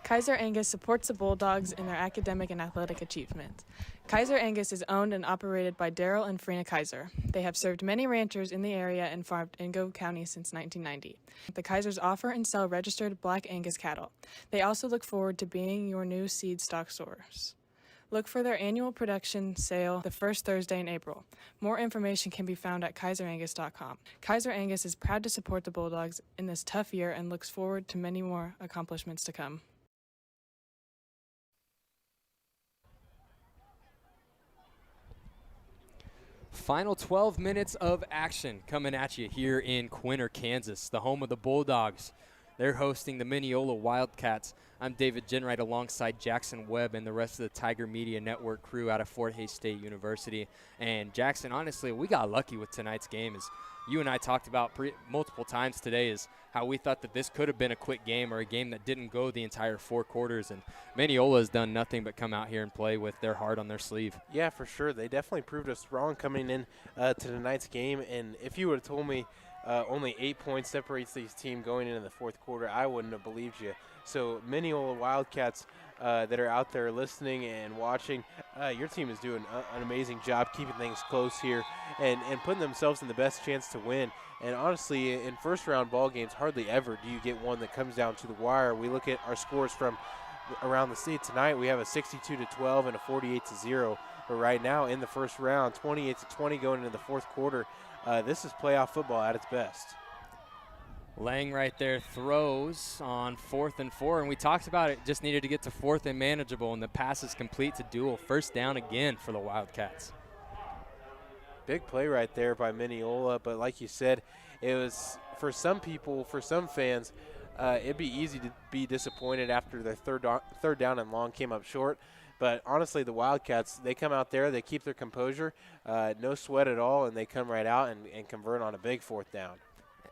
Kaiser Angus supports the Bulldogs in their academic and athletic achievement. Kaiser Angus is owned and operated by Daryl and Frina Kaiser. They have served many ranchers in the area and farmed in Ingo County since 1990. The Kaisers offer and sell registered Black Angus cattle. They also look forward to being your new seed stock source. Look for their annual production sale the first Thursday in April. More information can be found at kaiserangus.com. Kaiser Angus is proud to support the Bulldogs in this tough year and looks forward to many more accomplishments to come. Final 12 minutes of action coming at you here in Quinter, Kansas, the home of the Bulldogs. They're hosting the Minneola Wildcats. I'm David Jenright alongside Jackson Webb and the rest of the Tiger Media Network crew out of Fort Hays State University. And Jackson, honestly, we got lucky with tonight's game. As you and I talked about multiple times today, is how we thought that this could have been a quick game or a game that didn't go the entire 4 quarters. And Minneola has done nothing but come out here and play with their heart on their sleeve. Yeah, for sure. They definitely proved us wrong coming in to tonight's game. And if you would have told me only 8 points separates these teams going into the 4th quarter, I wouldn't have believed you. So Minneola Wildcats that are out there listening and watching, your team is doing an amazing job keeping things close here and putting themselves in the best chance to win. And honestly, in first-round ball games, hardly ever do you get one that comes down to the wire. We look at our scores from around the state tonight. We have a 62-12 and a 48-0. But right now in the first round, 28-20 going into the 4th quarter. This is playoff football at its best. Lang right there throws on 4th and 4, and we talked about it, just needed to get to 4th and manageable, and the pass is complete to Duell. First down again for the Wildcats. Big play right there by Minneola, but like you said, it was, for some people, for some fans, it'd be easy to be disappointed after their third down and long came up short. But honestly, the Wildcats, they come out there, they keep their composure, no sweat at all, and they come right out and convert on a big 4th down.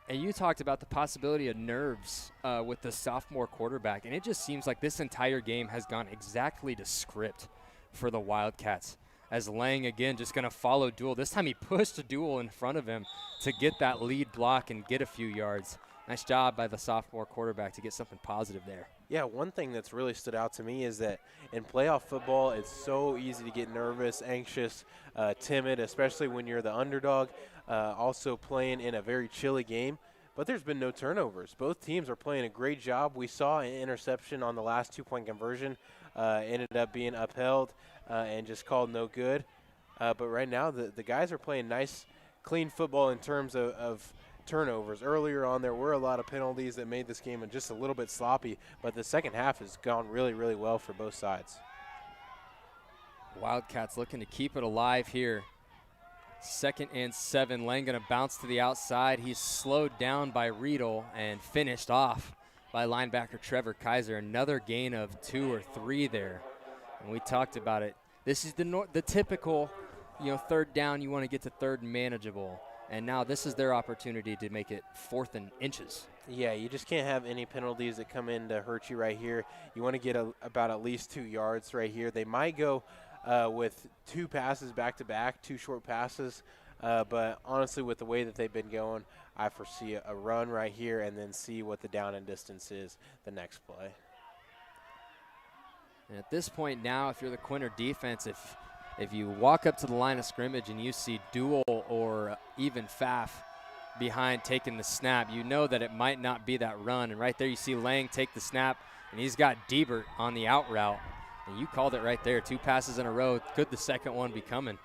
And you talked about the possibility of nerves with the sophomore quarterback, and it just seems like this entire game has gone exactly to script for the Wildcats. As Lang, again, just going to follow Duell. This time he pushed Duell in front of him to get that lead block and get a few yards. Nice job by the sophomore quarterback to get something positive there. Yeah, one thing that's really stood out to me is that in playoff football, it's so easy to get nervous, anxious, timid, especially when you're the underdog, also playing in a very chilly game. But there's been no turnovers. Both teams are playing a great job. We saw an interception on the last 2-point conversion, ended up being upheld and just called no good. But right now, the guys are playing nice, clean football in terms of turnovers. Earlier on, there were a lot of penalties that made this game just a little bit sloppy, but the second half has gone really, really well for both sides. Wildcats looking to keep it alive here. 2nd and 7. Lang going to bounce to the outside. He's slowed down by Riedel and finished off by linebacker Trevor Kaiser. Another gain of 2 or 3 there. And we talked about it. This is the typical, 3rd down, you want to get to 3rd and manageable. And now this is their opportunity to make it 4th and inches. Yeah, you just can't have any penalties that come in to hurt you right here. You want to get about at least 2 yards right here. They might go with 2 passes back-to-back, 2 short passes. But honestly, with the way that they've been going, I foresee a run right here and then see what the down and distance is the next play. And at this point now, if you're the Quinter defense, if you walk up to the line of scrimmage and you see Duel or even Pfaff behind taking the snap, you know that it might not be that run. And right there you see Lang take the snap, and he's got Diebert on the out route. And you called it right there, 2 passes in a row. Could the second one be coming?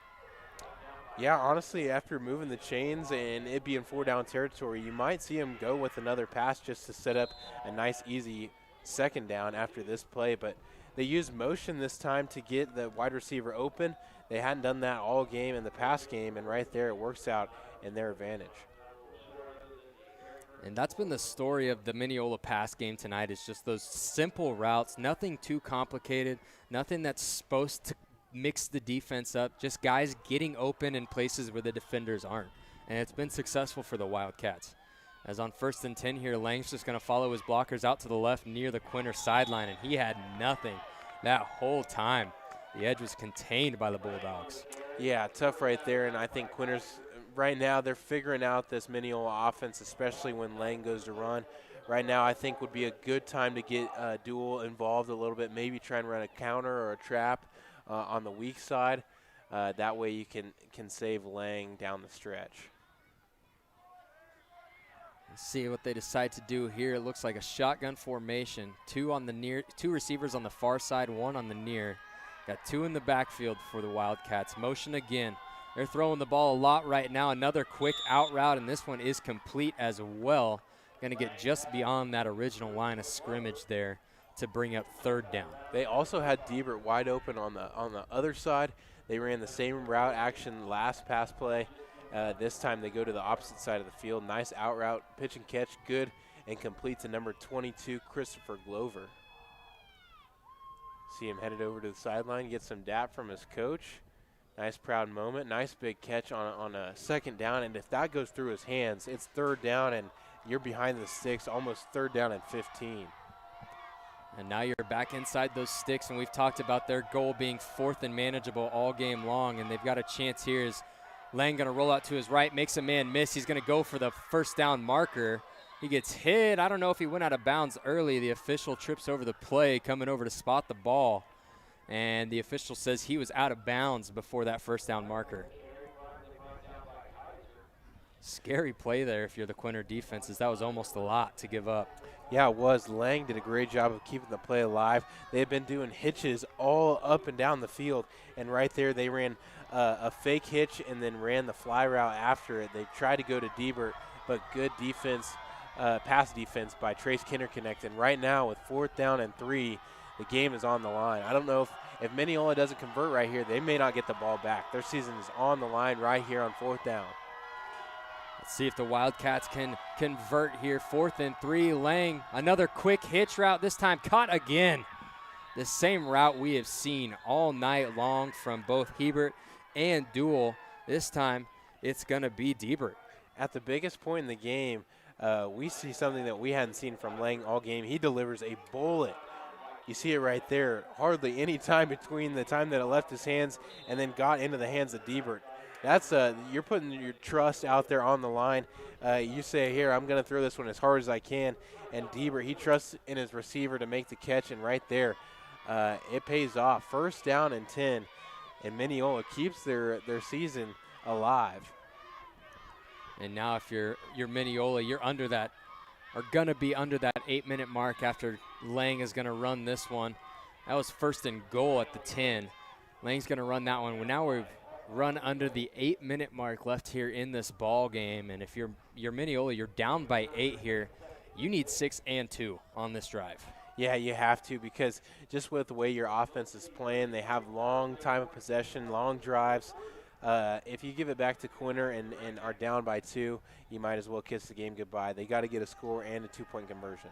Yeah, honestly, after moving the chains and it being 4-down territory, you might see him go with another pass just to set up a nice, easy second down after this play. But they used motion this time to get the wide receiver open. They hadn't done that all game in the pass game, and right there it works out in their advantage. And that's been the story of the Minneola pass game tonight, is just those simple routes, nothing too complicated, nothing that's supposed to mix the defense up, just guys getting open in places where the defenders aren't. And it's been successful for the Wildcats. As on 1st and 10 here, Lang's just going to follow his blockers out to the left near the Quinter sideline, and he had nothing that whole time. The edge was contained by the Bulldogs. Yeah, tough right there, and I think Quinter's right now they're figuring out this Minneola offense, especially when Lang goes to run. Right now I think would be a good time to get Duel involved a little bit, maybe try and run a counter or a trap on the weak side. That way you can save Lang down the stretch. Let's see what they decide to do here. It looks like a shotgun formation. 2 on the near, 2 receivers on the far side, 1 on the near. Got 2 in the backfield for the Wildcats. Motion again. They're throwing the ball a lot right now. Another quick out route, and this one is complete as well. Going to get just beyond that original line of scrimmage there to bring up 3rd down. They also had Diebert wide open on the other side. They ran the same route action last pass play. This time they go to the opposite side of the field. Nice out route, pitch and catch, good, and complete to number 22, Christopher Glover. See him headed over to the sideline, get some dap from his coach. Nice proud moment, nice big catch on a 2nd down, and if that goes through his hands, it's 3rd down, and you're behind the sticks, almost 3rd down and 15. And now you're back inside those sticks, and we've talked about their goal being 4th and manageable all game long, and they've got a chance here. Is Lang going to roll out to his right, makes a man miss. He's going to go for the 1st down marker. He gets hit. I don't know if he went out of bounds early. The official trips over the play, coming over to spot the ball, and the official says he was out of bounds before that 1st down marker. Scary play there if you're the Quinter defenses. That was almost a lot to give up. Yeah, it was. Lang did a great job of keeping the play alive. They've been doing hitches all up and down the field, and right there they ran a fake hitch and then ran the fly route after it. They tried to go to Diebert, but good defense, pass defense by Trace Kinderconnect. And right now with 4th down and 3, the game is on the line. I don't know if Minneola doesn't convert right here, they may not get the ball back. Their season is on the line right here on 4th down. Let's see if the Wildcats can convert here. 4th and 3, Lang, another quick hitch route, this time caught again. The same route we have seen all night long from both Hebert and Duel. This time it's going to be Diebert. At the biggest point in the game, we see something that we hadn't seen from Lang all game. He delivers a bullet. You see it right there. Hardly any time between the time that it left his hands and then got into the hands of Diebert. That's you're putting your trust out there on the line. You say, here, I'm going to throw this one as hard as I can. And Diebert, he trusts in his receiver to make the catch, and right there, it pays off. 1st down and 10, and Minneola keeps their season alive. And now if you're Minneola, you're under that, or going to be under that 8-minute mark after Lang is going to run this one. That was 1st and goal at the 10. Lang's going to run that one. Now we've run under the 8-minute mark left here in this ball game, and if you're Minneola, you're down by 8 here. You need 6 and 2 on this drive. Yeah, you have to, because just with the way your offense is playing, they have long time of possession, long drives. If you give it back to Quinter and are down by 2, you might as well kiss the game goodbye. They got to get a score and a 2-point conversion.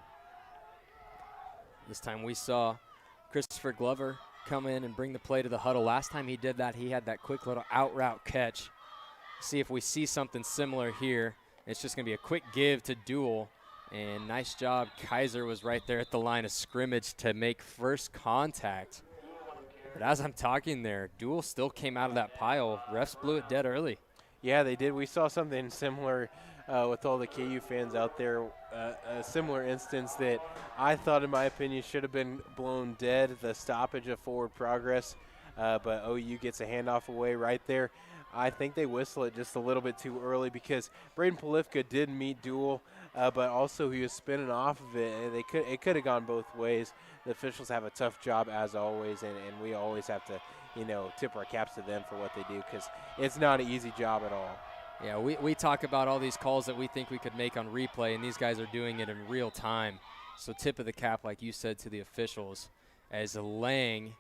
This time we saw Christopher Glover come in and bring the play to the huddle. Last time he did that, he had that quick little out route catch. See if we see something similar here. It's just going to be a quick give to Duel. And nice job. Kaiser was right there at the line of scrimmage to make first contact. But as I'm talking there, Duel still came out of that pile. Refs blew it dead early. Yeah, they did. We saw something similar with all the KU fans out there. A similar instance that I thought, in my opinion, should have been blown dead, the stoppage of forward progress. But OU gets a handoff away right there. I think they whistle it just a little bit too early because Braden Polifka did meet Duel, but also he was spinning off of it. And it could have gone both ways. The officials have a tough job as always, and we always have to, tip our caps to them for what they do because it's not an easy job at all. Yeah, we talk about all these calls that we think we could make on replay, and these guys are doing it in real time. So tip of the cap, like you said, to the officials as Lang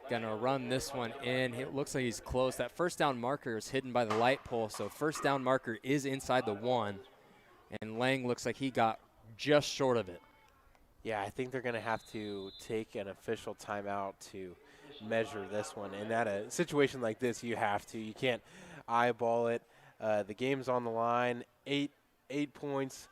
gonna run this one in. It looks like he's close. That first down marker is hidden by the light pole, so first down marker is inside the 1, and Lang looks like he got just short of it. Yeah, I think they're going to have to take an official timeout to measure this one. And at a situation like this, you have to. You can't eyeball it. The game's on the line. Eight points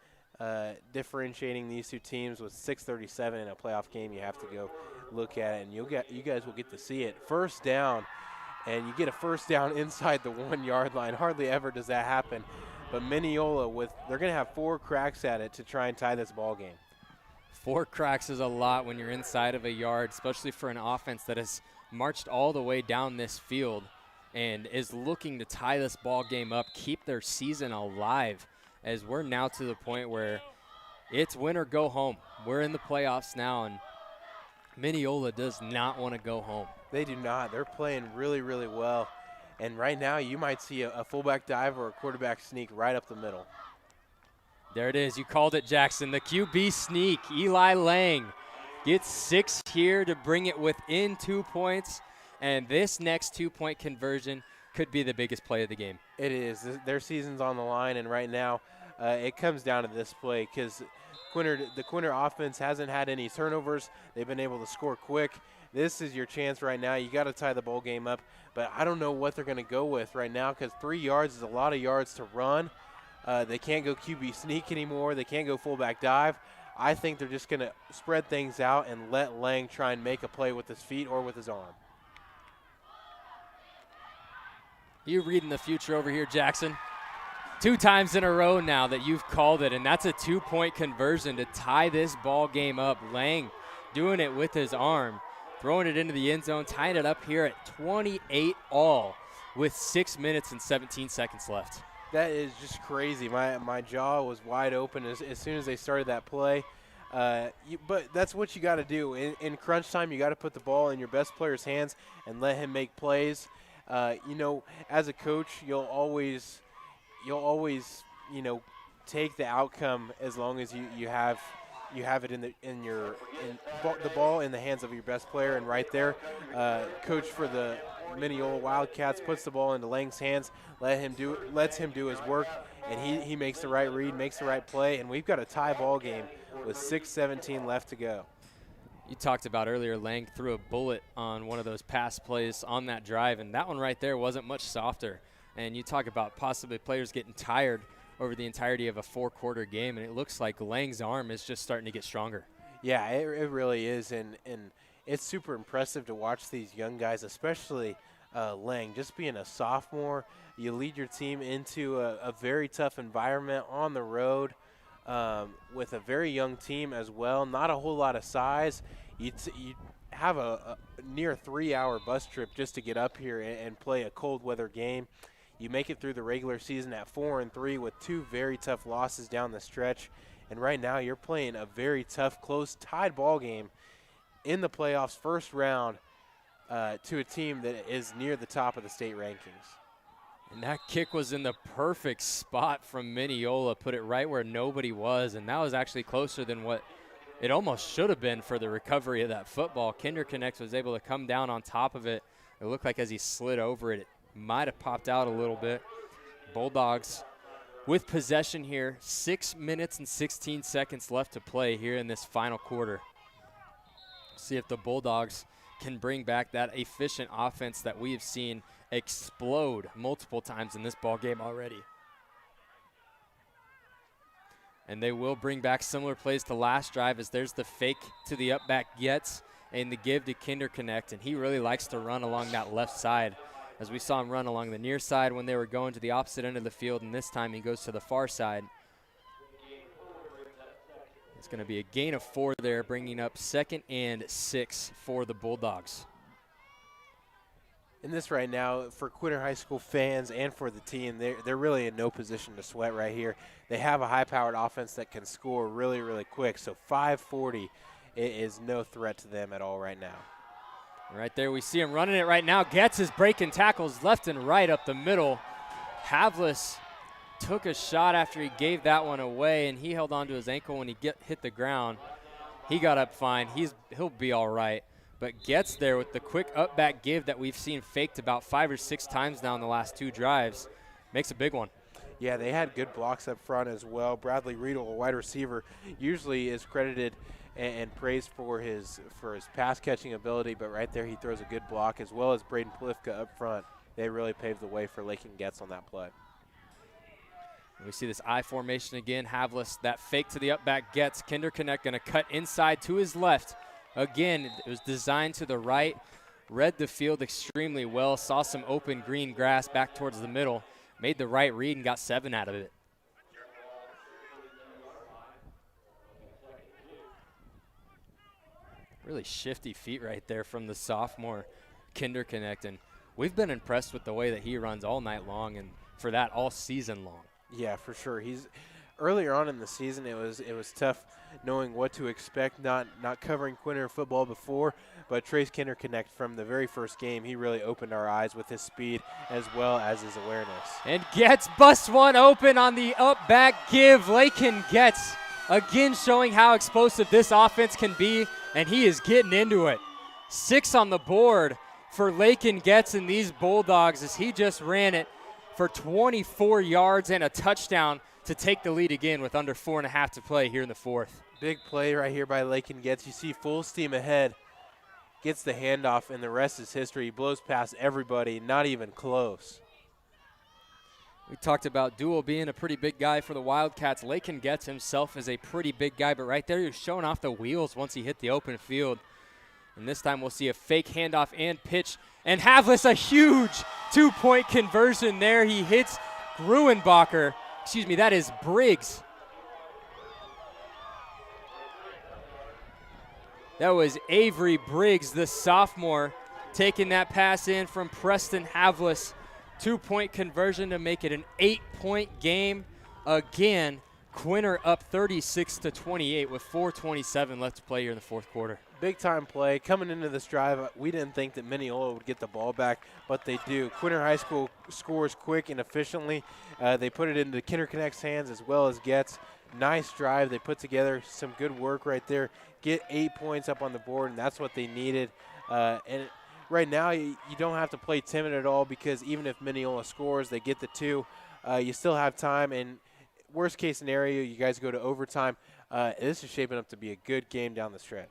differentiating these two teams with 6:37 in a playoff game. You have to go look at it, and you guys will get to see it. First down, and you get a first down inside the 1-yard line. Hardly ever does that happen. But Minneola, they're going to have 4 cracks at it to try and tie this ball game. 4 cracks is a lot when you're inside of a yard, especially for an offense that has marched all the way down this field and is looking to tie this ball game up, keep their season alive, as we're now to the point where it's win or go home. We're in the playoffs now, and Minneola does not want to go home. They do not. They're playing really, really well. And right now you might see a fullback dive or a quarterback sneak right up the middle. There it is. You called it, Jackson. The QB sneak. Eli Lang gets 6 here to bring it within 2 points. And this next 2-point conversion could be the biggest play of the game. It is. Their season's on the line, and right now it comes down to this play because the Quinter offense hasn't had any turnovers. They've been able to score quick. This is your chance right now. You got to tie the ball game up. But I don't know what they're going to go with right now because 3 yards is a lot of yards to run. They can't go QB sneak anymore. They can't go fullback dive. I think they're just going to spread things out and let Lang try and make a play with his feet or with his arm. You reading the future over here, Jackson. 2 times in a row now that you've called it, and that's a 2-point conversion to tie this ball game up. Lang doing it with his arm, throwing it into the end zone, tying it up here at 28 all with 6 minutes and 17 seconds left. That is just crazy. My jaw was wide open as soon as they started that play. But that's what you got to do. In crunch time, you got to put the ball in your best player's hands and let him make plays. As a coach, you'll always take the outcome as long as you have it in the ball in the hands of your best player. And right there, coach for the Minneola Wildcats puts the ball into Lang's hands, lets him do his work, and he makes the right read, makes the right play, and we've got a tie ball game with 6:17 left to go. You talked about earlier, Lang threw a bullet on one of those pass plays on that drive, and that one right there wasn't much softer. And you talk about possibly players getting tired over the entirety of a 4-quarter game, and it looks like Lang's arm is just starting to get stronger. Yeah, it really is, and it's super impressive to watch these young guys, especially Lang, just being a sophomore. You lead your team into a very tough environment on the road with a very young team as well. Not a whole lot of size. You have a near 3-hour bus trip just to get up here and play a cold weather game. You make it through the regular season at 4-3 with 2 very tough losses down the stretch. And right now you're playing a very tough, close, tied ball game in the playoffs, first round, to a team that is near the top of the state rankings. And that kick was in the perfect spot from Minneola, put it right where nobody was, and that was actually closer than what it almost should have been for the recovery of that football. Quinter Connects was able to come down on top of it. It looked like as he slid over it, it might have popped out a little bit. Bulldogs with possession here, 6 minutes and 16 seconds left to play here in this final quarter. See if the Bulldogs can bring back that efficient offense that we have seen explode multiple times in this ball game already. And they will bring back similar plays to last drive, as there's the fake to the up back Getz and the give to Quinter Connect, and he really likes to run along that left side, as we saw him run along the near side when they were going to the opposite end of the field, and this time he goes to the far side. It's going to be a gain of 4 there, bringing up 2nd and 6 for the Bulldogs. In this right now, for Quinter High School fans and for the team, they're really in no position to sweat right here. They have a high-powered offense that can score really, really quick, so 540 is no threat to them at all right now. Right there, we see him running it right now. Getz is breaking tackles left and right up the middle. Havlis took a shot after he gave that one away, and he held on to his ankle when he hit the ground. He got up fine. He'll be all right. But Getz there with the quick up back give that we've seen faked about 5 or 6 times now in the last 2 drives. Makes a big one. Yeah, they had good blocks up front as well. Bradley Riedel, a wide receiver, usually is credited and praised for his pass catching ability, but right there he throws a good block, as well as Braden Plifka up front. They really paved the way for Lakin Getz on that play. We see this I formation again. Havlis, that fake to the up back Getz. Quinter Connect going to cut inside to his left. Again, it was designed to the right, read the field extremely well, saw some open green grass back towards the middle, made the right read and got 7 out of it. Really shifty feet right there from the sophomore Quinter Connect, and we've been impressed with the way that he runs all night long, and for that all season long. Yeah, for sure. Earlier on in the season, it was tough knowing what to expect, not covering Quinter football before, but Trace Quinter Connect from the very first game, he really opened our eyes with his speed as well as his awareness. And Getz busts one open on the up back give. Lakin Getz again showing how explosive this offense can be, and he is getting into it. 6 on the board for Lakin Getz and these Bulldogs, as he just ran it for 24 yards and a touchdown to take the lead again with under 4.5 to play here in the 4th. Big play right here by Lakin Getz. You see full steam ahead, gets the handoff, and the rest is history. He blows past everybody, not even close. We talked about Duel being a pretty big guy for the Wildcats. Lakin Getz himself is a pretty big guy, but right there he was showing off the wheels once he hit the open field. And this time we'll see a fake handoff and pitch. And Havlis, a huge 2-point conversion there. He hits Gruenbacher. Excuse me, that is Briggs. That was Avery Briggs, the sophomore, taking that pass in from Preston Havlis. 2-point conversion to make it an 8-point game. Again, Quinter up 36-28 with 4:27 left to play here in the 4th quarter. Big time play. Coming into this drive, we didn't think that Minneola would get the ball back, but they do. Quinter High School scores quick and efficiently. They put it into Quinter Connect's hands as well as Getz. Nice drive. They put together some good work right there. Get 8 points up on the board, and that's what they needed. And right now, you don't have to play timid at all, because even if Minneola scores, they get the 2. You still have time, and worst case scenario, you guys go to overtime. This is shaping up to be a good game down the stretch.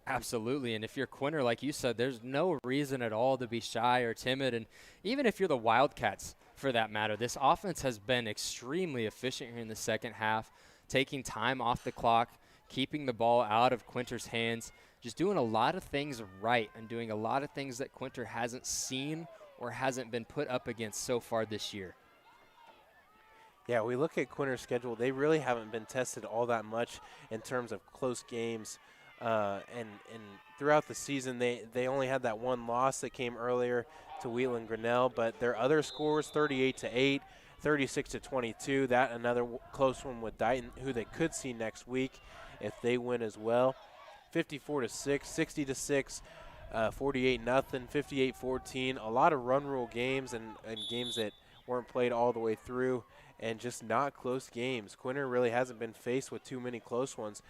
Absolutely, and if you're Quinter, like you said, there's no reason at all to be shy or timid, and even if you're the Wildcats, for that matter, this offense has been extremely efficient here in the second half, taking time off the clock, keeping the ball out of Quinter's hands, just doing a lot of things right and doing a lot of things that Quinter hasn't seen or hasn't been put up against so far this year. Yeah, we look at Quinter's schedule. They really haven't been tested all that much in terms of close games. And throughout the season, they only had that one loss that came earlier to Wheatland Grinnell, but their other scores, 38-8, 36-22, that another close one with Dighton, who they could see next week if they win as well. 54-6, 60-6, 48-0, 58-14. A lot of run rule games and games that weren't played all the way through, and just not close games. Quinter really hasn't been faced with too many close ones,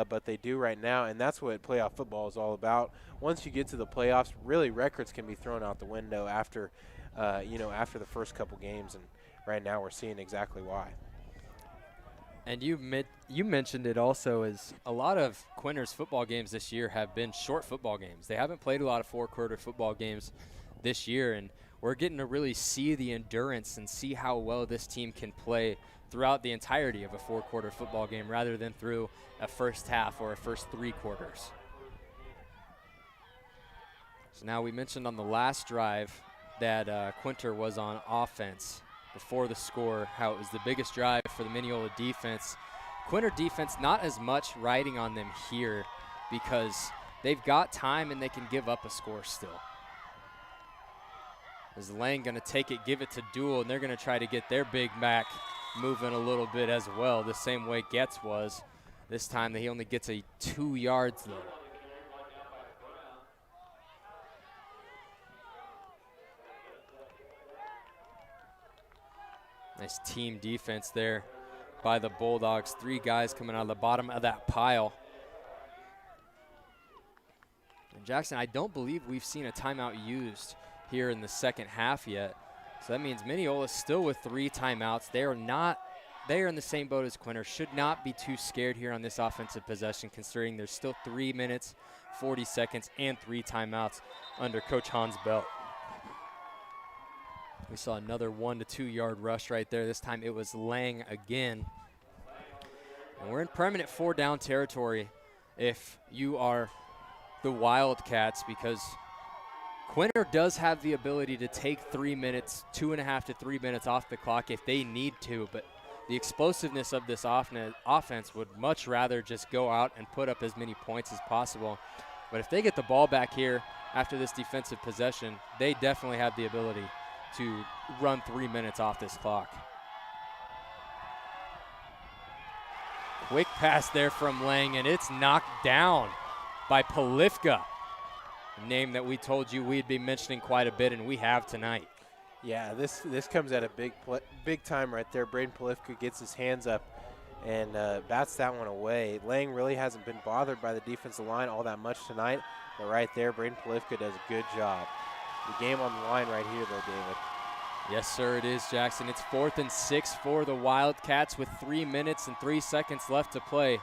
but they do right now, and that's what playoff football is all about. Once you get to the playoffs, really records can be thrown out the window after, after the first couple games, and right now we're seeing exactly why. And you mentioned it also, as a lot of Quinter's football games this year have been short football games. They haven't played a lot of four-quarter football games this year, and we're getting to really see the endurance and see how well this team can play throughout the entirety of a four-quarter football game rather than through a first half or a first 3 quarters. So now we mentioned on the last drive that Quinter was on offense before the score, how it was the biggest drive for the Minneola defense. Quinter defense not as much riding on them here because they've got time and they can give up a score still. Is Lang going to take it, give it to Duel, and they're going to try to get their big back moving a little bit as well, the same way Getz was. This time he only gets a 2 yards though. Nice team defense there by the Bulldogs. 3 guys coming out of the bottom of that pile. And Jackson, I don't believe we've seen a timeout used here in the second half yet. So that means Minneola's still with 3 timeouts. They are in the same boat as Quinter. Should not be too scared here on this offensive possession, considering there's still 3 minutes, 40 seconds, and 3 timeouts under Coach Hahn's belt. We saw another 1 to 2 yard rush right there. This time it was Lang again. And we're in permanent 4-down territory if you are the Wildcats, because Quinter does have the ability to take 3 minutes, 2.5 to 3 minutes off the clock if they need to, but the explosiveness of this offense would much rather just go out and put up as many points as possible. But if they get the ball back here after this defensive possession, they definitely have the ability to run 3 minutes off this clock. Quick pass there from Lang, and it's knocked down by Polifka, a name that we told you we'd be mentioning quite a bit, and we have tonight. Yeah, this comes at a big time right there. Braden Polifka gets his hands up and bats that one away. Lang really hasn't been bothered by the defensive line all that much tonight, but right there, Braden Polifka does a good job. The game on the line right here, though, David. Yes, sir, it is, Jackson. It's 4th and 6 for the Wildcats with 3 minutes and 3 seconds left to play.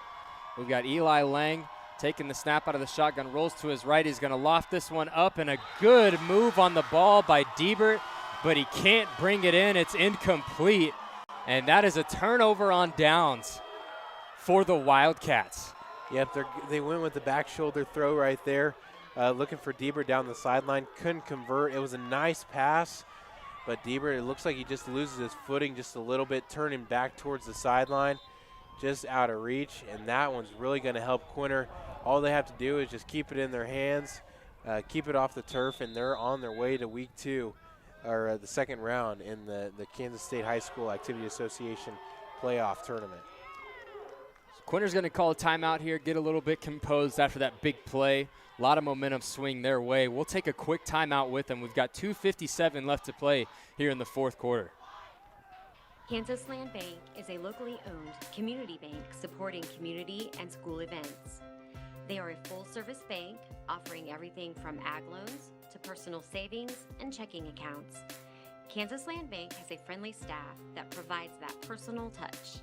We've got Eli Lang taking the snap out of the shotgun, rolls to his right. He's going to loft this one up, and a good move on the ball by Diebert, but he can't bring it in. It's incomplete, and that is a turnover on downs for the Wildcats. Yep, they went with the back shoulder throw right there. Looking for Diebert down the sideline, couldn't convert. It was a nice pass, but Diebert, it looks like he just loses his footing just a little bit, turning back towards the sideline, just out of reach, and that one's really going to help Quinter. All they have to do is just keep it in their hands, keep it off the turf, and they're on their way to week 2, or the second round in the Kansas State High School Activity Association playoff tournament. Quinter's going to call a timeout here, get a little bit composed after that big play. A lot of momentum swing their way. We'll take a quick timeout with them. We've got 2:57 left to play here in the 4th quarter. Kansas Land Bank is a locally owned community bank supporting community and school events. They are a full-service bank offering everything from ag loans to personal savings and checking accounts. Kansas Land Bank has a friendly staff that provides that personal touch.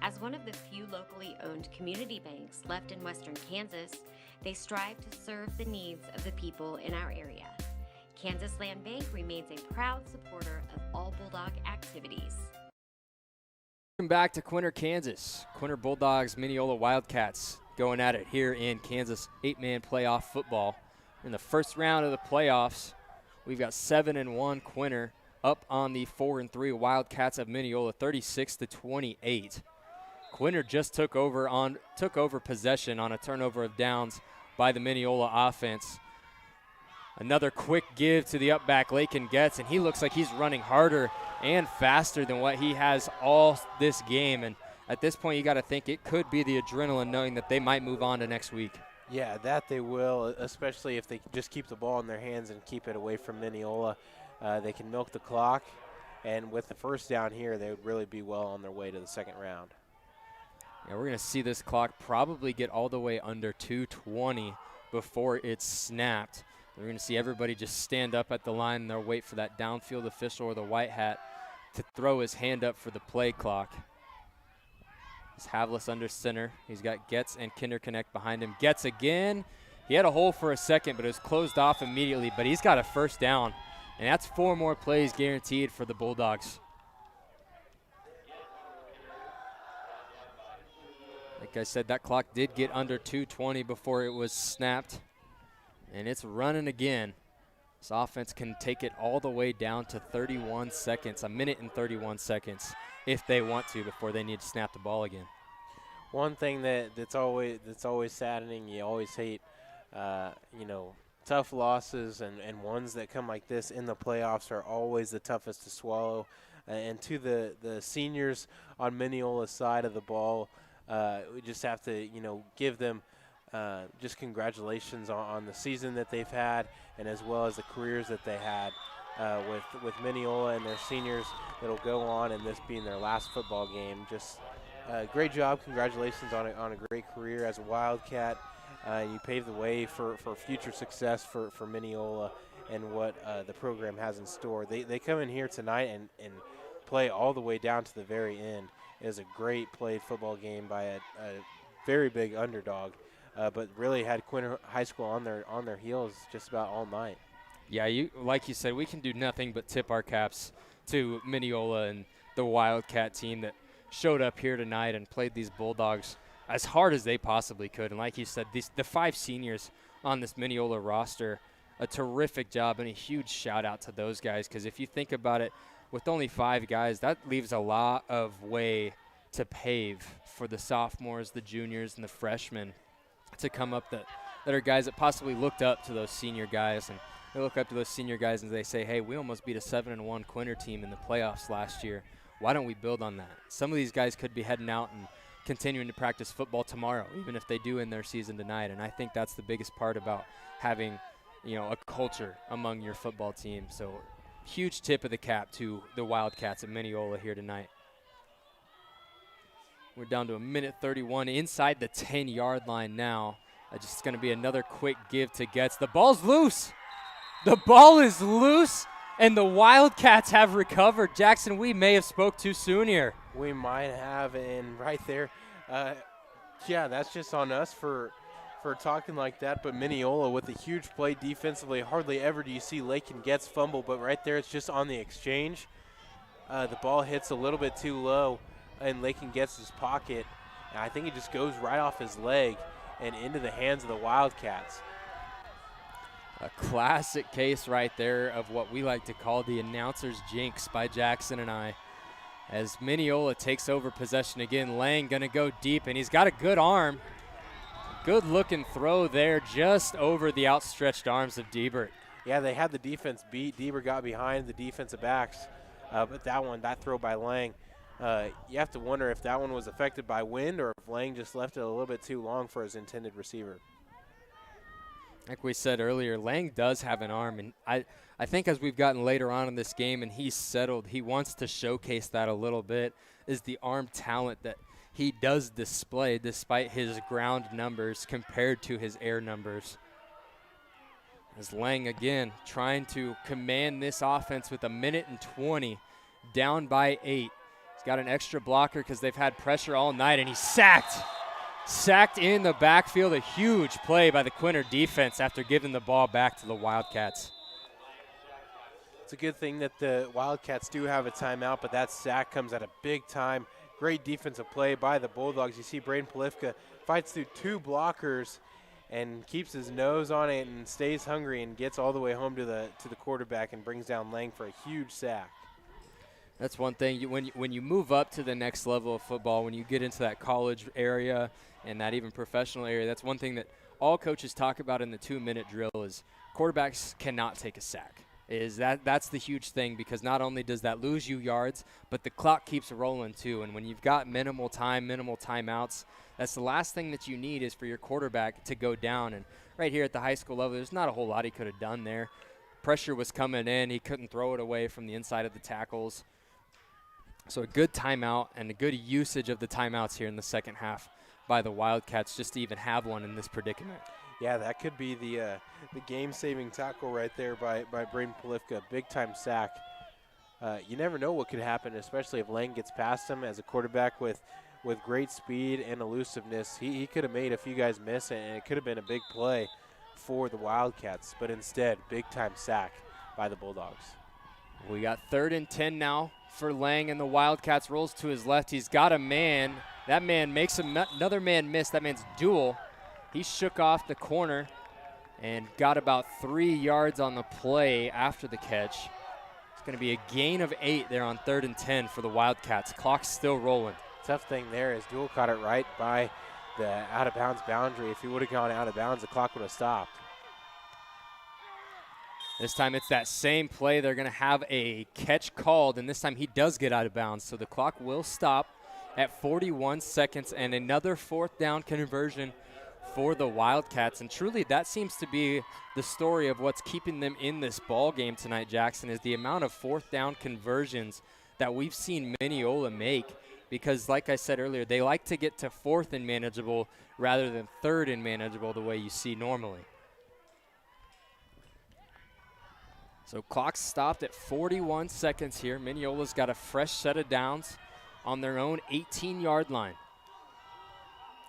As one of the few locally owned community banks left in western Kansas, they strive to serve the needs of the people in our area. Kansas Land Bank remains a proud supporter of all Bulldog activities. Welcome back to Quinter, Kansas. Quinter Bulldogs, Minneola Wildcats going at it here in Kansas 8-man playoff football. In the first round of the playoffs, we've got 7-1 Quinter up on the 4-3 Wildcats of Minneola, 36-28. Quinter just took over possession on a turnover of downs by the Minneola offense. Another quick give to the up back Lakin Getz, and he looks like he's running harder and faster than what he has all this game. And at this point, you got to think it could be the adrenaline knowing that they might move on to next week. Yeah, that they will, especially if they just keep the ball in their hands and keep it away from Minneola. They can milk the clock, and with the first down here, they would really be well on their way to the second round. Yeah, we're going to see this clock probably get all the way under 2:20 before it's snapped. We're going to see everybody just stand up at the line and they'll wait for that downfield official or the white hat to throw his hand up for the play clock. It's Havlis under center. He's got Getz and Quinter connect behind him. Getz again. He had a hole for a second, but it was closed off immediately. But he's got a first down, and that's 4 more plays guaranteed for the Bulldogs. Like I said, that clock did get under 2:20 before it was snapped, and it's running again. This offense can take it all the way down to 31 seconds, a minute and 31 seconds, if they want to, before they need to snap the ball again. One thing that's always saddening, you always hate, tough losses and ones that come like this in the playoffs are always the toughest to swallow. And to the seniors on Minneola's side of the ball, we just have to, give them just congratulations on the season that they've had, and as well as the careers that they had with Minneola and their seniors that'll go on, and this being their last football game. Just great job. Congratulations on a great career as a Wildcat. You paved the way for future success for Minneola and what the program has in store. They come in here tonight and play all the way down to the very end. It was a great played football game by a very big underdog, but really had Quinter High School on their heels just about all night. Yeah, like you said, we can do nothing but tip our caps to Minneola and the Wildcat team that showed up here tonight and played these Bulldogs as hard as they possibly could. And like you said, the 5 seniors on this Minneola roster, a terrific job, and a huge shout out to those guys, because if you think about it, with only 5 guys, that leaves a lot of way to pave for the sophomores, the juniors, and the freshmen to come up that are guys that possibly looked up to those senior guys. And they look up to those senior guys and they say, hey, we almost beat a 7-1 Quinter team in the playoffs last year. Why don't we build on that? Some of these guys could be heading out and continuing to practice football tomorrow, even if they do end their season tonight. And I think that's the biggest part about having, a culture among your football team. So huge tip of the cap to the Wildcats at Minneola here tonight. We're down to a minute 31 inside the 10-yard line now. Just going to be another quick give to Getz. The ball's loose. The ball is loose, and the Wildcats have recovered. Jackson, we may have spoke too soon here. We might have, and right there, that's just on us for talking like that. But Minneola with a huge play defensively. Hardly ever do you see Lakin Getz fumble, but right there it's just on the exchange. The ball hits a little bit too low in Lakin Getz's pocket. And I think it just goes right off his leg and into the hands of the Wildcats. A classic case right there of what we like to call the announcer's jinx by Jackson and I. As Minneola takes over possession again, Lang going to go deep, and he's got a good arm. Good looking throw there just over the outstretched arms of Diebert. Yeah, they had the defense beat. Diebert got behind the defensive backs, but that throw by Lang, you have to wonder if that one was affected by wind or if Lang just left it a little bit too long for his intended receiver. Like we said earlier, Lang does have an arm, and I think as we've gotten later on in this game and he's settled, he wants to showcase that a little bit, is the arm talent that he does display despite his ground numbers compared to his air numbers. As Lang again trying to command this offense with a minute and 20, down by 8. He's got an extra blocker because they've had pressure all night, and he's sacked. Sacked in the backfield, a huge play by the Quinter defense after giving the ball back to the Wildcats. It's a good thing that the Wildcats do have a timeout, but that sack comes at a big time. Great defensive play by the Bulldogs. You see Braden Polifka fights through 2 blockers and keeps his nose on it and stays hungry and gets all the way home to the quarterback and brings down Lang for a huge sack. That's one thing. When you move up to the next level of football, when you get into that college area and that even professional area, that's one thing that all coaches talk about in the 2-minute drill is quarterbacks cannot take a sack. That's the huge thing, because not only does that lose you yards, but the clock keeps rolling too. And when you've got minimal time, minimal timeouts, that's the last thing that you need is for your quarterback to go down. And right here at the high school level, there's not a whole lot he could have done there. Pressure was coming in. He couldn't throw it away from the inside of the tackles. So a good timeout and a good usage of the timeouts here in the second half by the Wildcats just to even have one in this predicament. Yeah, that could be the game-saving tackle right there by Braden Polifka. Big-time sack. You never know what could happen, especially if Lang gets past him as a quarterback with with great speed and elusiveness. He could have made a few guys miss, and it could have been a big play for the Wildcats, but instead, big-time sack by the Bulldogs. We got 3rd and 10 now for Lang, and the Wildcats. Rolls to his left. He's got a man. That man makes another man miss. That man's Duel. He shook off the corner and got about 3 yards on the play after the catch. It's going to be a gain of 8 there on 3rd and 10 for the Wildcats. Clock's still rolling. Tough thing there is Duel caught it right by the out-of-bounds boundary. If he would have gone out of bounds, the clock would have stopped. This time it's that same play. They're going to have a catch called, and this time he does get out of bounds. So the clock will stop at 41 seconds, and another 4th down conversion for the Wildcats. And truly, that seems to be the story of what's keeping them in this ball game tonight, Jackson, is the amount of 4th down conversions that we've seen Minneola make. Because, like I said earlier, they like to get to 4th and manageable rather than 3rd and manageable the way you see normally. So clock stopped at 41 seconds here. Minneola's got a fresh set of downs on their own 18-yard line.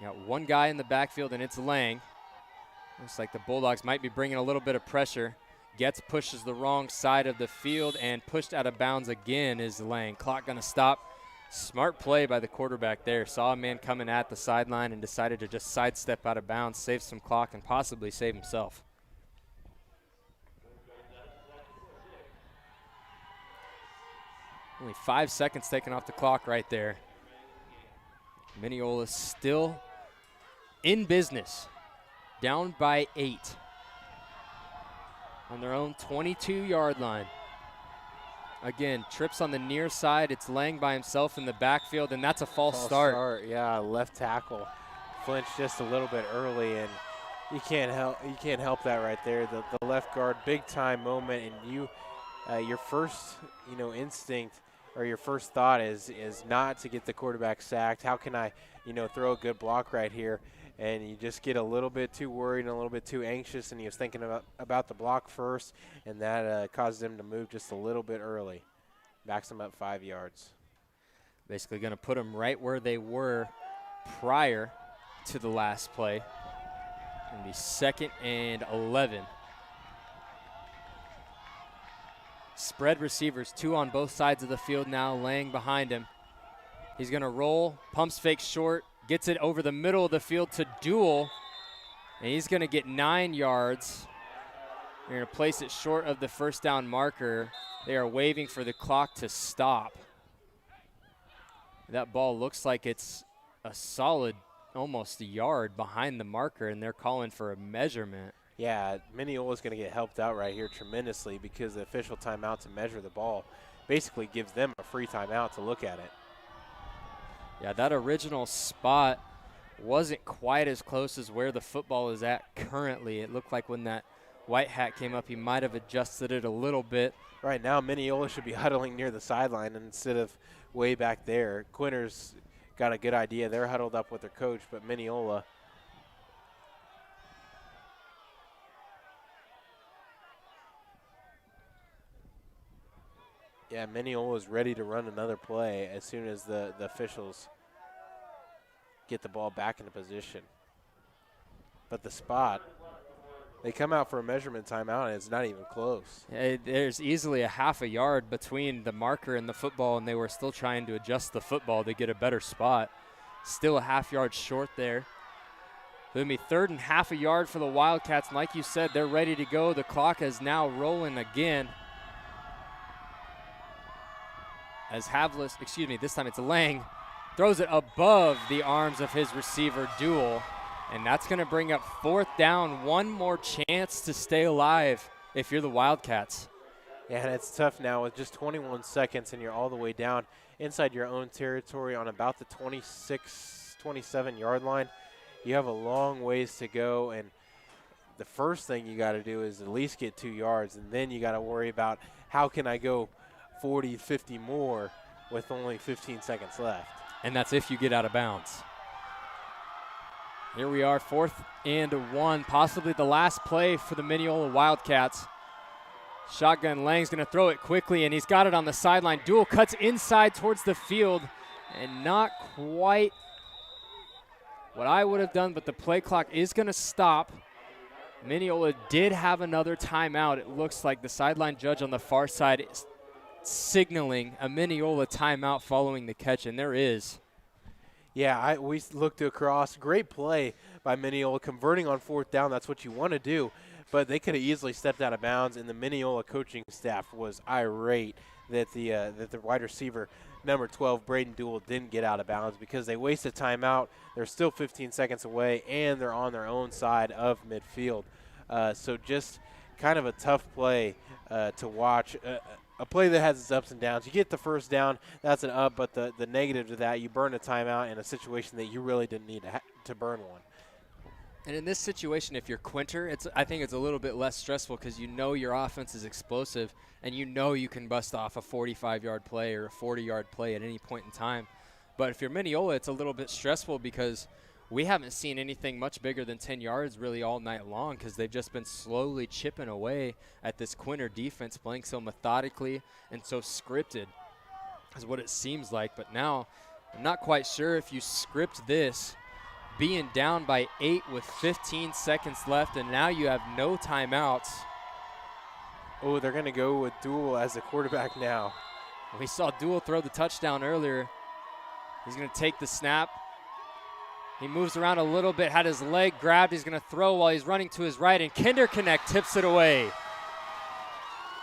Got one guy in the backfield, and it's Lang. Looks like the Bulldogs might be bringing a little bit of pressure. Pushes the wrong side of the field, and pushed out of bounds again is Lang. Clock going to stop. Smart play by the quarterback there. Saw a man coming at the sideline and decided to just sidestep out of bounds, save some clock, and possibly save himself. Only 5 seconds taken off the clock right there. Minneola still in business, down by 8 on their own 22-yard line. Again, trips on the near side. It's Lang by himself in the backfield, and that's a false start. Yeah, left tackle flinched just a little bit early, and you can't help that right there. The left guard, big time moment, and your first instinct or your first thought is not to get the quarterback sacked. How can I throw a good block right here? And you just get a little bit too worried and a little bit too anxious, and he was thinking about the block first, and that caused him to move just a little bit early. Backs him up 5 yards. Basically going to put them right where they were prior to the last play. Going to be 2nd and 11. Spread receivers, 2 on both sides of the field now. Lang behind him. He's going to roll, pumps fake short, gets it over the middle of the field to Duel, and he's going to get 9 yards. They're going to place it short of the first down marker. They are waiting for the clock to stop. That ball looks like it's a solid almost a yard behind the marker, and they're calling for a measurement. Yeah, Minneola's going to get helped out right here tremendously because the official timeout to measure the ball basically gives them a free timeout to look at it. Yeah, that original spot wasn't quite as close as where the football is at currently. It looked like when that white hat came up, he might have adjusted it a little bit. Right now, Minneola should be huddling near the sideline instead of way back there. Quinter's got a good idea. They're huddled up with their coach, but Minneola – yeah, Minneola is ready to run another play as soon as the officials get the ball back into position. But the spot, they come out for a measurement timeout, and it's not even close. There's easily a half a yard between the marker and the football, and they were still trying to adjust the football to get a better spot. Still a half yard short there. It'll be 3rd and half a yard for the Wildcats. And like you said, they're ready to go. The clock is now rolling again. As this time it's Lang, throws it above the arms of his receiver, Duel. And that's going to bring up 4th down. One more chance to stay alive if you're the Wildcats. Yeah, and it's tough now with just 21 seconds and you're all the way down inside your own territory on about the 26, 27-yard line. You have a long ways to go, and the first thing you got to do is at least get 2 yards, and then you got to worry about how can I go 40, 50 more with only 15 seconds left. And that's if you get out of bounds. Here we are, 4th and 1, possibly the last play for the Minneola Wildcats. Shotgun, Lang's going to throw it quickly, and he's got it on the sideline. Duel cuts inside towards the field, And not quite what I would have done, but the play clock is going to stop. Minneola did have another timeout. It looks like the sideline judge on the far side is signaling a Minneola timeout following the catch, and there is. Yeah, we looked across. Great play by Minneola, converting on 4th down. That's what you want to do. But they could have easily stepped out of bounds, and the Minneola coaching staff was irate that the wide receiver, number 12, Braden Duell, didn't get out of bounds because they wasted timeout. They're still 15 seconds away, and they're on their own side of midfield. So just kind of a tough play to watch. A play that has its ups and downs. You get the first down, that's an up, but the negative to that, you burn a timeout in a situation that you really didn't need to burn one. And in this situation, if you're Quinter, I think it's a little bit less stressful because you know your offense is explosive and you know you can bust off a 45-yard play or a 40-yard play at any point in time. But if you're Minneola, it's a little bit stressful because we haven't seen anything much bigger than 10 yards really all night long because they've just been slowly chipping away at this Quinter defense, playing so methodically and so scripted is what it seems like. But now I'm not quite sure if you script this, being down by 8 with 15 seconds left, and now you have no timeouts. Oh, they're going to go with Duell as the quarterback now. We saw Duell throw the touchdown earlier. He's going to take the snap. He moves around a little bit, had his leg grabbed. He's going to throw while he's running to his right, and Kinderconnect tips it away.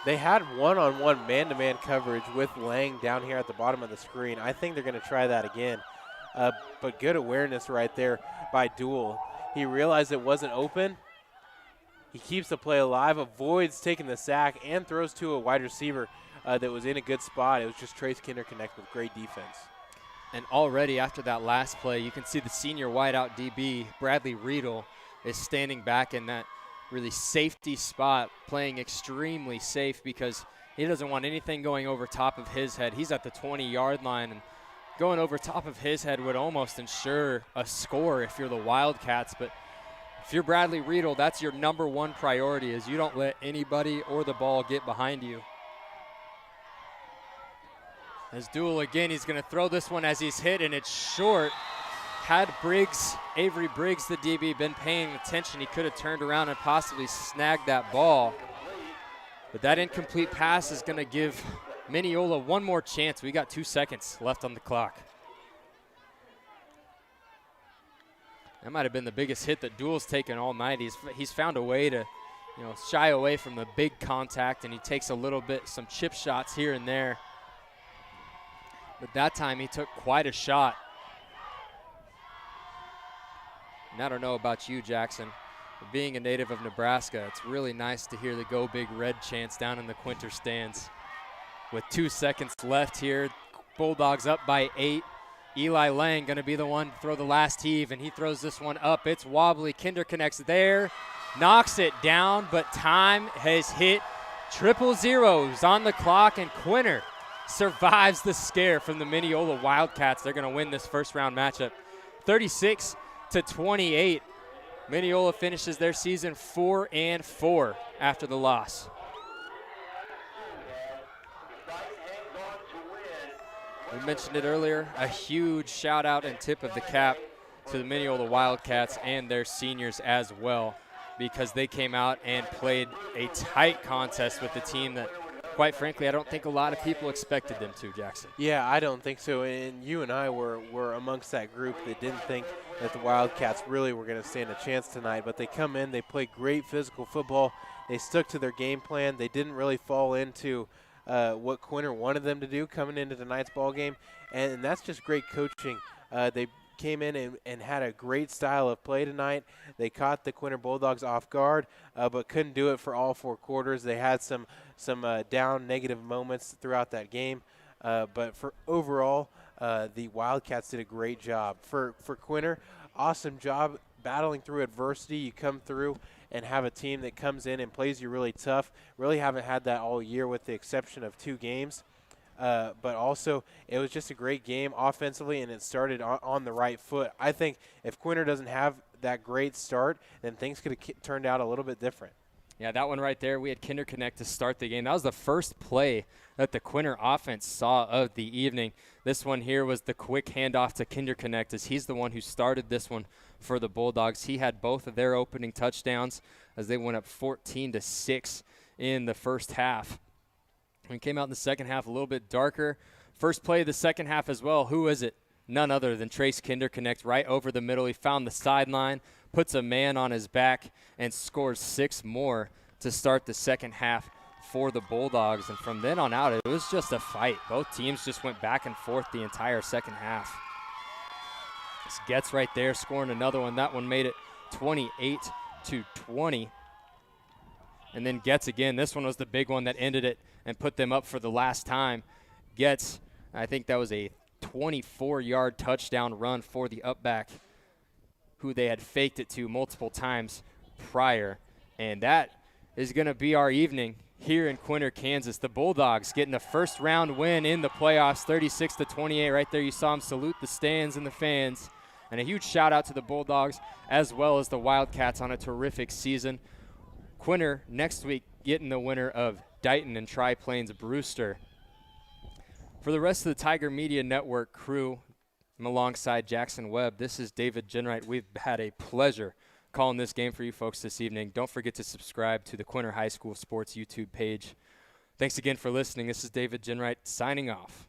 They had one-on-one man-to-man coverage with Lang down here at the bottom of the screen. I think they're going to try that again. But good awareness right there by Duell. He realized it wasn't open. He keeps the play alive, avoids taking the sack, and throws to a wide receiver that was in a good spot. It was just Trace Kinderconnect with great defense. And already after that last play, you can see the senior wideout DB, Bradley Riedel, is standing back in that really safety spot, playing extremely safe because he doesn't want anything going over top of his head. He's at the 20-yard line, and going over top of his head would almost ensure a score if you're the Wildcats. But if you're Bradley Riedel, that's your number one priority, is you don't let anybody or the ball get behind you. As Duell again, he's going to throw this one as he's hit, and it's short. Had Avery Briggs, the DB, been paying attention, he could have turned around and possibly snagged that ball. But that incomplete pass is going to give Minneola one more chance. We got 2 seconds left on the clock. That might have been the biggest hit that Duell's taken all night. He's found a way to, shy away from the big contact, and he takes some chip shots here and there. But that time he took quite a shot. And I don't know about you, Jackson, but being a native of Nebraska, it's really nice to hear the Go Big Red chants down in the Quinter stands. With 2 seconds left here, Bulldogs up by 8. Eli Lang going to be the one to throw the last heave, and he throws this one up. It's wobbly. Kinderconnect's there, knocks it down, but time has hit triple zeros on the clock, and Quinter survives the scare from the Minneola Wildcats. They're going to win this first-round matchup 36-28. Minneola finishes their season 4-4 after the loss. We mentioned it earlier, a huge shout-out and tip of the cap to the Minneola Wildcats and their seniors as well, because they came out and played a tight contest with the team that, quite frankly, I don't think a lot of people expected them to, Jackson. Yeah, I don't think so. And you and I were amongst that group that didn't think that the Wildcats really were going to stand a chance tonight. But they come in, they play great physical football. They stuck to their game plan. They didn't really fall into what Quinter wanted them to do coming into tonight's ball game. And that's just great coaching. They came in and had a great style of play tonight. They caught the Quinter Bulldogs off guard, but couldn't do it for all 4 quarters. They had some down negative moments throughout that game. But for overall, the Wildcats did a great job. For Quinter, awesome job battling through adversity. You come through and have a team that comes in and plays you really tough. Really haven't had that all year with the exception of 2 games. But also, it was just a great game offensively, and it started on the right foot. I think if Quinter doesn't have that great start, then things could have turned out a little bit different. Yeah, that one right there, we had Quinter connect to start the game. That was the first play that the Quinter offense saw of the evening. This one here was the quick handoff to Quinter connect, as he's the one who started this one for the Bulldogs. He had both of their opening touchdowns as they went up 14-6 in the first half. We came out in the second half a little bit darker. First play of the second half as well. Who is it? None other than Trace Quinter connect right over the middle. He found the sideline, puts a man on his back, and scores 6 more to start the second half for the Bulldogs. And from then on out, it was just a fight. Both teams just went back and forth the entire second half. This Getz right there scoring another one. That one made it 28-20. And then Getz again. This one was the big one that ended it and put them up for the last time. Getz, I think that was a 24-yard touchdown run for the upback, who they had faked it to multiple times prior. And that is going to be our evening here in Quinter, Kansas. The Bulldogs getting a first-round win in the playoffs, 36-28. Right there, you saw them salute the stands and the fans. And a huge shout-out to the Bulldogs as well as the Wildcats on a terrific season. Quinter next week getting the winner of Dighton and Tri-Plains Brewster. For the rest of the Tiger Media Network crew, I'm alongside Jackson Webb. This is David Jenright. We've had a pleasure calling this game for you folks this evening. Don't forget to subscribe to the Quinter High School Sports YouTube page. Thanks again for listening. This is David Jenright signing off.